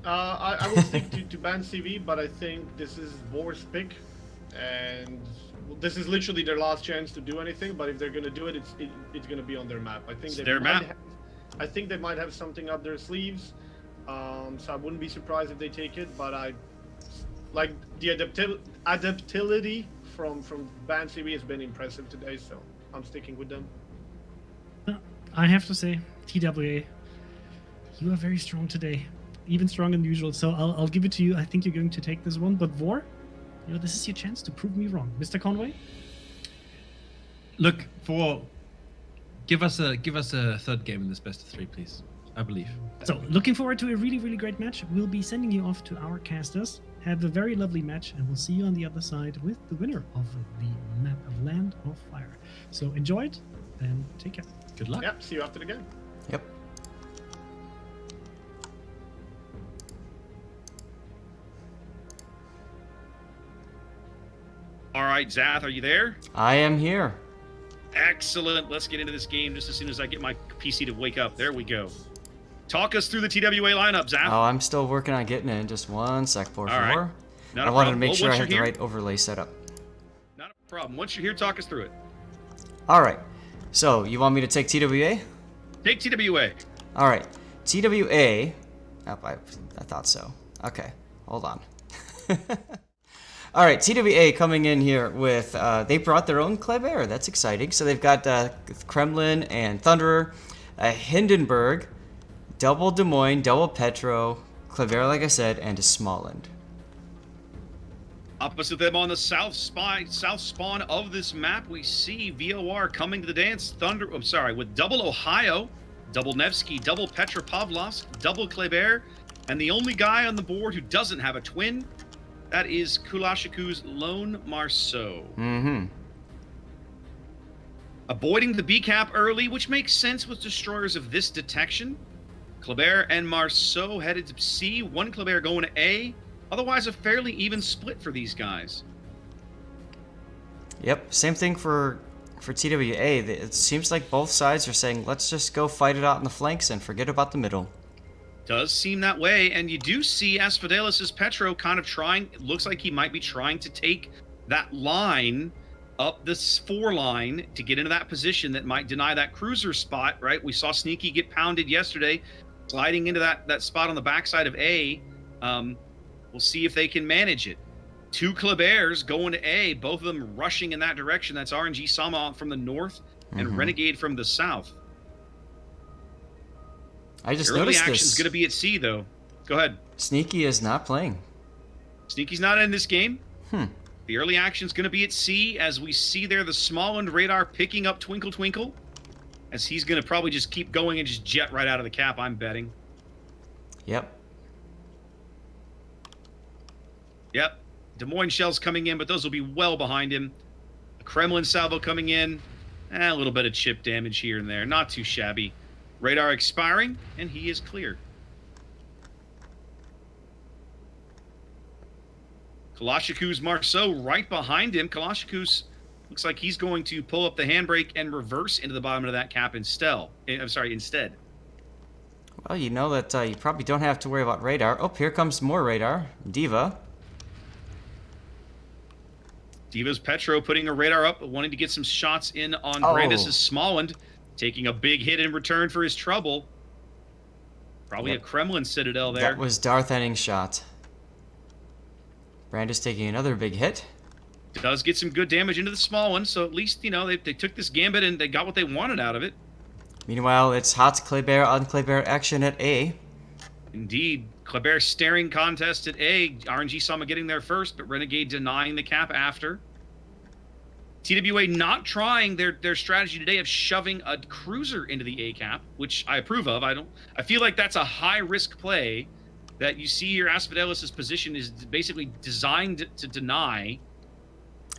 I will stick to BANCV, but I think this is VOR's pick, and this is literally their last chance to do anything. But if they're going to do it, it's going to be on their map. I think It's they their might map. I think they might have something up their sleeves. So I wouldn't be surprised if they take it. But I like the adaptability from BANCV has been impressive today. So I'm sticking with them. I have to say, TWA, you are very strong today, even stronger than usual. So I'll give it to you. I think you're going to take this one, but VOR, this is your chance to prove me wrong, Mr. Conway. Look, give us a 3rd game in this best of 3, please. I believe. So looking forward to a really, really great match. We'll be sending you off to our casters. Have a very lovely match, and we'll see you on the other side with the winner of the map of Land of Fire. So enjoy it and take care. Good luck. Yep. See you after the game. Yep. All right, Zath, are you there? I am here. Excellent. Let's get into this game just as soon as I get my PC to wake up. There we go. Talk us through the TWA lineup, Zath. Oh, I'm still working on getting it. Just one sec, por All right. favor. Not a I wanted to problem. make Well, sure I once had the you're right overlay set up. Not a problem. Once you're here, talk us through it. All right. So you want me to take TWA? Take TWA. All right. TWA. Oh, I thought so. Okay. Hold on. All right. TWA coming in here with, they brought their own Kleber. That's exciting. So they've got Kremlin and Thunderer, Hindenburg, double Des Moines, double Petro, Kleber, like I said, and a Smolland. Opposite them on the south spawn of this map, we see VOR coming to the dance. With double Ohio, double Nevsky, double Petropavlovsk, double Kleber, and the only guy on the board who doesn't have a twin, that is Kulashiku's Lone Marceau. Mm-hmm. Avoiding the B cap early, which makes sense with destroyers of this detection. Kleber and Marceau headed to C. One Kleber going to A. Otherwise, a fairly even split for these guys. Yep, same thing for TWA. It seems like both sides are saying, let's just go fight it out in the flanks and forget about the middle. Does seem that way, and you do see Asphodelis' Petro kind of trying. It looks like he might be trying to take that line up this 4 line to get into that position that might deny that cruiser spot, right? We saw Sneaky get pounded yesterday, sliding into that spot on the backside of A. We'll see if they can manage it. 2 Klebers going to A, both of them rushing in that direction. That's RNG Sama from the north and Renegade from the south. I just Early noticed action's this. going to be at C, though. Go ahead. Sneaky is not playing. Sneaky's not in this game. The early action's going to be at C, as we see there the Smallland radar picking up Twinkle Twinkle, as he's going to probably just keep going and just jet right out of the cap, I'm betting. Yep. Yep. Des Moines shells coming in, but those will be well behind him. A Kremlin salvo coming in. A little bit of chip damage here and there. Not too shabby. Radar expiring, and he is clear. Kalashiku's Marceau right behind him. Kalashiku's looks like he's going to pull up the handbrake and reverse into the bottom of that cap instead. Well, you know that you probably don't have to worry about radar. Oh, here comes more radar. Diva. Diva's Petro putting a radar up, wanting to get some shots in on Brandis' Smallland, taking a big hit in return for his trouble. Probably a Kremlin Citadel there. That was Darth Henning's shot. Brandis taking another big hit. Does get some good damage into the small one, so at least, you know, they took this gambit and they got what they wanted out of it. Meanwhile, it's hot Kleber on Kleber action at A. Indeed. Kleber staring contest at A. RNG Sama getting there first, but Renegade denying the cap after. TWA not trying their strategy today of shoving a cruiser into the A cap, which I approve of. I feel like that's a high risk play that you see your Asphodelis' position is basically designed to deny.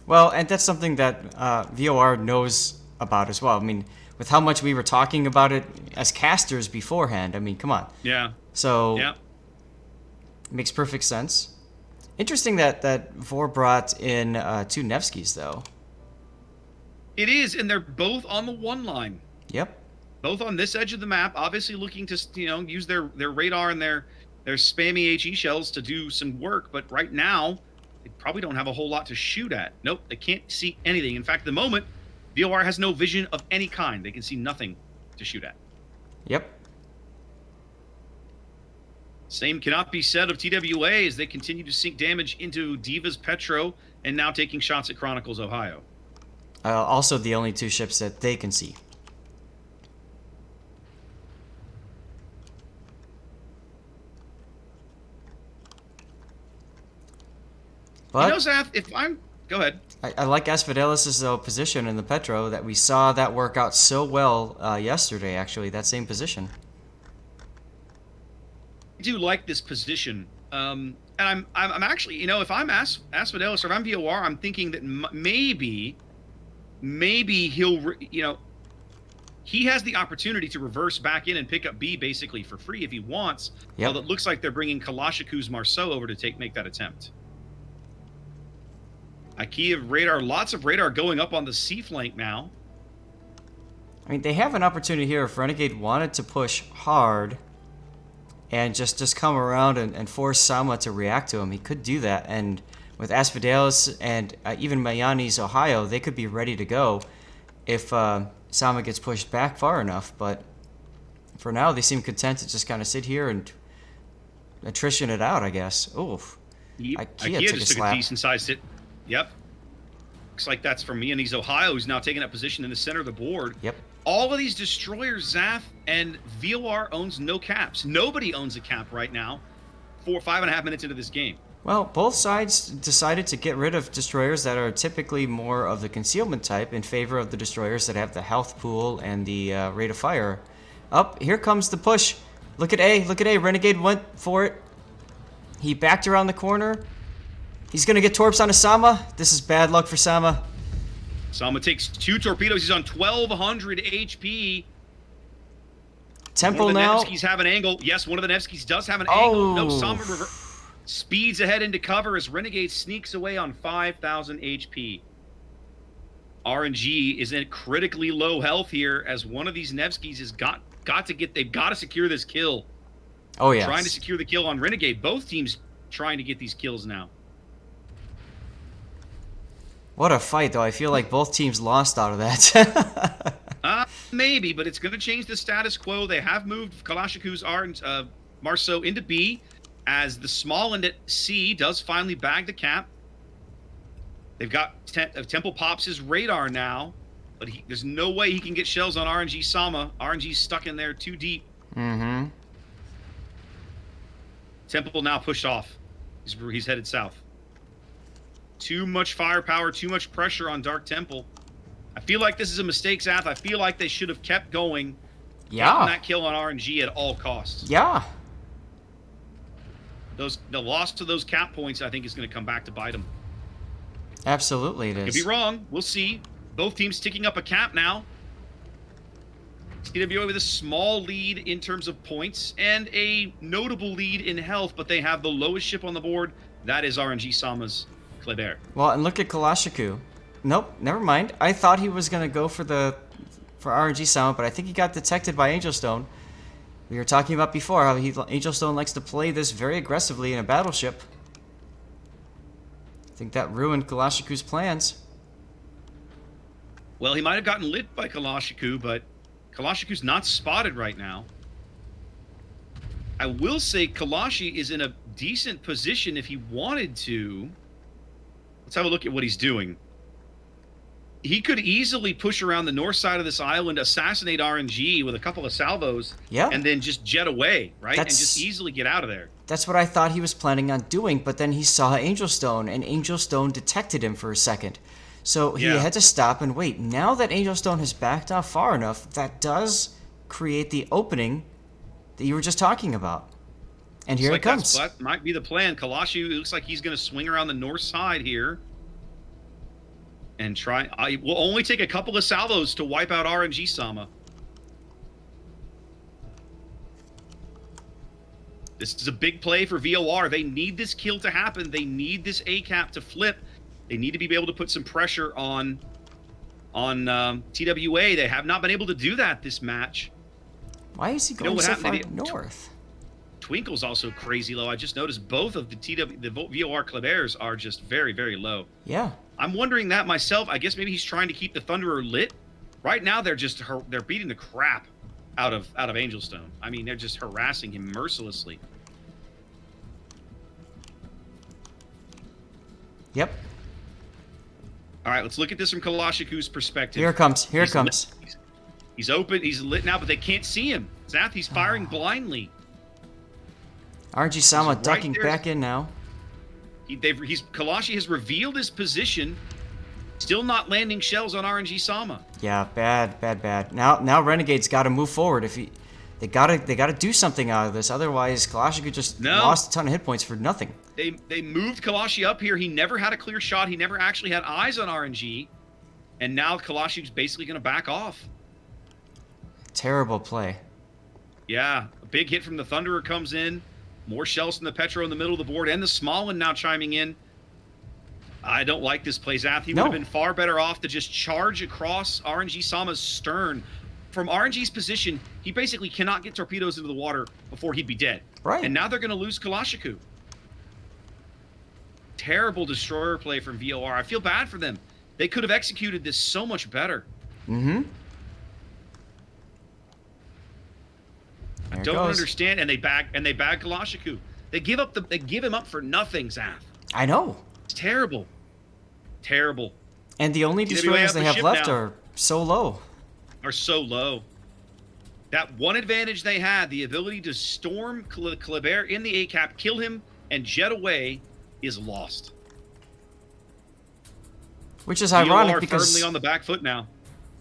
Well, and that's something that VOR knows about as well. I mean, with how much we were talking about it as casters beforehand, I mean, come on. Yeah. So, yeah. It makes perfect sense. Interesting that VOR brought in 2 Nevskys, though. It is, and they're both on the 1 line. Yep. Both on this edge of the map, obviously looking to, use their radar and their spammy HE shells to do some work, but right now, they probably don't have a whole lot to shoot at. Nope, they can't see anything. In fact, at the moment, VOR has no vision of any kind. They can see nothing to shoot at. Yep. Same cannot be said of TWA as they continue to sink damage into Diva's Petro and now taking shots at Chronicles Ohio. Also the only 2 ships that they can see. But Zath, if I'm... Go ahead. I like Asphodelis' position in the Petro, that we saw that work out so well yesterday, actually, that same position. I do like this position. And I'm actually, if I'm Asphodelis or if I'm VOR, I'm thinking that maybe he'll, he has the opportunity to reverse back in and pick up B basically for free if he wants. Yep. Well, it looks like they're bringing Kalashiku's Marceau over to make that attempt. IKEA radar, lots of radar going up on the C flank now. I mean, they have an opportunity here if Renegade wanted to push hard and just come around and force Sama to react to him. He could do that, and with Asphodelis and even Mayani's Ohio, they could be ready to go if Sama gets pushed back far enough. But for now, they seem content to just kind of sit here and attrition it out, I guess. Oof. Yep. IKEA just took a decent-sized hit. Yep. Looks like that's from Mayani's Ohio, who's now taking up position in the center of the board. Yep. All of these destroyers, Zath, and VOR owns no caps. Nobody owns a cap right now 5.5 minutes into this game. Well, both sides decided to get rid of destroyers that are typically more of the concealment type in favor of the destroyers that have the health pool and the rate of fire. Up, here comes the push. Look at A, Renegade went for it. He backed around the corner. He's going to get torps on a Sama. This is bad luck for Sama. Sama takes 2 torpedoes. He's on 1,200 HP. Temple one of the now. Nevskis have an angle. Yes, one of the Nevskis does have an angle. No, Oh. Sama speeds ahead into cover as Renegade sneaks away on 5,000 HP. RNG is in critically low health here as one of these Nevskis has they've got to secure this kill. Oh, yeah. Trying to secure the kill on Renegade. Both teams trying to get these kills now. What a fight, though. I feel like both teams lost out of that. Maybe, but it's going to change the status quo. They have moved Kalashiku's Marceau into B as the small end at C does finally bag the cap. They've got Temple pops his radar now, but there's no way he can get shells on RNG Sama. RNG's stuck in there too deep. Mm-hmm. Temple now pushed off. He's headed south. Too much firepower, too much pressure on Dark Temple. I feel like this is a mistake, Zath. I feel like they should have kept going. Yeah. Getting that kill on RNG at all costs. Yeah. The loss to those cap points, I think, is going to come back to bite them. Absolutely it Could is. be wrong. We'll see. Both teams ticking up a cap now. TWA with a small lead in terms of points and a notable lead in health, but they have the lowest ship on the board. That is RNG Sama's Kleber. Well, and look at Kalashiku. Nope, never mind. I thought he was going to go for RNG Sama, but I think he got detected by Angel Stone. We were talking about before how Angel Stone likes to play this very aggressively in a battleship. I think that ruined Kalashiku's plans. Well, he might have gotten lit by Kalashiku, but Kalashiku's not spotted right now. I will say Kalashi is in a decent position if he wanted to. Let's have a look at what he's doing. He could easily push around the north side of this island, assassinate RNG with a couple of salvos, Yeah. and then just jet away, right? And That's- just easily get out of there. That's what I thought he was planning on doing, but then he saw Angel Stone, and Angel Stone detected him for a second. So he Yeah. had to stop and wait. Now that Angel Stone has backed off far enough, that does create the opening that you were just talking about. And here it comes. That might be the plan. Kalashi, it looks like he's going to swing around the north side here. And try. I will only take a couple of salvos to wipe out RNG Sama. This is a big play for VOR. They need this kill to happen. They need this A cap to flip. They need to be able to put some pressure on TWA. They have not been able to do that this match. Why is he know going what so happened? far north? Twinkle's also crazy low. I just noticed both of the VOR Klebers are just very, very low. Yeah. I'm wondering that myself. I guess maybe he's trying to keep the Thunderer lit. Right now, they're beating the crap out of Angelstone. I mean, they're just harassing him mercilessly. Yep. All right, let's look at this from Kalashiku's perspective. Here it comes. Here it He's comes. lit. He's open. He's lit now, but they can't see him. Zath, he's firing blindly. RNG Sama right ducking there. back in now. Kalashi has revealed his position. Still not landing shells on RNG Sama. Yeah, bad. Now Renegade's got to move forward. They gotta do something out of this. Otherwise, Kalashiku just lost a ton of hit points for nothing. They moved Kalashi up here. He never had a clear shot. He never actually had eyes on RNG. And now Kalashiku's basically going to back off. Terrible play. Yeah, a big hit from the Thunderer comes in. More shells from the Petro in the middle of the board, and the small one now chiming in. I don't like this play, Zath. He would have been far better off to just charge across RNG Sama's stern. From RNG's position, he basically cannot get torpedoes into the water before he'd be dead. Right. And now they're going to lose Kalashiku. Terrible destroyer play from VOR. I feel bad for them. They could have executed this so much better. Mm-hmm. I don't understand, and they bag Kalashiku. They give him up for nothing, Zath. I know. It's terrible. Terrible. And the only destroyers they have left are so low. Are so low. That one advantage they had, the ability to storm Kleber in the A-cap, kill him, and jet away, is lost. Which is ironic VOR because firmly on the back foot now.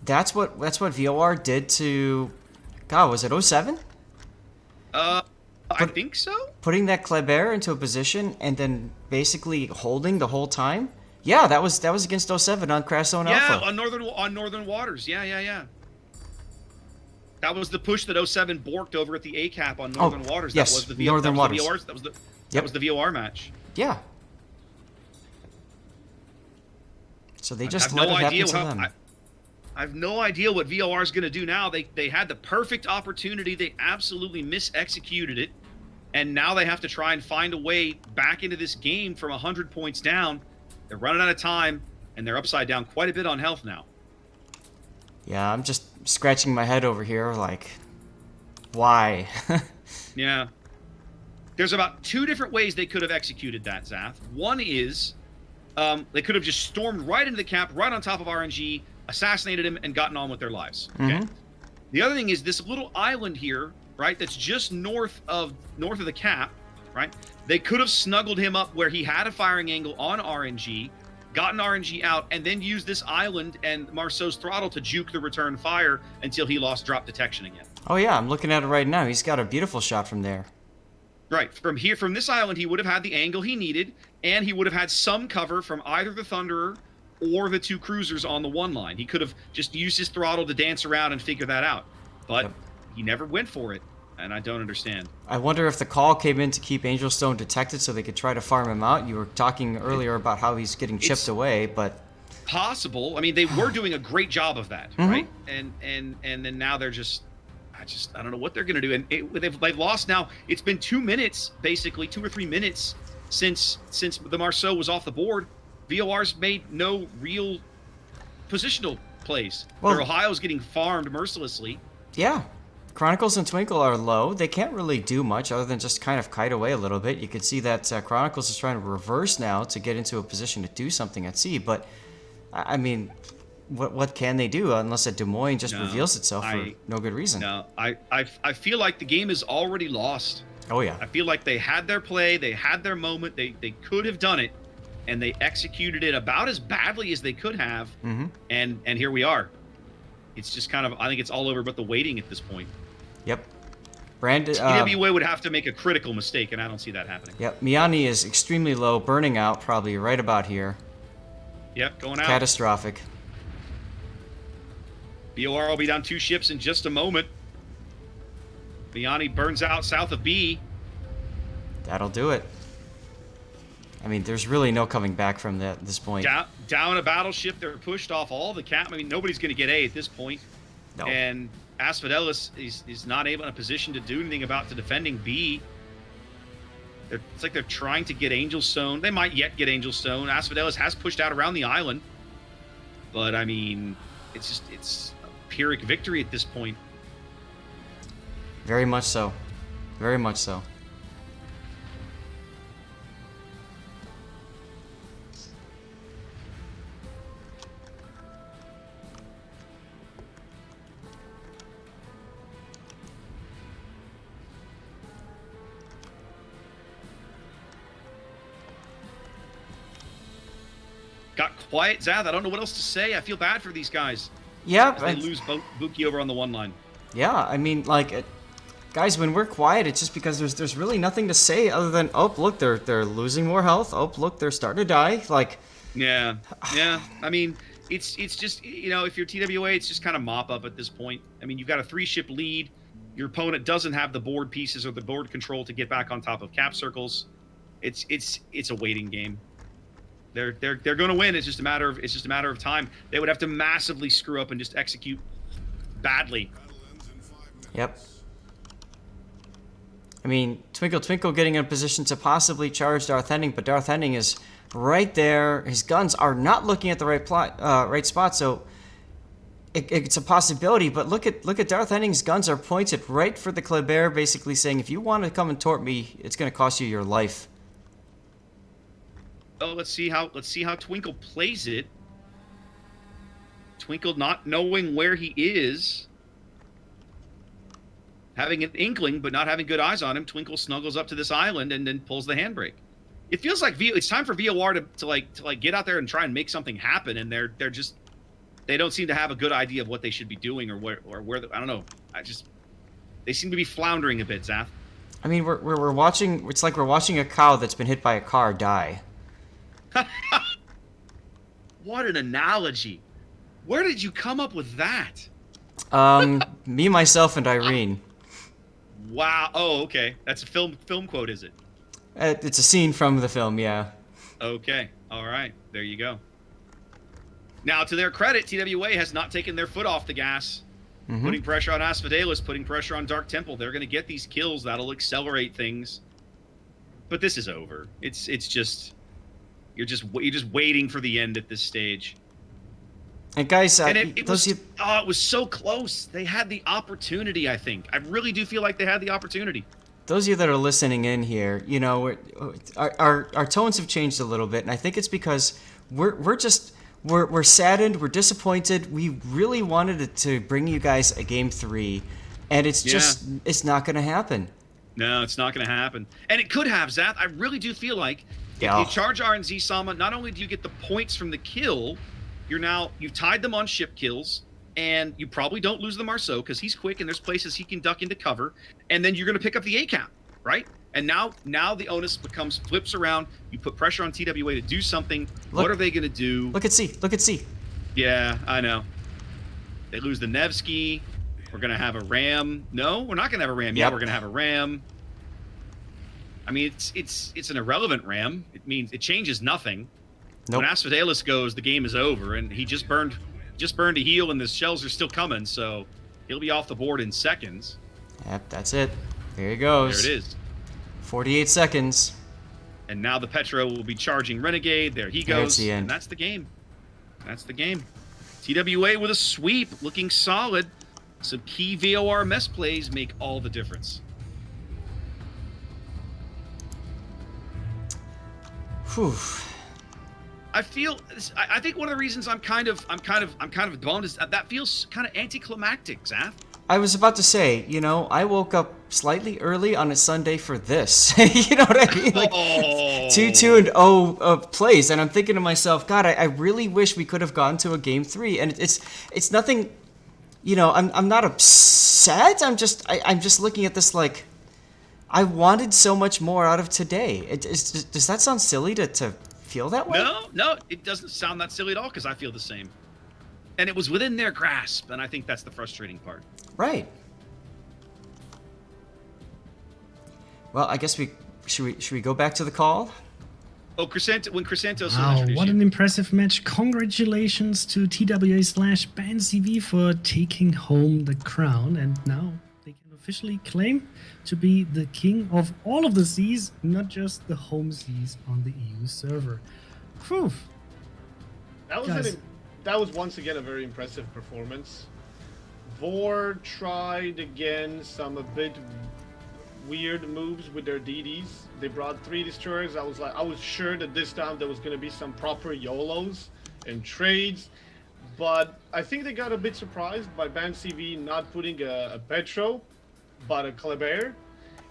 That's what VOR did to, God, was it 07? I think so. Putting that Kleber into a position and then basically holding the whole time. Yeah, that was against 07 on Crash Zone Alpha. Yeah, on Northern Waters. Yeah. That was the push that 07 borked over at the A cap on Northern Waters. Yes, that was the Northern Waters. That was the VOR match. Yeah. So they just I have let no it happen idea to them. I have no idea what VOR is going to do now. They had the perfect opportunity. They absolutely mis-executed it. And now they have to try and find a way back into this game from 100 points down. They're running out of time, and they're upside down quite a bit on health now. Yeah, I'm just scratching my head over here like, why? Yeah. There's about 2 different ways they could have executed that, Zath. One is they could have just stormed right into the cap, right on top of RNG, assassinated him, and gotten on with their lives. Okay. The other thing is this little island here, right, that's just north of the cap, right? They could have snuggled him up where he had a firing angle on RNG, gotten RNG out, and then used this island and Marceau's throttle to juke the return fire until he lost drop detection again. Oh yeah, I'm looking at it right now. He's got a beautiful shot from there. Right. From this island, he would have had the angle he needed, and he would have had some cover from either the Thunderer or the 2 cruisers on the one line. He could have just used his throttle to dance around and figure that out. But he never went for it, and I don't understand. I wonder if the call came in to keep Angel Stone detected so they could try to farm him out. You were talking earlier about how he's getting chipped away, but... Possible. I mean, they were doing a great job of that, right? And then now they're just... I don't know what they're going to do. And they've lost now. It's been 2 minutes, basically, 2 or 3 minutes since the Marceau was off the board. VOR's made no real positional plays. Their Ohio's getting farmed mercilessly. Yeah. Chronicles and Twinkle are low. They can't really do much other than just kind of kite away a little bit. You could see that Chronicles is trying to reverse now to get into a position to do something at sea. But, I mean... What can they do unless a Des Moines just reveals itself for no good reason? No, I feel like the game is already lost. Oh yeah. I feel like they had their play, they had their moment, they could have done it, and they executed it about as badly as they could have. And here we are. It's just kind of, I think it's all over but the waiting at this point. Yep. Brandon. TWA would have to make a critical mistake, and I don't see that happening. Yep. Miani is extremely low, burning out probably right about here. Yep, going out. Catastrophic. VOR will be down 2 ships in just a moment. Vianney burns out south of B. That'll do it. I mean, there's really no coming back from this point. Down a battleship, they're pushed off all the cap. I mean, nobody's going to get A at this point. No. And Asphodelis is not able in a position to do anything about defending B. It's like they're trying to get Angel Stone. They might yet get Angel Stone. Asphodelis has pushed out around the island. But, I mean, it's a Pyrrhic victory at this point. Very much so. Very much so. Got quiet, Zath. I don't know what else to say. I feel bad for these guys. Yeah. As they lose Buki over on the one line. Yeah, I mean, like, guys, when we're quiet, it's just because there's really nothing to say other than, oh, look, they're losing more health. Oh, look, they're starting to die. Like, yeah. I mean, it's just, you know, if you're TWA, it's just kind of mop up at this point. I mean, you've got a 3-ship lead. Your opponent doesn't have the board pieces or the board control to get back on top of cap circles. It's a waiting game. They're going to win. It's just a matter of time. They would have to massively screw up and just execute badly. Yep. I mean, Twinkle Twinkle getting in a position to possibly charge Darth Henning, but Darth Henning is right there. His guns are not looking at the right spot, so it's a possibility. But look at Darth Henning's guns are pointed right for the Kleber, basically saying, if you want to come and tort me, it's going to cost you your life. Oh, let's see how Twinkle plays it. Twinkle not knowing where he is, having an inkling but not having good eyes on him. Twinkle snuggles up to this island and then pulls the handbrake. It feels like it's time for VOR to get out there and try and make something happen, and they don't seem to have a good idea of what they should be doing or where I don't know. They seem to be floundering a bit, Zath. I mean, we're watching. It's like we're watching a cow that's been hit by a car die. What an analogy. Where did you come up with that? Me, myself, and Irene. Wow. Oh, okay. That's a film quote, is it? It's a scene from the film, yeah. Okay. All right. There you go. Now, to their credit, TWA has not taken their foot off the gas. Putting pressure on Asphodelis, putting pressure on Dark Temple. They're going to get these kills. That'll accelerate things. But this is over. It's just you're just waiting for the end at this stage. And guys, And it was so close. They had the opportunity, I think. I really do feel like they had the opportunity. those of you that are listening in here, you know, our tones have changed a little bit, and I think it's because we're saddened, we're disappointed. We really wanted to bring you guys a game 3, and it's just it's not going to happen. No, it's not going to happen. And it could have, Zath. I really do feel like if you charge RNG Sama, not only do you get the points from the kill, you've tied them on ship kills, and you probably don't lose the Marceau because he's quick and there's places he can duck into cover, and then you're going to pick up the A-cap, right? And now the onus flips around. You put pressure on TWA to do something. What are they going to do? Look at C. Yeah, I know. They lose the Nevsky. We're going to have a Ram. No, we're not going to have a Ram. Yeah, we're going to have a Ram. I mean, it's an irrelevant Ram. It means it changes nothing. Nope. When Asphodelis goes, the game is over, and he just burned a heal, and the shells are still coming, so he'll be off the board in seconds. Yep, that's it. There he goes. There it is. 48 seconds. And now the Petro will be charging Renegade. There he goes. That's the end. And that's the game. That's the game. TWA with a sweep, looking solid. Some key VOR mess plays make all the difference. Whew. I think one of the reasons I'm kind of bummed is that feels kind of anticlimactic, Zath. I was about to say, you know, I woke up slightly early on a Sunday for this. You know what I mean? Like 2-2-0 plays, and I'm thinking to myself, God, I really wish we could have gone to a game 3. And it's nothing. You know, I'm not upset. I'm just looking at this like, I wanted so much more out of today. Does that sound silly to feel that way? No, it doesn't sound that silly at all because I feel the same. And it was within their grasp, and I think that's the frustrating part. Right. Well, I guess should we go back to the call? Oh, when Chrysantos Wow, introduced what you. an impressive match. Congratulations to TWA/BANCV for taking home the crown. And now they can officially claim to be the king of all of the seas, not just the home seas on the EU server. Whew. That was once again a very impressive performance. VOR tried again some a bit weird moves with their DDs. They brought 3 destroyers. I was sure that this time there was going to be some proper YOLOs and trades, but I think they got a bit surprised by BANCV not putting a Petro, but a Kleber.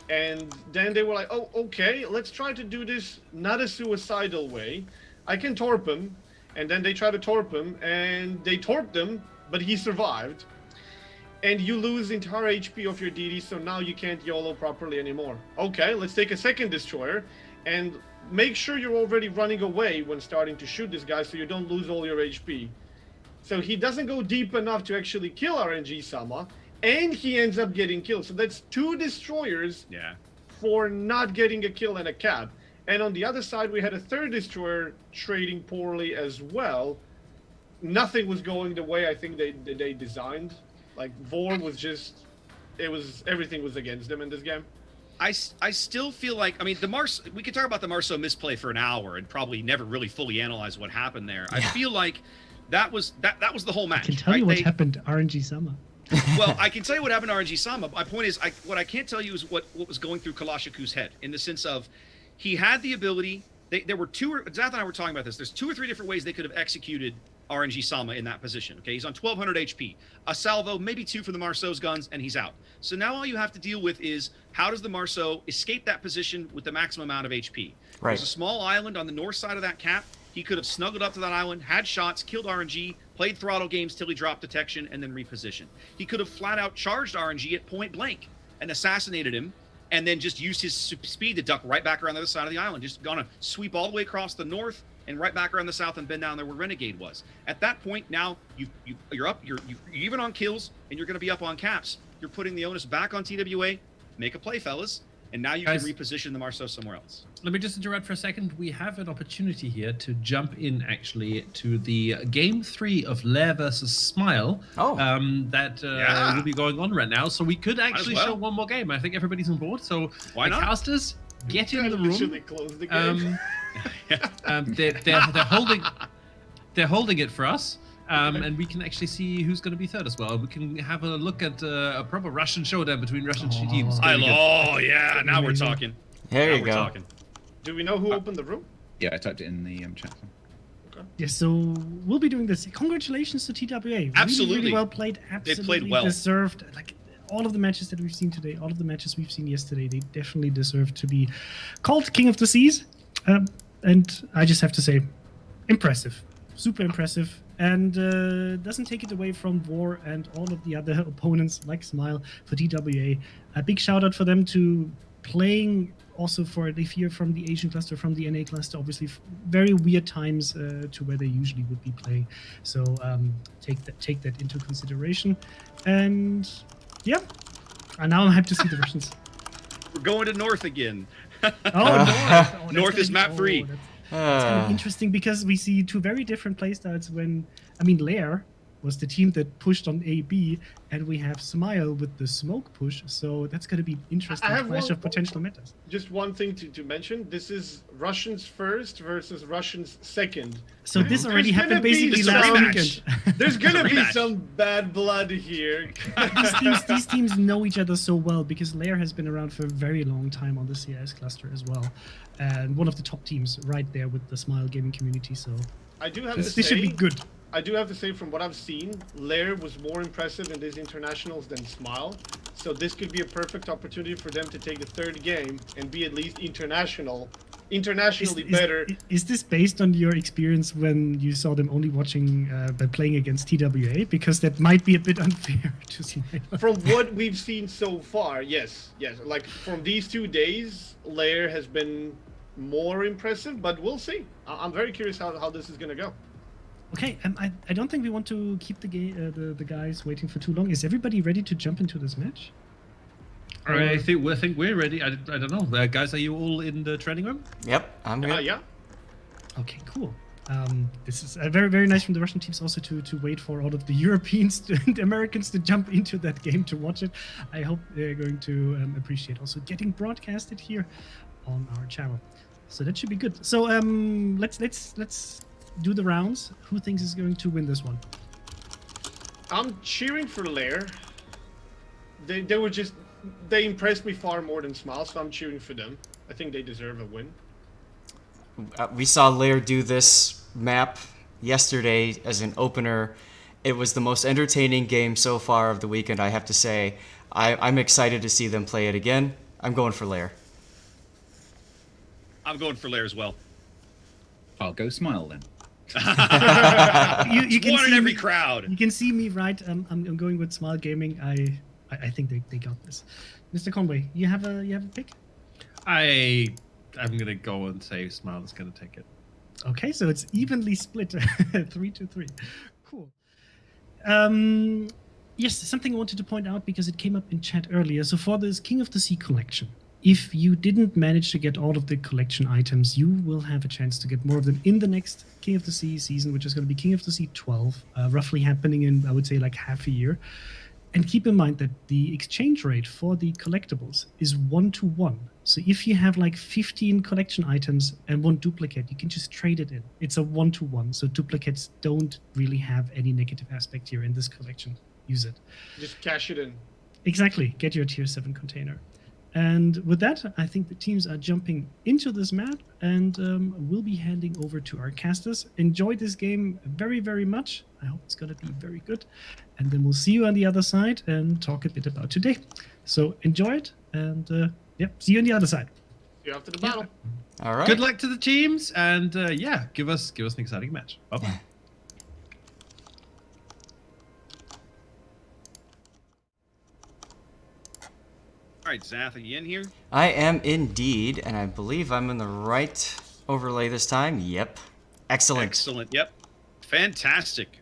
And then they were like, oh, okay, let's try to do this not a suicidal way. I can torp him. And then they try to torp him, and they torped him, but he survived. And you lose entire HP of your DD, so now you can't YOLO properly anymore. Okay, let's take a second destroyer, and make sure you're already running away when starting to shoot this guy so you don't lose all your HP. So he doesn't go deep enough to actually kill RNG Sama, and he ends up getting killed. So that's 2 destroyers for not getting a kill and a cap. And on the other side, we had a 3rd destroyer trading poorly as well. Nothing was going the way I think they designed. Like, VOR was just, everything was against them in this game. I still feel like, I mean, we could talk about the Marceau misplay for an hour and probably never really fully analyze what happened there. Yeah. I feel like that was the whole match. I can tell you what happened to RNG Sama. Well, I can tell you what happened to RNG Sama. My point is, what I can't tell you is what was going through Kalashiku's head, in the sense of, he had the ability. There were Zath and I were talking about this. There's 2 or 3 different ways they could have executed RNG Sama in that position. Okay, he's on 1200 HP. A salvo, maybe 2 for the Marceau's guns, and he's out. So now all you have to deal with is, how does the Marceau escape that position with the maximum amount of HP? Right. There's a small island on the north side of that cap. He could have snuggled up to that island, had shots, killed RNG, played throttle games till he dropped detection, and then repositioned. He could have flat out charged RNG at point blank and assassinated him, and then just used his speed to duck right back around the other side of the island. Just gonna sweep all the way across the north and right back around the south and bend down there where Renegade was. At that point, now you're up, you're even on kills, and you're going to be up on caps. You're putting the onus back on TWA. Make a play, fellas, and now you Guys, can reposition the Marceau somewhere else. Let me just interrupt for a second. We have an opportunity here to jump in actually to the game 3 of LAIR versus Smile. Oh. That Yeah. will be going on right now. So we could actually well. show one more game. I think everybody's on board. So Why not? casters, get in the Literally room. close the game. They're holding it for us. And we can actually see who's going to be third as well. We can have a look at a proper Russian showdown between Russian two teams. Oh yeah, now we're talking. There Now you we're go. talking. Do we know who opened the room? Yeah, I typed it in the chat. Yeah, so we'll be doing this. Congratulations to TWA. Absolutely. Really well played. Absolutely played well. deserved. Like all of the matches that we've seen today, all of the matches we've seen yesterday, they definitely deserve to be called King of the Seas. And I just have to say, impressive. Super impressive. And doesn't take it away from VOR and all of the other opponents like Smile for TWA. A big shout out for them to playing also for if you're from the Asian cluster, from the NA cluster, obviously very weird times to where they usually would be playing. So take that into consideration. And yeah, and now I'm hyped to see the Russians. We're going to north again. Oh, North. Oh, that's North gonna is be- map free. That's kind of interesting because we see two very different playstyles when, I mean, LAIR was the team that pushed on AB, and we have Smile with the smoke push, so that's going to be interesting I have clash one- of potential metas. Just one thing to mention. This is Russians first versus Russians second. So this already There's happened gonna be basically It's a last rematch. weekend. There's gonna It's a be rematch. some bad blood here. these teams know each other so well because LAIR has been around for a very long time on the CIS cluster as well, and one of the top teams right there with the Smile gaming community. So I do have this to should be say, good. I do have to say, from what I've seen, LAIR was more impressive in these internationals than Smile. So this could be a perfect opportunity for them to take the third game and be at least internationally better. Is this based on your experience when you saw them only watching by playing against TWA? Because that might be a bit unfair to Smile. From what we've seen so far, yes. Like from these 2 days, LAIR has been more impressive, but we'll see. I'm very curious how this is gonna go. Okay, I don't think we want to keep the guys waiting for too long. Is everybody ready to jump into this match? I think we're ready. I don't know. Guys, are you all in the training room? Yep, I'm here. Yeah. Okay, cool. This is very, very nice from the Russian teams also to wait for all of the Europeans and Americans to jump into that game to watch it. I hope they're going to appreciate also getting broadcasted here on our channel. So that should be good. So let's do the rounds. Who thinks is going to win this one? I'm cheering for LAIR. They impressed me far more than Smile, so I'm cheering for them. I think they deserve a win. We saw LAIR do this map yesterday as an opener. It was the most entertaining game so far of the weekend, I have to say. I'm excited to see them play it again. I'm going for LAIR. I'm going for LAIR as well. I'll go Smile then. You can One in see every me, crowd. You can see me right. I'm going with Smile Gaming. I think they got this. Mr. Conway, you have a pick? I'm gonna go and say Smile is gonna take it. Okay, so it's evenly split, 3-3. Cool. Yes, something I wanted to point out because it came up in chat earlier. So for this King of the Sea collection, if you didn't manage to get all of the collection items, you will have a chance to get more of them in the next King of the Sea season, which is going to be King of the Sea 12, roughly happening in, I would say, like half a year. And keep in mind that the exchange rate for the collectibles is 1-to-1. So if you have like 15 collection items and one duplicate, you can just trade it in. It's a 1-to-1. So duplicates don't really have any negative aspect here in this collection. Use it. Just cash it in. Exactly. Get your tier 7 container. And with that, I think the teams are jumping into this map and we'll be handing over to our casters. Enjoy this game very, very much. I hope it's going to be very good. And then we'll see you on the other side and talk a bit about today. So enjoy it and see you on the other side. See you after the battle. All right. Good luck to the teams, and give us an exciting match. Bye-bye. right, Zath, are you in here? I am indeed, and I believe I'm in the right overlay this time. Yep. Excellent. Excellent. Yep. Fantastic.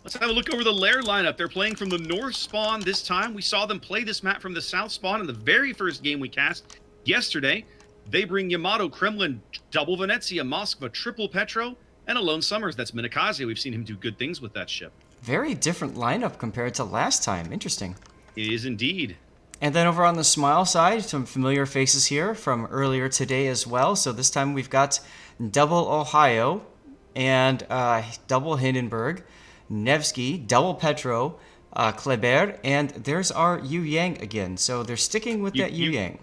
Let's have a look over the LAIR lineup. They're playing from the north spawn this time. We saw them play this map from the south spawn in the very first game we cast yesterday. They bring Yamato, Kremlin, double Venezia, Moskva, triple Petro, and a lone Summers. That's Minakaze. We've seen him do good things with that ship. Very different lineup compared to last time. Interesting. It is indeed. And then over on the Smile side, some familiar faces here from earlier today as well. So this time we've got double Ohio and double Hindenburg, Nevsky, double Petro, Kleber, and there's our Yu Yang again. So they're sticking with that Yu Yang.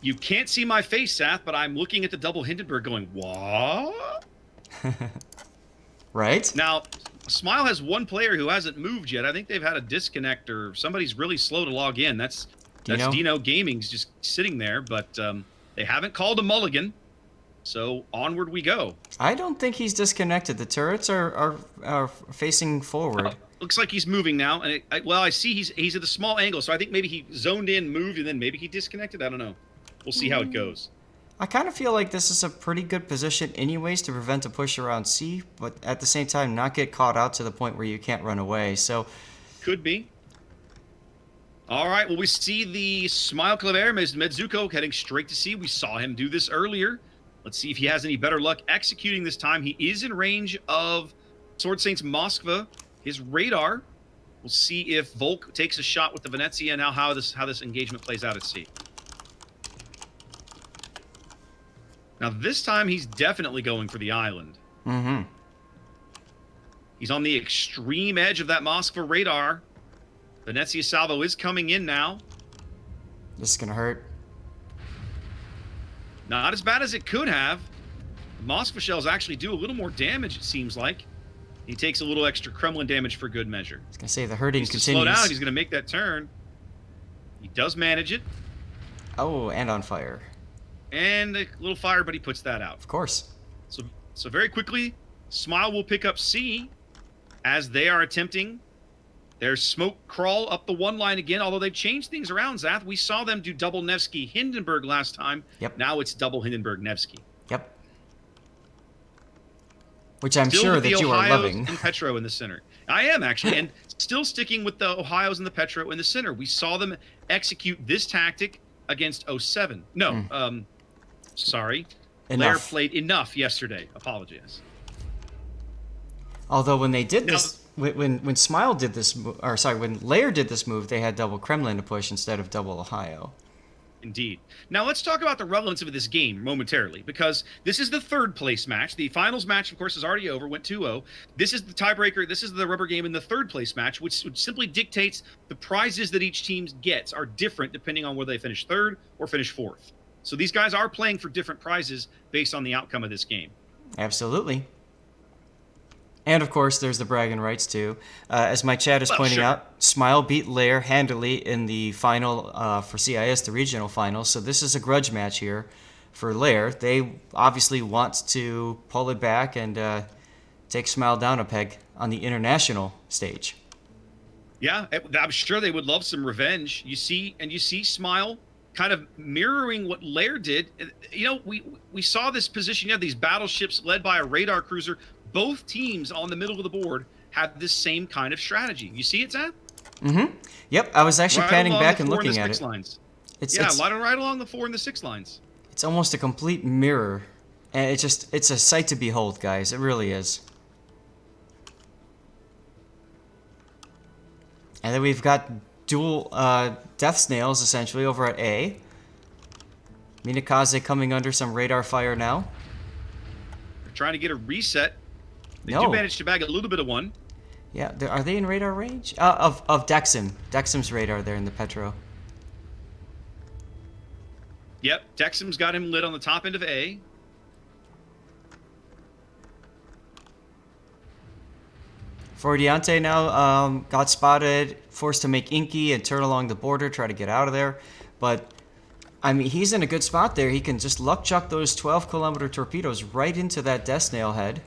You can't see my face, Sath, but I'm looking at the double Hindenburg going, what? Right? Now, Smile has one player who hasn't moved yet. I think they've had a disconnect or somebody's really slow to log in. That's Dino Gaming's just sitting there, but they haven't called a mulligan. So onward we go. I don't think he's disconnected. The turrets are facing forward. Looks like he's moving now. And I see he's at a small angle. So I think maybe he zoned in, moved, and then maybe he disconnected. I don't know. We'll see how it goes. I kind of feel like this is a pretty good position anyways to prevent a push around C, but at the same time not get caught out to the point where you can't run away. So could be. All right, well, we see the Smile Kleber, Medzuko heading straight to C. We saw him do this earlier. Let's see if he has any better luck executing this time. He is in range of Sword Saint's Moskva, his radar. We'll see if Volk takes a shot with the Venezia and how this engagement plays out at sea. Now, this time, he's definitely going for the island. Mm-hmm. He's on the extreme edge of that Moskva radar. Venezia Salvo is coming in now. This is going to hurt. Not as bad as it could have. Moskva shells actually do a little more damage, it seems like. He takes a little extra Kremlin damage for good measure. I was going to say, the hurting He's to continues. slow down. He's going to make that turn. He does manage it. Oh, and on fire. And a little fire, but he puts that out. Of course. So very quickly, Smile will pick up C as they are attempting their smoke crawl up the one line again, although they've changed things around, Zath. We saw them do double Nevsky Hindenburg last time. Yep. Now it's double Hindenburg Nevsky. Yep. Which I'm Still sure with that the you are Ohios loving. and Petro in the center. I am, actually, and still sticking with the Ohios and the Petro in the center. We saw them execute this tactic against 07. No, sorry. LAIR Enough. played enough yesterday. Apologize. Although when they did this, when Smile did this, when LAIR did this move, they had double Kremlin to push instead of double Ohio. Indeed. Now let's talk about the relevance of this game momentarily, because this is the third place match. The finals match, of course, is already over, went 2-0. This is the tiebreaker. This is the rubber game in the third place match, which simply dictates the prizes that each team gets are different depending on whether they finish third or finish fourth. So these guys are playing for different prizes based on the outcome of this game. Absolutely. And of course, there's the bragging rights too. As my chat is pointing out, Smile beat LAIR handily in the final for CIS, the regional finals. So this is a grudge match here for LAIR. They obviously want to pull it back and take Smile down a peg on the international stage. Yeah, I'm sure they would love some revenge. You see Smile kind of mirroring what LAIR did. You know, we saw this position. You have these battleships led by a radar cruiser. Both teams on the middle of the board have this same kind of strategy. You see it, Zach? Mm-hmm. Yep, I was actually panning back and looking at it. Lines. It's right along the 4 and the 6 lines. It's almost a complete mirror. And it's a sight to behold, guys. It really is. And then we've got dual death snails, essentially, over at A. Minakaze coming under some radar fire now. They're trying to get a reset. They No. do manage to bag a little bit of one. Yeah, are they in radar range? Of Dexim. Dexim's radar there in the Petro. Yep, Dexim's got him lit on the top end of A. Fordiante now got spotted, forced to make Inky and turn along the border, try to get out of there. But, I mean, he's in a good spot there. He can just luck chuck those 12-kilometer torpedoes right into that death snail head.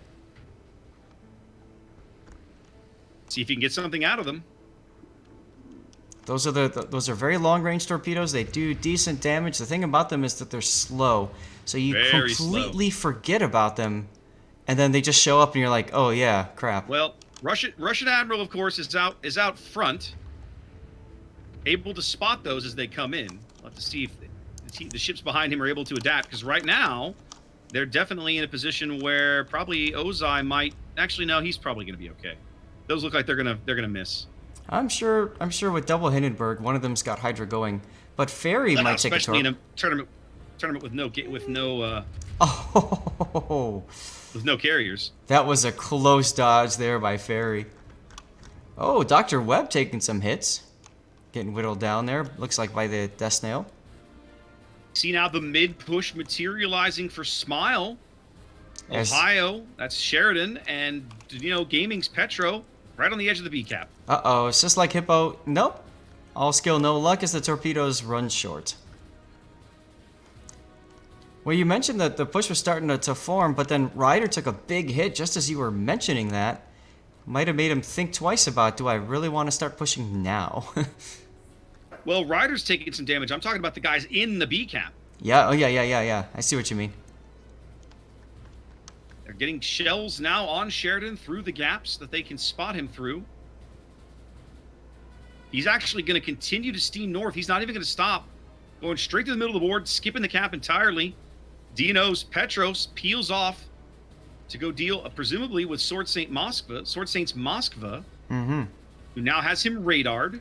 See if you can get something out of them. Those are those are very long-range torpedoes. They do decent damage. The thing about them is that they're slow, so you Very completely forget about them, and then they just show up, and you're like, oh yeah, crap. Well, Russian Admiral, of course, is out front, able to spot those as they come in. We'll have to see if the ships behind him are able to adapt, because right now they're definitely in a position where probably Ozai might. Actually, no, he's probably going to be okay. Those look like they're gonna miss. I'm sure with double Hindenburg, one of them's got Hydra going, but Ferry might take a especially torp. in a tournament with no Oh, with no carriers. that was a close dodge there by Ferry. Oh, Dr. Webb taking some hits, getting whittled down there. Looks like by the Death Snail. See now the mid push materializing for Smile. As- Ohio, that's Sheridan, and Gaming's Petro, right on the edge of the B cap. Uh-oh, it's just like Hippo. Nope. All skill, no luck as the torpedoes run short. Well, you mentioned that the push was starting to form, but then Ryder took a big hit just as you were mentioning that. Might have made him think twice about, do I really want to start pushing now? Well, Ryder's taking some damage. I'm talking about the guys in the B cap. Yeah, oh yeah. I see what you mean. They're getting shells now on Sheridan through the gaps that they can spot him through. He's actually going to continue to steam north. He's not even going to stop. Going straight to the middle of the board, skipping the cap entirely. Dino's Petros peels off to go deal, presumably, with Sword Saint's Moskva, Mm-hmm. who now has him radared.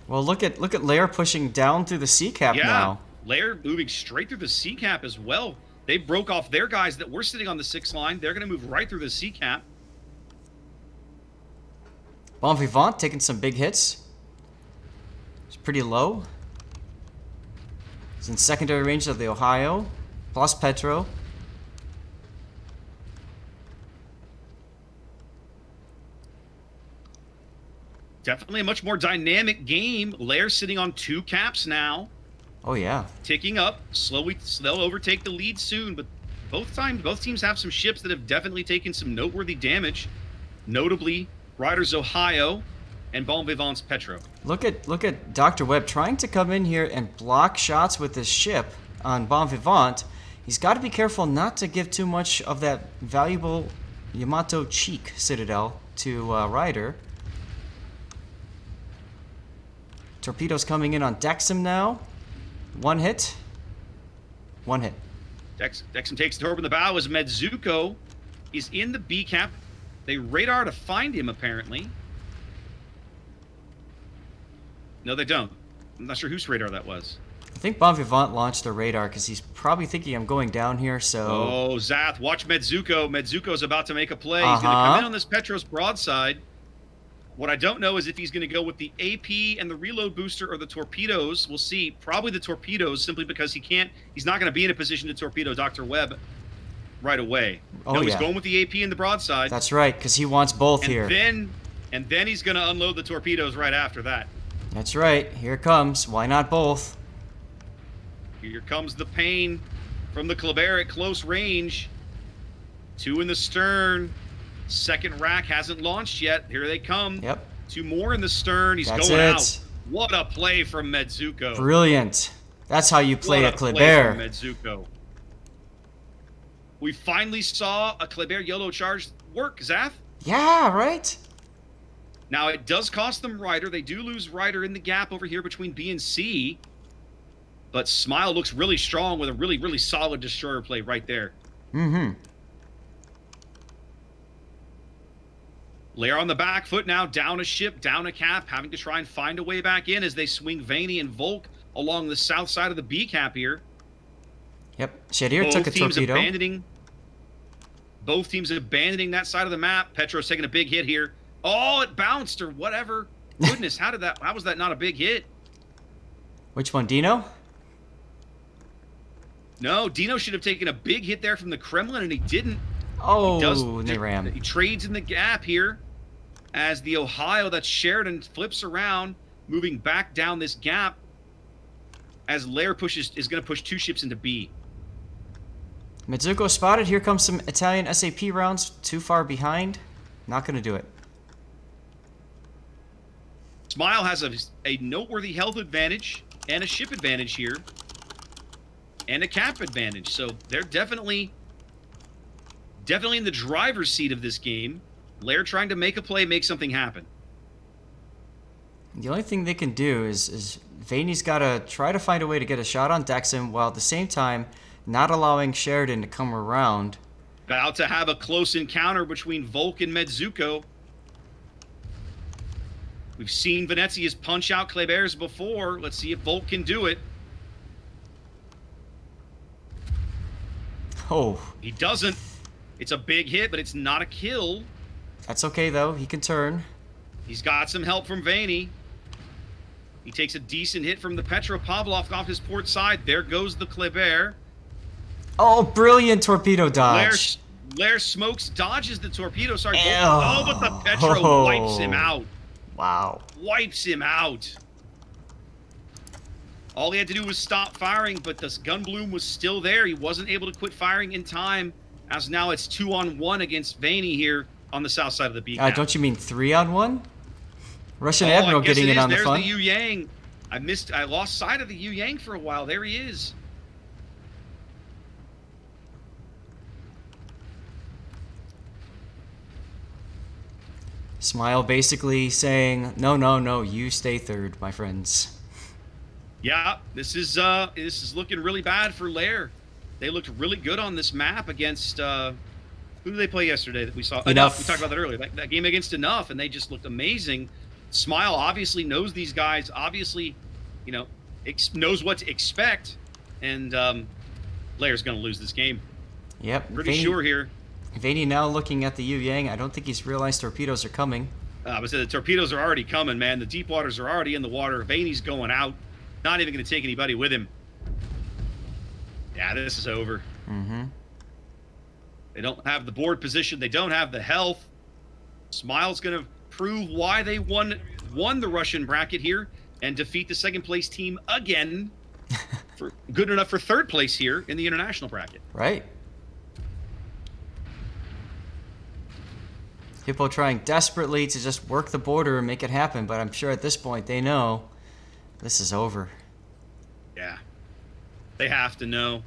Well, look at LAIR pushing down through the C cap now. LAIR moving straight through the C cap as well. They broke off their guys that were sitting on the 6 line. They're going to move right through the C cap. Bon Vivant taking some big hits. It's pretty low. It's in secondary range of the Ohio, plus Petro. Definitely a much more dynamic game. LAIR sitting on 2 caps now. Oh yeah. Ticking up. They'll overtake the lead soon, but both teams have some ships that have definitely taken some noteworthy damage. Notably, Riders Ohio and Bon Vivant's Petro. Look at Dr. Webb trying to come in here and block shots with his ship on Bon Vivant. He's got to be careful not to give too much of that valuable Yamato cheek citadel to Ryder. Torpedoes coming in on Dexum now. One hit. Dexum takes the torp in the bow as Medzuko is in the B cap. They radar to find him, apparently. No, they don't. I'm not sure whose radar that was. I think Bon Vivant launched a radar because he's probably thinking I'm going down here, so... Oh, Zath, watch Medzuko. Medzuko's about to make a play. He's going to come in on this Petros broadside. What I don't know is if he's going to go with the AP and the reload booster or the torpedoes. We'll see. Probably the torpedoes, simply because he's not going to be in a position to torpedo Dr. Webb right away. Oh, no, he's yeah. going with the AP and the broadside. That's right, because he wants both here. And then he's going to unload the torpedoes right after that. That's right. Here it comes. Why not both? Here comes the pain from the Kleber at close range. 2 in the stern. Second rack hasn't launched yet. Here they come. Yep. 2 more in the stern. He's That's going it. out. What a play from Medzuko. Brilliant. That's how you play What a play Kleber. from Medzuko. We finally saw a Kleber YOLO charge work, Zath. Yeah, right? Now, it does cost them Ryder. They do lose Ryder in the gap over here between B and C. But Smile looks really strong with a really, really solid destroyer play right there. Mm-hmm. LAIR on the back foot now, down a ship, down a cap, having to try and find a way back in as they swing Vaney and Volk along the south side of the B cap here. Yep. Shadir took a torpedo. Both teams abandoning that side of the map. Petro's taking a big hit here. Oh, it bounced or whatever. Goodness, how was that not a big hit? Which one, Dino? No, Dino should have taken a big hit there from the Kremlin, and he didn't. Oh, they ram. He trades in the gap here as the Ohio, that's Sheridan, flips around, moving back down this gap as LAIR is going to push 2 ships into B. Medzuko spotted. Here comes some Italian SAP rounds. Too far behind. Not going to do it. Smile has a noteworthy health advantage and a ship advantage here. And a cap advantage. So they're definitely in the driver's seat of this game. LAIR trying to make a play, make something happen. The only thing they can do is Vaney's got to try to find a way to get a shot on Dexon while at the same time not allowing Sheridan to come around. About to have a close encounter between Volk and Medzuko. We've seen Venezia's punch out Klebers before. Let's see if Volk can do it. Oh. He doesn't. It's a big hit, but it's not a kill. That's okay, though. He can turn. He's got some help from Vaney. He takes a decent hit from the Petropavlov off his port side. There goes the Kleber. Oh, brilliant torpedo dodge. LAIR smokes, dodges the torpedo. Sorry. Ew. Oh, but the Petro wipes him out. Wow. Wipes him out. All he had to do was stop firing, but the gun bloom was still there. He wasn't able to quit firing in time, as now it's 2-on-1 against Vaney here on the south side of the beacon. Don't you mean 3-on-1? Russian Admiral getting in on the fun. There's the Yu Yang. I lost sight of the Yu Yang for a while. There he is. Smile basically saying, no, you stay third, my friends. Yeah, this is looking really bad for LAIR. They looked really good on this map against who did they play yesterday that we saw? Enough. We talked about that earlier. That game against Enough, and they just looked amazing. Smile obviously knows these guys. Obviously, knows what to expect, and LAIR's going to lose this game. Yep. Pretty sure here. Vaney now looking at the Yu Yang. I don't think he's realized torpedoes are coming. But the torpedoes are already coming, man. The deep waters are already in the water. Vaney's going out. Not even going to take anybody with him. Yeah, this is over. Mm-hmm. They don't have the board position. They don't have the health. Smile's going to prove why they won the Russian bracket here and defeat the second place team again. For good enough for third place here in the international bracket. Right. Hippo trying desperately to just work the border and make it happen, but I'm sure at this point they know this is over. Yeah. They have to know.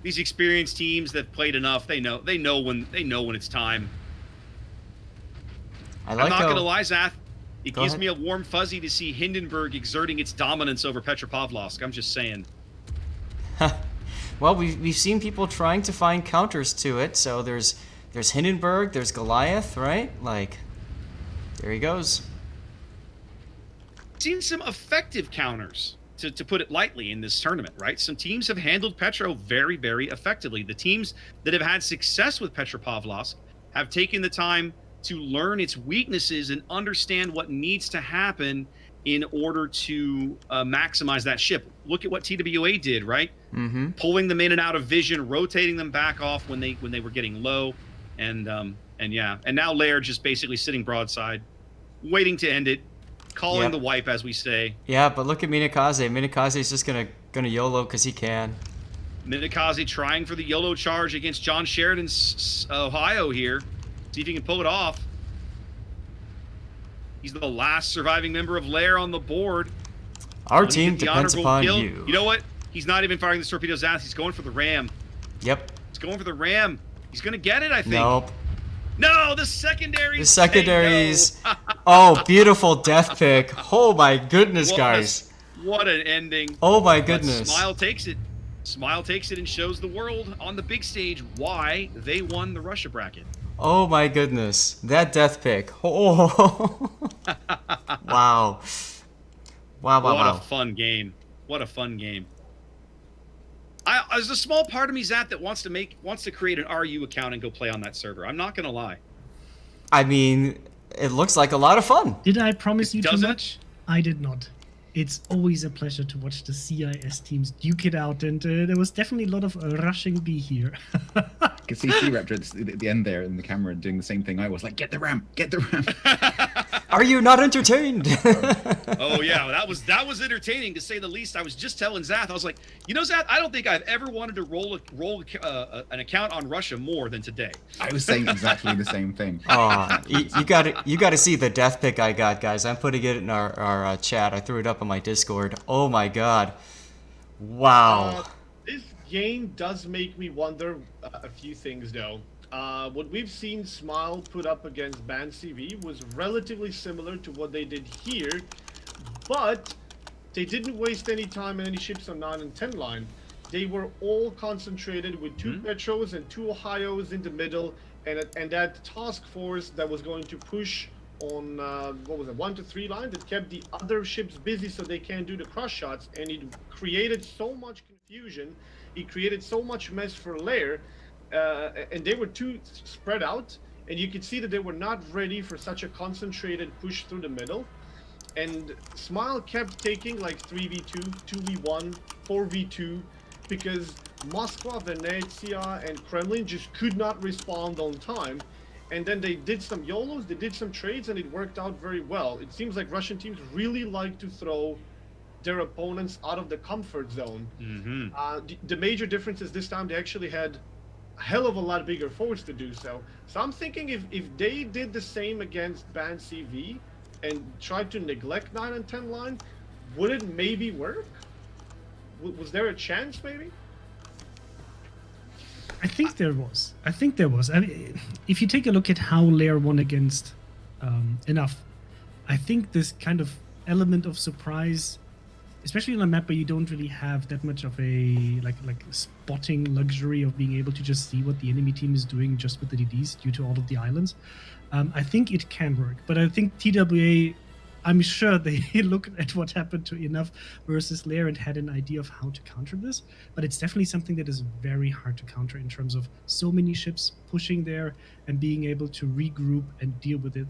These experienced teams that played enough, they know when it's time. I'm not gonna lie, Zath. It gives me a warm fuzzy to see Hindenburg exerting its dominance over Petropavlovsk. I'm just saying. Well, we've seen people trying to find counters to it. So there's Hindenburg, there's Goliath, right? Like, there he goes. Seen some effective counters, to put it lightly, in this tournament, right? Some teams have handled Petro very, very effectively. The teams that have had success with Petropavlovsk have taken the time to learn its weaknesses and understand what needs to happen in order to maximize that ship. Look at what TWA did, right? Mm-hmm. Pulling them in and out of vision, rotating them back off when they were getting low, and now LAIR just basically sitting broadside, waiting to end it, calling the wipe, as we say. Yeah, but look at Minakaze. Minakaze's just gonna YOLO because he can. Minakaze trying for the YOLO charge against John Sheridan's Ohio here. See if he can pull it off. He's the last surviving member of LAIR on the board. Our team depends upon you. You know what? He's not even firing the torpedoes out. He's going for the ram. Yep. He's going for the ram. He's going to get it, I think. Nope. No, the secondaries. The secondaries. Oh, beautiful death pick. Oh my goodness, guys. What an ending. Oh my goodness. But Smile takes it. Smile takes it and shows the world on the big stage why they won the Russia bracket. Oh my goodness. That death pick. Oh. Wow. Wow. What a fun game. What a fun game. There's a small part of me, Zap, that wants to create an RU account and go play on that server. I'm not gonna lie. I mean, it looks like a lot of fun. Did I promise you too much? I did not. It's always a pleasure to watch the CIS teams duke it out, and there was definitely a lot of rushing B here. I could see T-Raptor at the end there in the camera doing the same thing I was, like, get the ramp, get the ramp. Are you not entertained? Oh yeah, that was entertaining to say the least. I was just telling Zath, I was like, Zath, I don't think I've ever wanted to roll an account on Russia more than today. I was saying exactly the same thing. Oh, you got to see the death pick I got, guys. I'm putting it in our chat. I threw it up on my Discord. Oh my god. Wow. This game does make me wonder a few things, though. What we've seen Smile put up against BANCV was relatively similar to what they did here, but they didn't waste any time and any ships on 9 and 10 line. They were all concentrated with 2 Petros and 2 Ohios in the middle, and that task force that was going to push on, 1 to 3 line that kept the other ships busy so they can't do the cross shots, and it created so much confusion, it created so much mess for LAIR, and they were too spread out, and you could see that they were not ready for such a concentrated push through the middle. And Smile kept taking like 3v2, 2v1, 4v2, because Moscow, Venezia, and Kremlin just could not respond on time. And then they did some YOLOs, they did some trades, and it worked out very well. It seems like Russian teams really like to throw their opponents out of the comfort zone. The major difference is this time they actually had a hell of a lot bigger force to do so. So I'm thinking if they did the same against BANCV and tried to neglect 9 and 10 line, would it maybe work? Was there a chance maybe? I think there was. I mean, if you take a look at how LAIR won against Enough, I think this kind of element of surprise, especially on a map where you don't really have that much of a like spotting luxury of being able to just see what the enemy team is doing just with the DDs due to all of the islands, I think it can work. But I think TWA, I'm sure they looked at what happened to Enough versus LAIR and had an idea of how to counter this. But it's definitely something that is very hard to counter in terms of so many ships pushing there and being able to regroup and deal with it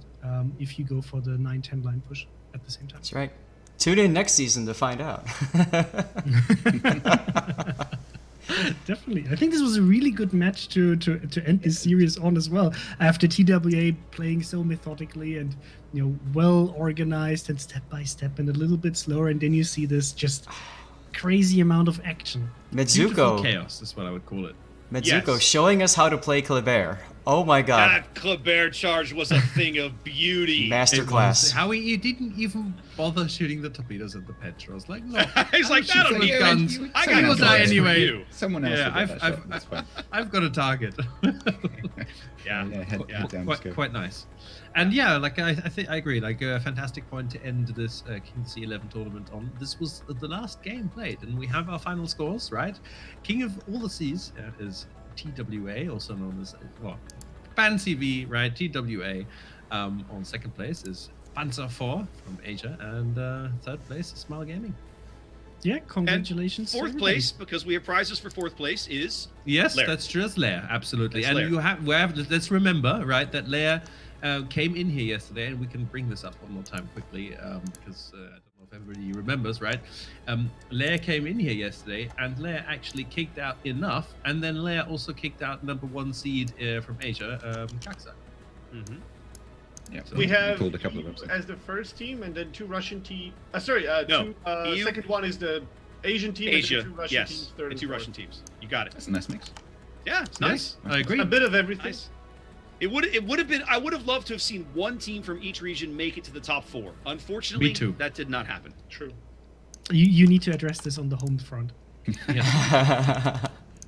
if you go for the 9-10 line push at the same time. That's right. Tune in next season to find out. Definitely. I think this was a really good match to end this series on as well. After TWA playing so methodically and well organized and step by step and a little bit slower, and then you see this just crazy amount of action. Beautiful Mitsuko chaos is what I would call it. Mitsuko showing us how to play Kleber. Oh my god. That Kleber charge was a thing of beauty. Masterclass. Howie, you didn't even bother shooting the torpedoes at the Petros. Like, no. He's like, I don't need guns. I Someone got will die guns for anyway. you. Someone else will get that shot. That's fine. I've got a target. Head down, quite nice. And yeah, like I think I agree. Like a fantastic point to end this King C11 tournament on. This was the last game played, and we have our final scores, right? King of all the seas is TWA, also known as BANCV, right? TWA. On second place is BANCV from Asia, and third place is Smile Gaming. Yeah, congratulations. And fourth place, because we have prizes for fourth place, is yes, LAIR. That's true as LAIR, absolutely. That's and LAIR. Let's remember, right, that LAIR came in here yesterday, and we can bring this up one more time quickly because I don't know if everybody remembers, right? LAIR came in here yesterday, and LAIR actually kicked out Enough, and then LAIR also kicked out number 1 seed from Asia, Kaksa. Mm-hmm. Yeah, So we have pulled a couple of them. as the first team, and then 2 Russian team. EU. Second one is the Asian team. Asia, and 2 Russian yes, teams, third and and 2 fourth. Russian teams. You got it. That's a nice mix. Yeah, it's nice. I agree. A bit of everything. Nice. It would have been. I would have loved to have seen one team from each region make it to the top 4. Unfortunately, Me too. that did not happen. True. You need to address this on the home front.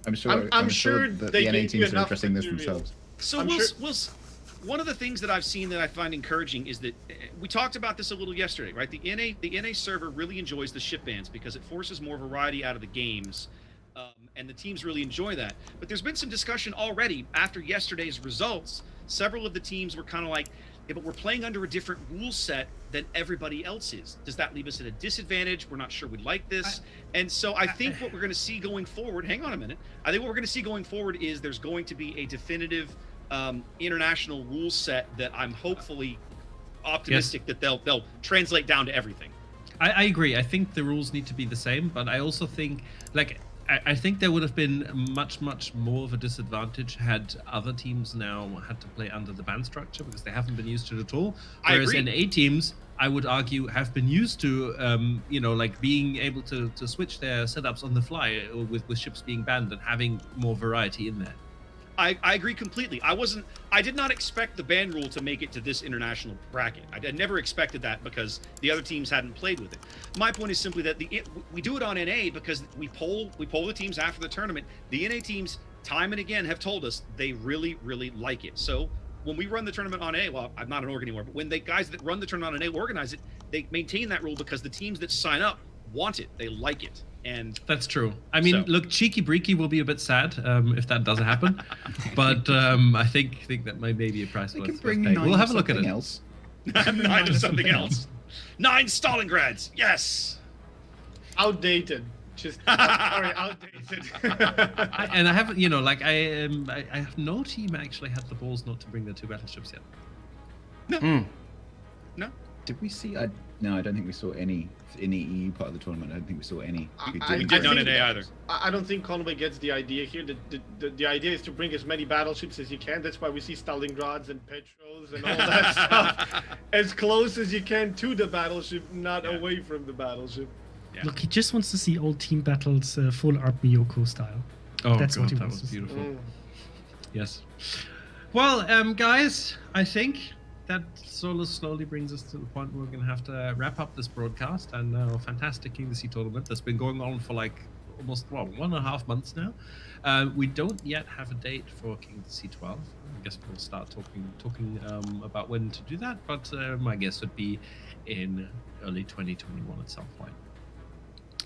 I'm sure. I'm sure that they the NA gave you teams are enough addressing this material. themselves. So I'm one of the things that I've seen that I find encouraging is that we talked about this a little yesterday, right? The NA server really enjoys the ship bans because it forces more variety out of the games, and the teams really enjoy that. But there's been some discussion already after yesterday's results. Several of the teams were kind of like, yeah, but we're playing under a different rule set than everybody else is. Does that leave us at a disadvantage? We're not sure we like this. And so I think what we're going to see going forward, hang on a minute. I think what we're going to see going forward is there's going to be a definitive international rule set that I'm hopefully optimistic that they'll translate down to everything. I agree. I think the rules need to be the same, but I also think, like, I think there would have been much more of a disadvantage had other teams now had to play under the ban structure because they haven't been used to it at all. I Whereas agree. NA teams, I would argue, have been used to, like being able to switch their setups on the fly with ships being banned and having more variety in there. I agree completely. I did not expect the ban rule to make it to this international bracket. I never expected that because the other teams hadn't played with it. My point is simply that we do it on NA because we poll the teams after the tournament. The NA teams, time and again, have told us they really like it. So when we run the tournament on NA, well, I'm not an org anymore, but when the guys that run the tournament on NA organize it, they maintain that rule because the teams that sign up want it. They like it. And that's true. I mean, look, Cheeky Breaky will be a bit sad if that doesn't happen, but I think that may be a price worth paying. We'll have a look at it. Else. 9 of something else. 9 Stalingrads. Yes. Outdated. Just sorry, outdated. And I haven't, I have no team actually had the balls not to bring their 2 battleships yet. No. Did we see? No, I don't think we saw any in the EU part of the tournament. I don't think we saw any. We did not today either. I don't think Conway gets the idea here. The idea is to bring as many battleships as you can. That's why we see Stalingrads and Petros and all that stuff as close as you can to the battleship, not away from the battleship. Yeah. Look, he just wants to see old team battles, full Art Miyoko style. Oh, That's God, what he that wants was to see. beautiful. Yes. Well, guys, I think that slowly brings us to the point where we're going to have to wrap up this broadcast and fantastic King of the Sea tournament that's been going on for like almost 1.5 months now. We don't yet have a date for King of the Sea 12. I guess we'll start talking about when to do that, but my guess would be in early 2021 at some point.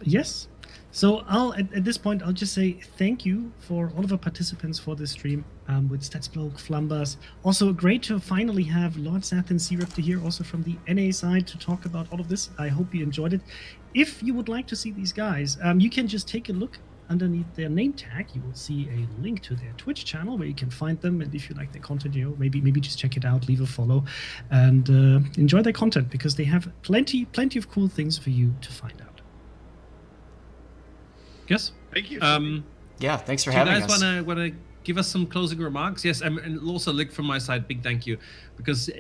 Yes. So at this point, I'll just say thank you for all of our participants for this stream with Statsbloke, Flambas. Also great to finally have Lord Sath and Sea-Raptor here also from the NA side to talk about all of this. I hope you enjoyed it. If you would like to see these guys, you can just take a look underneath their name tag. You will see a link to their Twitch channel where you can find them. And if you like their content, maybe just check it out, leave a follow, and enjoy their content because they have plenty of cool things for you to find out. Yes. Thank you. Yeah, thanks for having us. Do you guys want to give us some closing remarks? Yes, and also, Lick, from my side, big thank you, because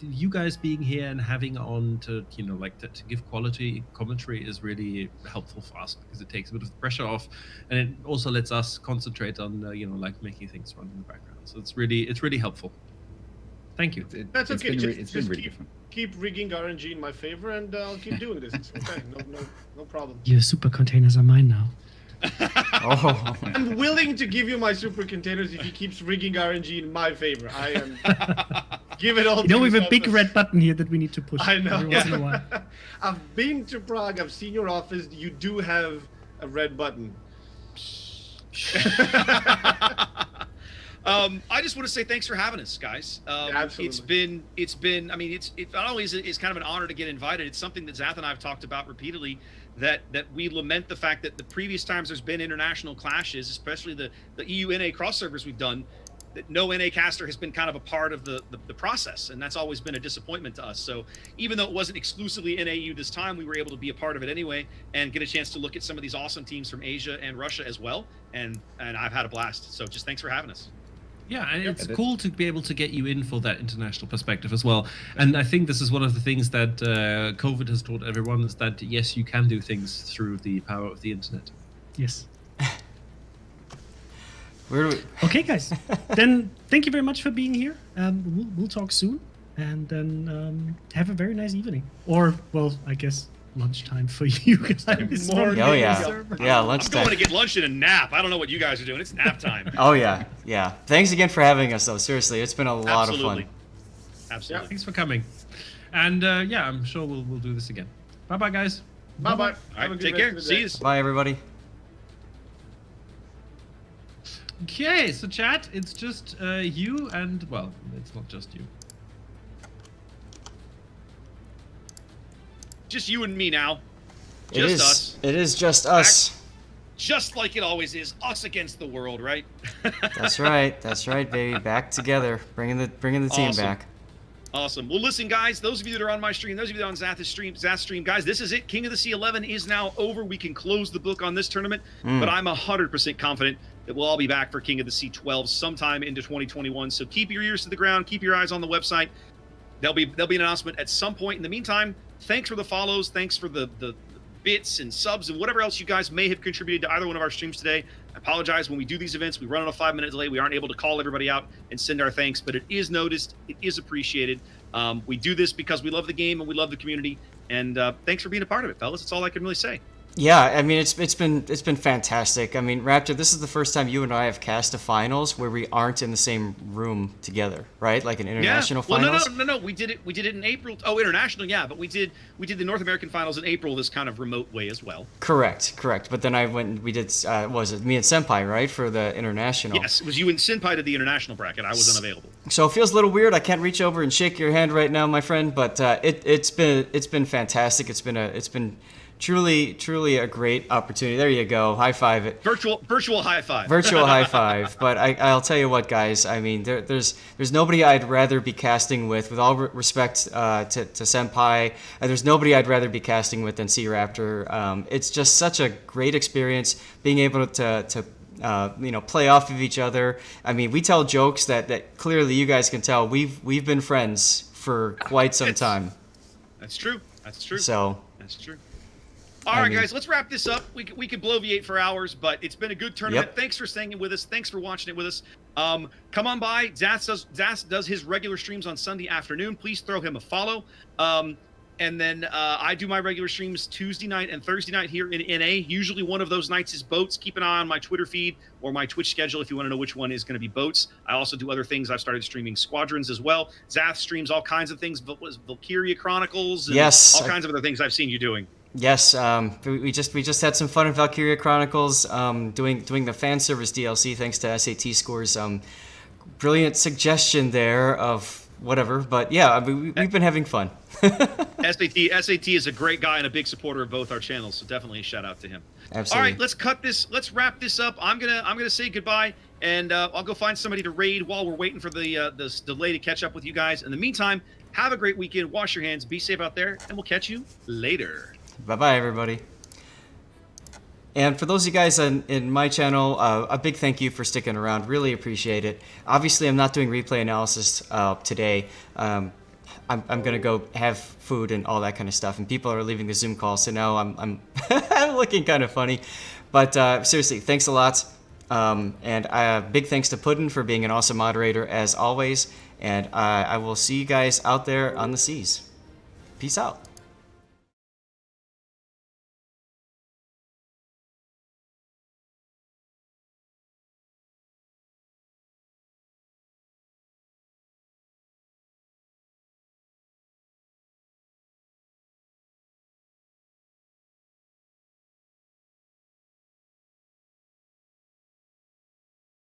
you guys being here and having on to to give quality commentary is really helpful for us because it takes a bit of the pressure off, and it also lets us concentrate on making things run in the background. So it's really helpful. Thank you. That's okay. It's been really different. Keep rigging RNG in my favor, and I'll keep doing this. It's okay. No problem. Your super containers are mine now. Oh. I'm willing to give you my super containers if he keeps rigging RNG in my favor. I am. Give it all. We have a big red button here that we need to push. I know. Every once in a while. I've been to Prague. I've seen your office. You do have a red button. I just want to say thanks for having us, guys. Absolutely. It's been. I mean, it not only is kind of an honor to get invited. It's something that Zath and I have talked about repeatedly. That we lament the fact that the previous times there's been international clashes, especially the EU NA cross servers we've done, that no NA caster has been kind of a part of the process, and that's always been a disappointment to us. So even though it wasn't exclusively NAU this time, we were able to be a part of it anyway and get a chance to look at some of these awesome teams from Asia and Russia as well. And I've had a blast. So just thanks for having us. Yeah, and it's cool to be able to get you in for that international perspective as well. And I think this is one of the things that COVID has taught everyone is that, yes, you can do things through the power of the internet. Yes. Okay, guys. Then thank you very much for being here. We'll talk soon. And then have a very nice evening. Or, well, I guess lunchtime for you guys. Oh, yeah. Yeah, lunchtime. I'm going to get lunch and a nap. I don't know what you guys are doing. It's nap time. Oh, yeah. Yeah. Thanks again for having us, though. Seriously, it's been a lot of fun. Absolutely. Yeah, thanks for coming. And, yeah, I'm sure we'll do this again. Bye-bye, guys. Bye-bye. All right, take care. See you. Bye, everybody. Okay, so chat, it's just you and, well, it's not just you. Just you and me now. It is us. It is just us. Just like it always is. Us against the world, right? That's right. That's right, baby. Back together. Bringing the team Awesome. back. Awesome. Well, listen, guys, those of you that are on my stream, those of you that are on Zath's stream, guys, this is it. King of the Sea 11 is now over. We can close the book on this tournament, but I'm 100% confident that we'll all be back for King of the Sea 12 sometime into 2021. So keep your ears to the ground. Keep your eyes on the website. There'll be an announcement at some point. In the meantime, thanks for the follows. Thanks for the bits and subs and whatever else you guys may have contributed to either one of our streams today. I apologize. When we do these events, we run on a 5-minute delay. We aren't able to call everybody out and send our thanks, but it is noticed. It is appreciated. We do this because we love the game and we love the community. And thanks for being a part of it, fellas. That's all I can really say. Yeah, I mean it's been fantastic. I mean, Raptor, this is the first time you and I have cast a finals where we aren't in the same room together, right? Like an international finals. No. We did it in April. Oh, international, yeah. But we did the North American finals in April this kind of remote way as well. Correct. But then we did what was it me and Senpai, right, for the international? Yes, it was you and Senpai did the international bracket. I was unavailable. So it feels a little weird. I can't reach over and shake your hand right now, my friend. But it's been fantastic. It's been truly a great opportunity. There you go. High five it. Virtual high five. Virtual high five. But I'll tell you what, guys. I mean, there's nobody I'd rather be casting with all respect to Senpai. There's nobody I'd rather be casting with than Sea Raptor. It's just such a great experience being able to play off of each other. I mean, we tell jokes that clearly you guys can tell we've been friends for quite some time. That's true. So. That's true. All right, guys, let's wrap this up. We could bloviate for hours, but it's been a good tournament. Yep. Thanks for staying with us. Thanks for watching it with us. Come on by. Zath does his regular streams on Sunday afternoon. Please throw him a follow. And then I do my regular streams Tuesday night and Thursday night here in NA. Usually one of those nights is boats. Keep an eye on my Twitter feed or my Twitch schedule if you want to know which one is going to be boats. I also do other things. I've started streaming squadrons as well. Zath streams all kinds of things. Valkyria Chronicles and all kinds of other things I've seen you doing. Yes, we just had some fun in Valkyria Chronicles, doing the fan service DLC thanks to SAT Scores. Brilliant suggestion there of whatever, but yeah, we've been having fun. SAT is a great guy and a big supporter of both our channels, so definitely a shout out to him. Absolutely. All right, let's wrap this up. I'm gonna say goodbye, and I'll go find somebody to raid while we're waiting for the delay to catch up with you guys. In the meantime, have a great weekend. Wash your hands. Be safe out there, and we'll catch you later. Bye-bye, everybody. And for those of you guys in my channel, a big thank you for sticking around. Really appreciate it. Obviously, I'm not doing replay analysis today. I'm going to go have food and all that kind of stuff. And people are leaving the Zoom call, so now I'm I'm looking kind of funny. But seriously, thanks a lot. And big thanks to Puddin for being an awesome moderator, as always. And I will see you guys out there on the seas. Peace out.